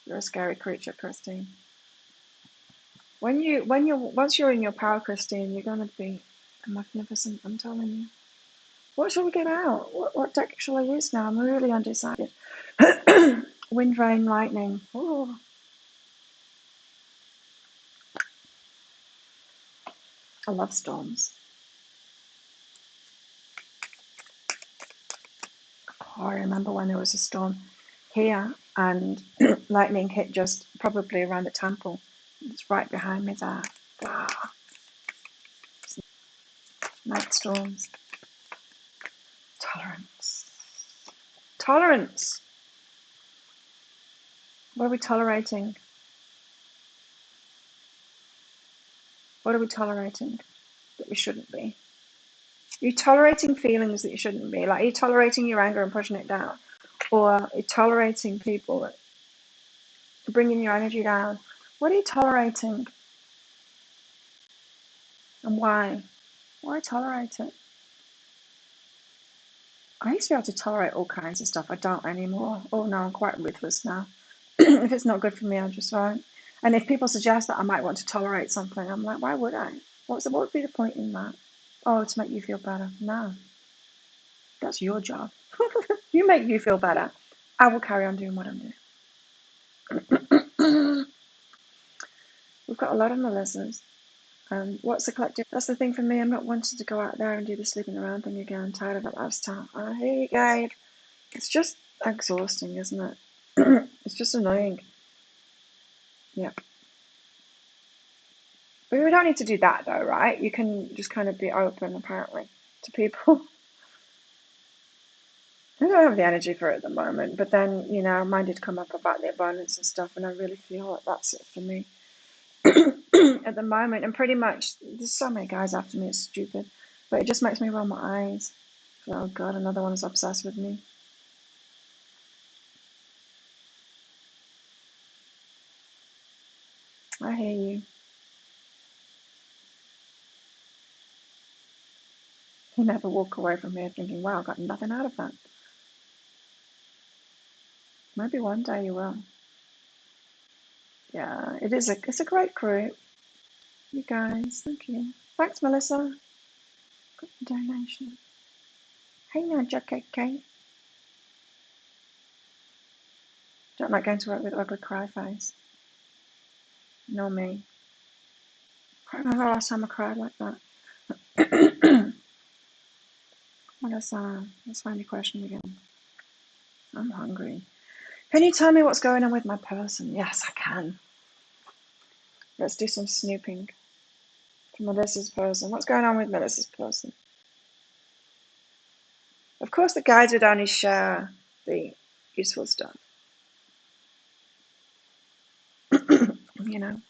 You're a scary creature, Christine. Once you're in your power, Christine, you're gonna be magnificent, I'm telling you. What shall we get out? What deck shall I use now? I'm really undecided. Wind, rain, lightning. Oh. I love storms. Oh, I remember when there was a storm here and lightning hit just probably around the temple. It's right behind me there. Ah, night storms. Tolerance. Tolerance. What are we tolerating? What are we tolerating that we shouldn't be? Are you tolerating feelings that you shouldn't be? Like, are you tolerating your anger and pushing it down? Or are you tolerating people that are bringing your energy down? What are you tolerating? And why? Why tolerate it? I used to be able to tolerate all kinds of stuff. I don't anymore. Oh no, I'm quite ruthless now. If it's not good for me, I just won't. And if people suggest that I might want to tolerate something, I'm like, why would I? What would be the point in that? Oh, to make you feel better. No, that's your job. You make you feel better. I will carry on doing what I'm doing. We've got a lot of Melissas. What's the collective? That's the thing for me. I'm not wanting to go out there and do the sleeping around thing again. I'm tired of that lifestyle. I hate it. It's just exhausting, isn't it? It's just annoying. Yeah. But we don't need to do that though, right? You can just kind of be open, apparently, to people. I don't have the energy for it at the moment, but then, mine did come up about the abundance and stuff, and I really feel like that's it for me at the moment. And pretty much, there's so many guys after me, it's stupid, but it just makes me roll my eyes. Oh God, another one is obsessed with me. I hear you. You never walk away from here thinking, wow, I got nothing out of that. Maybe one day you will. Yeah, it's a great group. You guys, thank you. Thanks, Melissa. Got the donation. Hey, Naja KK. Don't like going to work with ugly cry face. Nor me. I can't remember the last time I cried like that. Let's find your question again. I'm hungry. Can you tell me what's going on with my person? Yes, I can. Let's do some snooping for Melissa's person. What's going on with Melissa's person? Of course, the guides would only share the useful stuff. you know.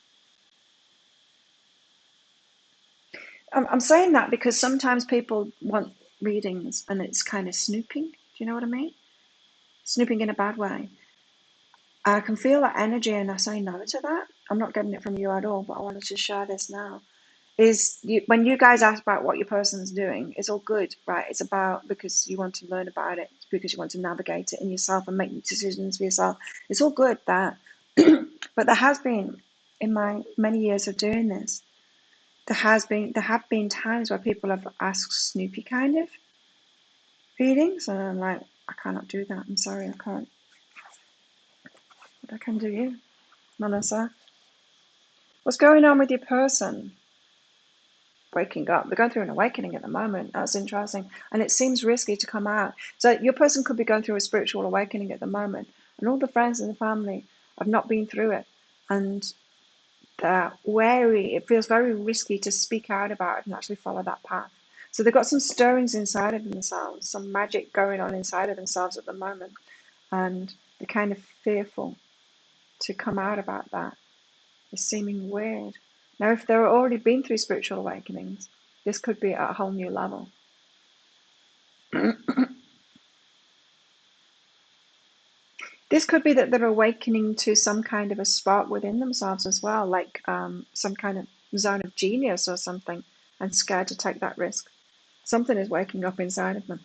I'm saying that because sometimes people want readings and it's kind of snooping. Do you know what I mean? Snooping in a bad way. I can feel that energy and I say no to that. I'm not getting it from you at all, but I wanted to share this now. When you guys ask about what your person's doing, it's all good, right? It's about because you want to learn about it, because you want to navigate it in yourself and make decisions for yourself. It's all good that. But there has been, in my many years of doing this, there have been times where people have asked Snoopy kind of readings, and I'm like, I cannot do that. I'm sorry, I can't. But I can do you, Melissa. What's going on with your person? Waking up. They're going through an awakening at the moment. That's interesting. And it seems risky to come out. So your person could be going through a spiritual awakening at the moment, and all the friends and the family have not been through it. And they're wary. It feels very risky to speak out about it and actually follow that path. So they've got some stirrings inside of themselves, some magic going on inside of themselves at the moment. And they're kind of fearful to come out about that. It's seeming weird. Now, if they've already been through spiritual awakenings, this could be at a whole new level. This could be that they're awakening to some kind of a spark within themselves as well, like some kind of zone of genius or something, and scared to take that risk. Something is waking up inside of them.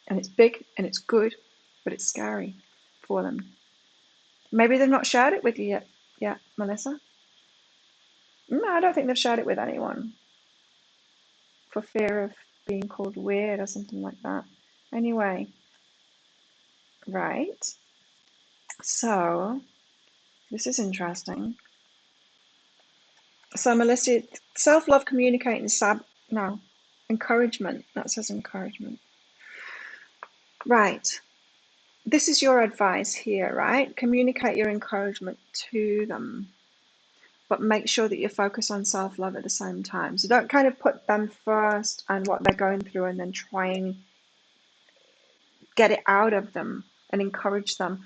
And it's big and it's good, but it's scary for them. Maybe they've not shared it with you yet. Yeah, Melissa? No, I don't think they've shared it with anyone for fear of being called weird or something like that. Anyway, right. So, this is interesting. So, Melissa, self-love, communicating, no, encouragement. That says encouragement. Right. This is your advice here, right? Communicate your encouragement to them, but make sure that you focus on self-love at the same time. So don't kind of put them first and what they're going through and then try and get it out of them and encourage them.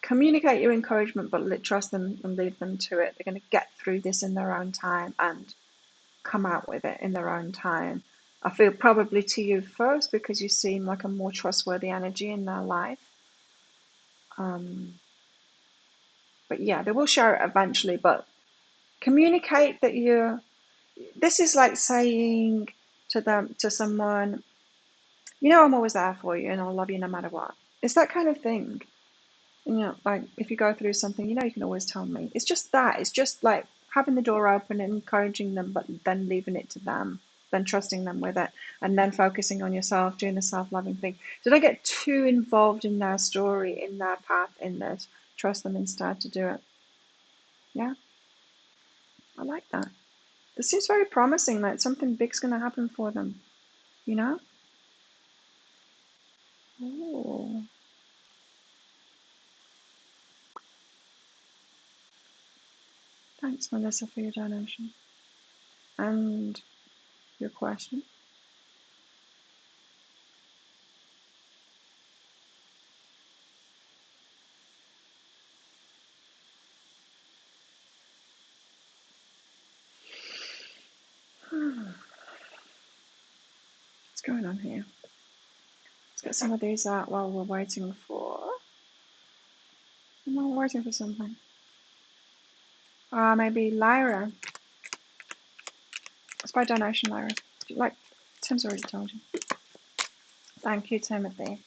communicate your encouragement, but trust them and leave them to it. They're going to get through this in their own time and come out with it in their own time. I feel probably to you first because you seem like a more trustworthy energy in their life. But yeah, they will share it eventually, but communicate that this is like saying to someone, I'm always there for you and I'll love you no matter what. It's that kind of thing. Like if you go through something, you can always tell me. It's just that. It's just like having the door open and encouraging them, but then leaving it to them, then trusting them with it, and then focusing on yourself, doing the self-loving thing. So don't get too involved in their story, in their path, in this. Trust them instead to do it. Yeah, I like that. This seems very promising, that something big's going to happen for them, Oh, thanks, Melissa, for your donation and your question. What's going on here? Let's get some of these out while we're waiting for something. Maybe Lyra. It's by donation, Lyra. Like Tim's already told you. Thank you, Timothy.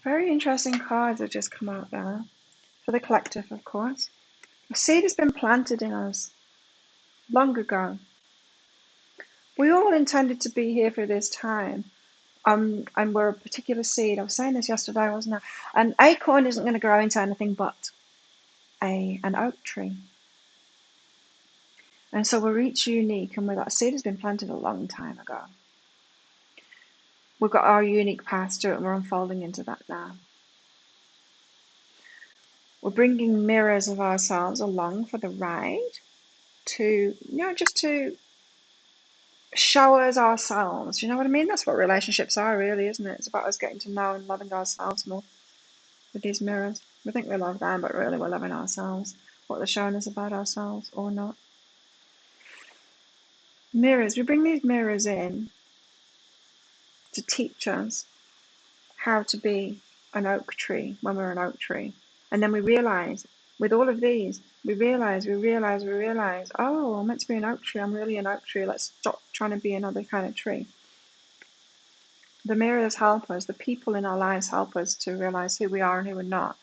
Very interesting cards have just come out there for the collective, of course. A seed has been planted in us long ago. We all intended to be here for this time. And we're a particular seed. I was saying this yesterday, wasn't I? An acorn isn't going to grow into anything but an oak tree. And so we're each unique, and that seed has been planted a long time ago. We've got our unique past to it, and we're unfolding into that now. We're bringing mirrors of ourselves along for the ride to, just to show us ourselves. You know what I mean? That's what relationships are, really, isn't it? It's about us getting to know and loving ourselves more with these mirrors. We think we love them, but really we're loving ourselves, what they're showing us about ourselves or not. Mirrors. We bring these mirrors in to teach us how to be an oak tree when we're an oak tree. And then we realize, with all of these, we realize, oh, I'm meant to be an oak tree. I'm really an oak tree. Let's stop trying to be another kind of tree. The mirrors help us. The people in our lives help us to realize who we are and who we're not,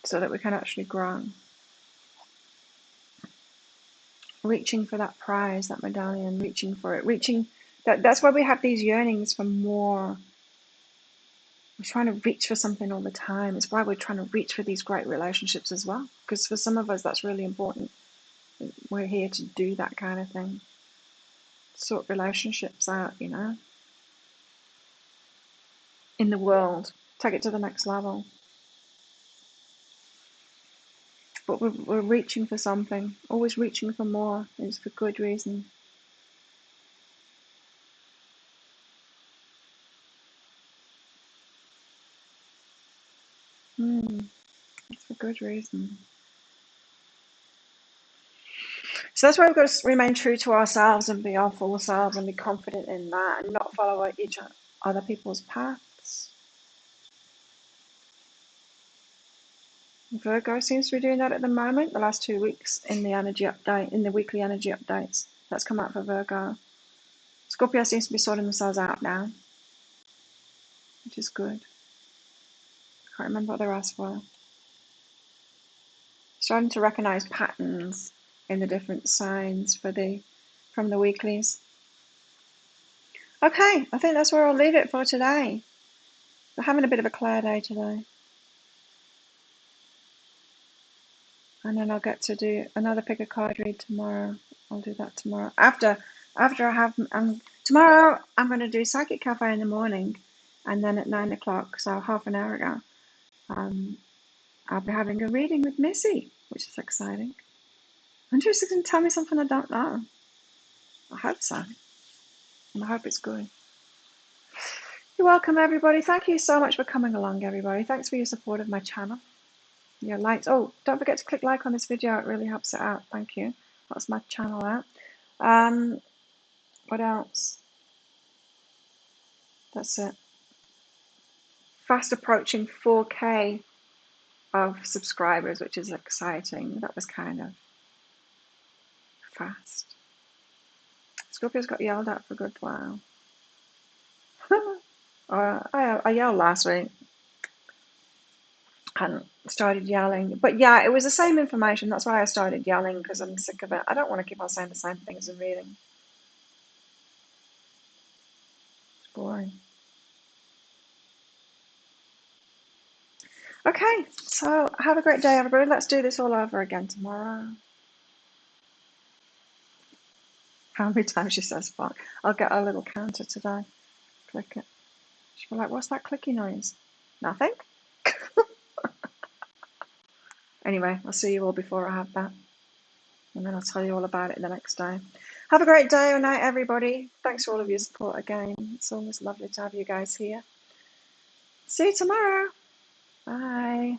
so that we can actually grow. Reaching for that prize, that medallion, reaching for it, that's why we have these yearnings for more. We're trying to reach for something all the time. It's why we're trying to reach for these great relationships as well, because for some of us that's really important. We're here to do that kind of thing, sort relationships out, in the world, take it to the next level. But we're reaching for something, always reaching for more. It's for good reason. It's for good reason. So that's why we've got to remain true to ourselves and be our full selves and be confident in that and not follow other people's paths. Virgo seems to be doing that at the moment, the last 2 weeks in the energy update, in the weekly energy updates. That's come out for Virgo. Scorpio seems to be sorting themselves out now, which is good. Can't remember what the rest were. Starting to recognize patterns in the different signs from the weeklies. Okay, I think that's where I'll leave it for today. We're having a bit of a clear day today. And then I'll get to do another pick a card read tomorrow. I'll do that tomorrow. After I have, tomorrow I'm going to do Psychic Cafe in the morning, and then at 9 o'clock, so half an hour ago, I'll be having a reading with Missy, which is exciting. I wonder if she's going to tell me something I don't know. I hope so. And I hope it's good. You're welcome, everybody. Thank you so much for coming along, everybody. Thanks for your support of my channel. Your likes. Oh, don't forget to click like on this video. It really helps it out. Thank you. That's my channel out. What else? That's it. Fast approaching 4K of subscribers, which is exciting. That was kind of fast. Scorpios got yelled at for a good while. I yelled last week and started yelling. But yeah, it was the same information. That's why I started yelling, because I'm sick of it. I don't want to keep on saying the same things and reading. It's boring. Okay, so have a great day, everybody. Let's do this all over again tomorrow. How many times she says fuck? I'll get a little counter today. Click it. She'll be like, what's that clicky noise? Nothing? Anyway, I'll see you all before I have that. And then I'll tell you all about it the next day. Have a great day or night, everybody. Thanks for all of your support again. It's always lovely to have you guys here. See you tomorrow. Bye.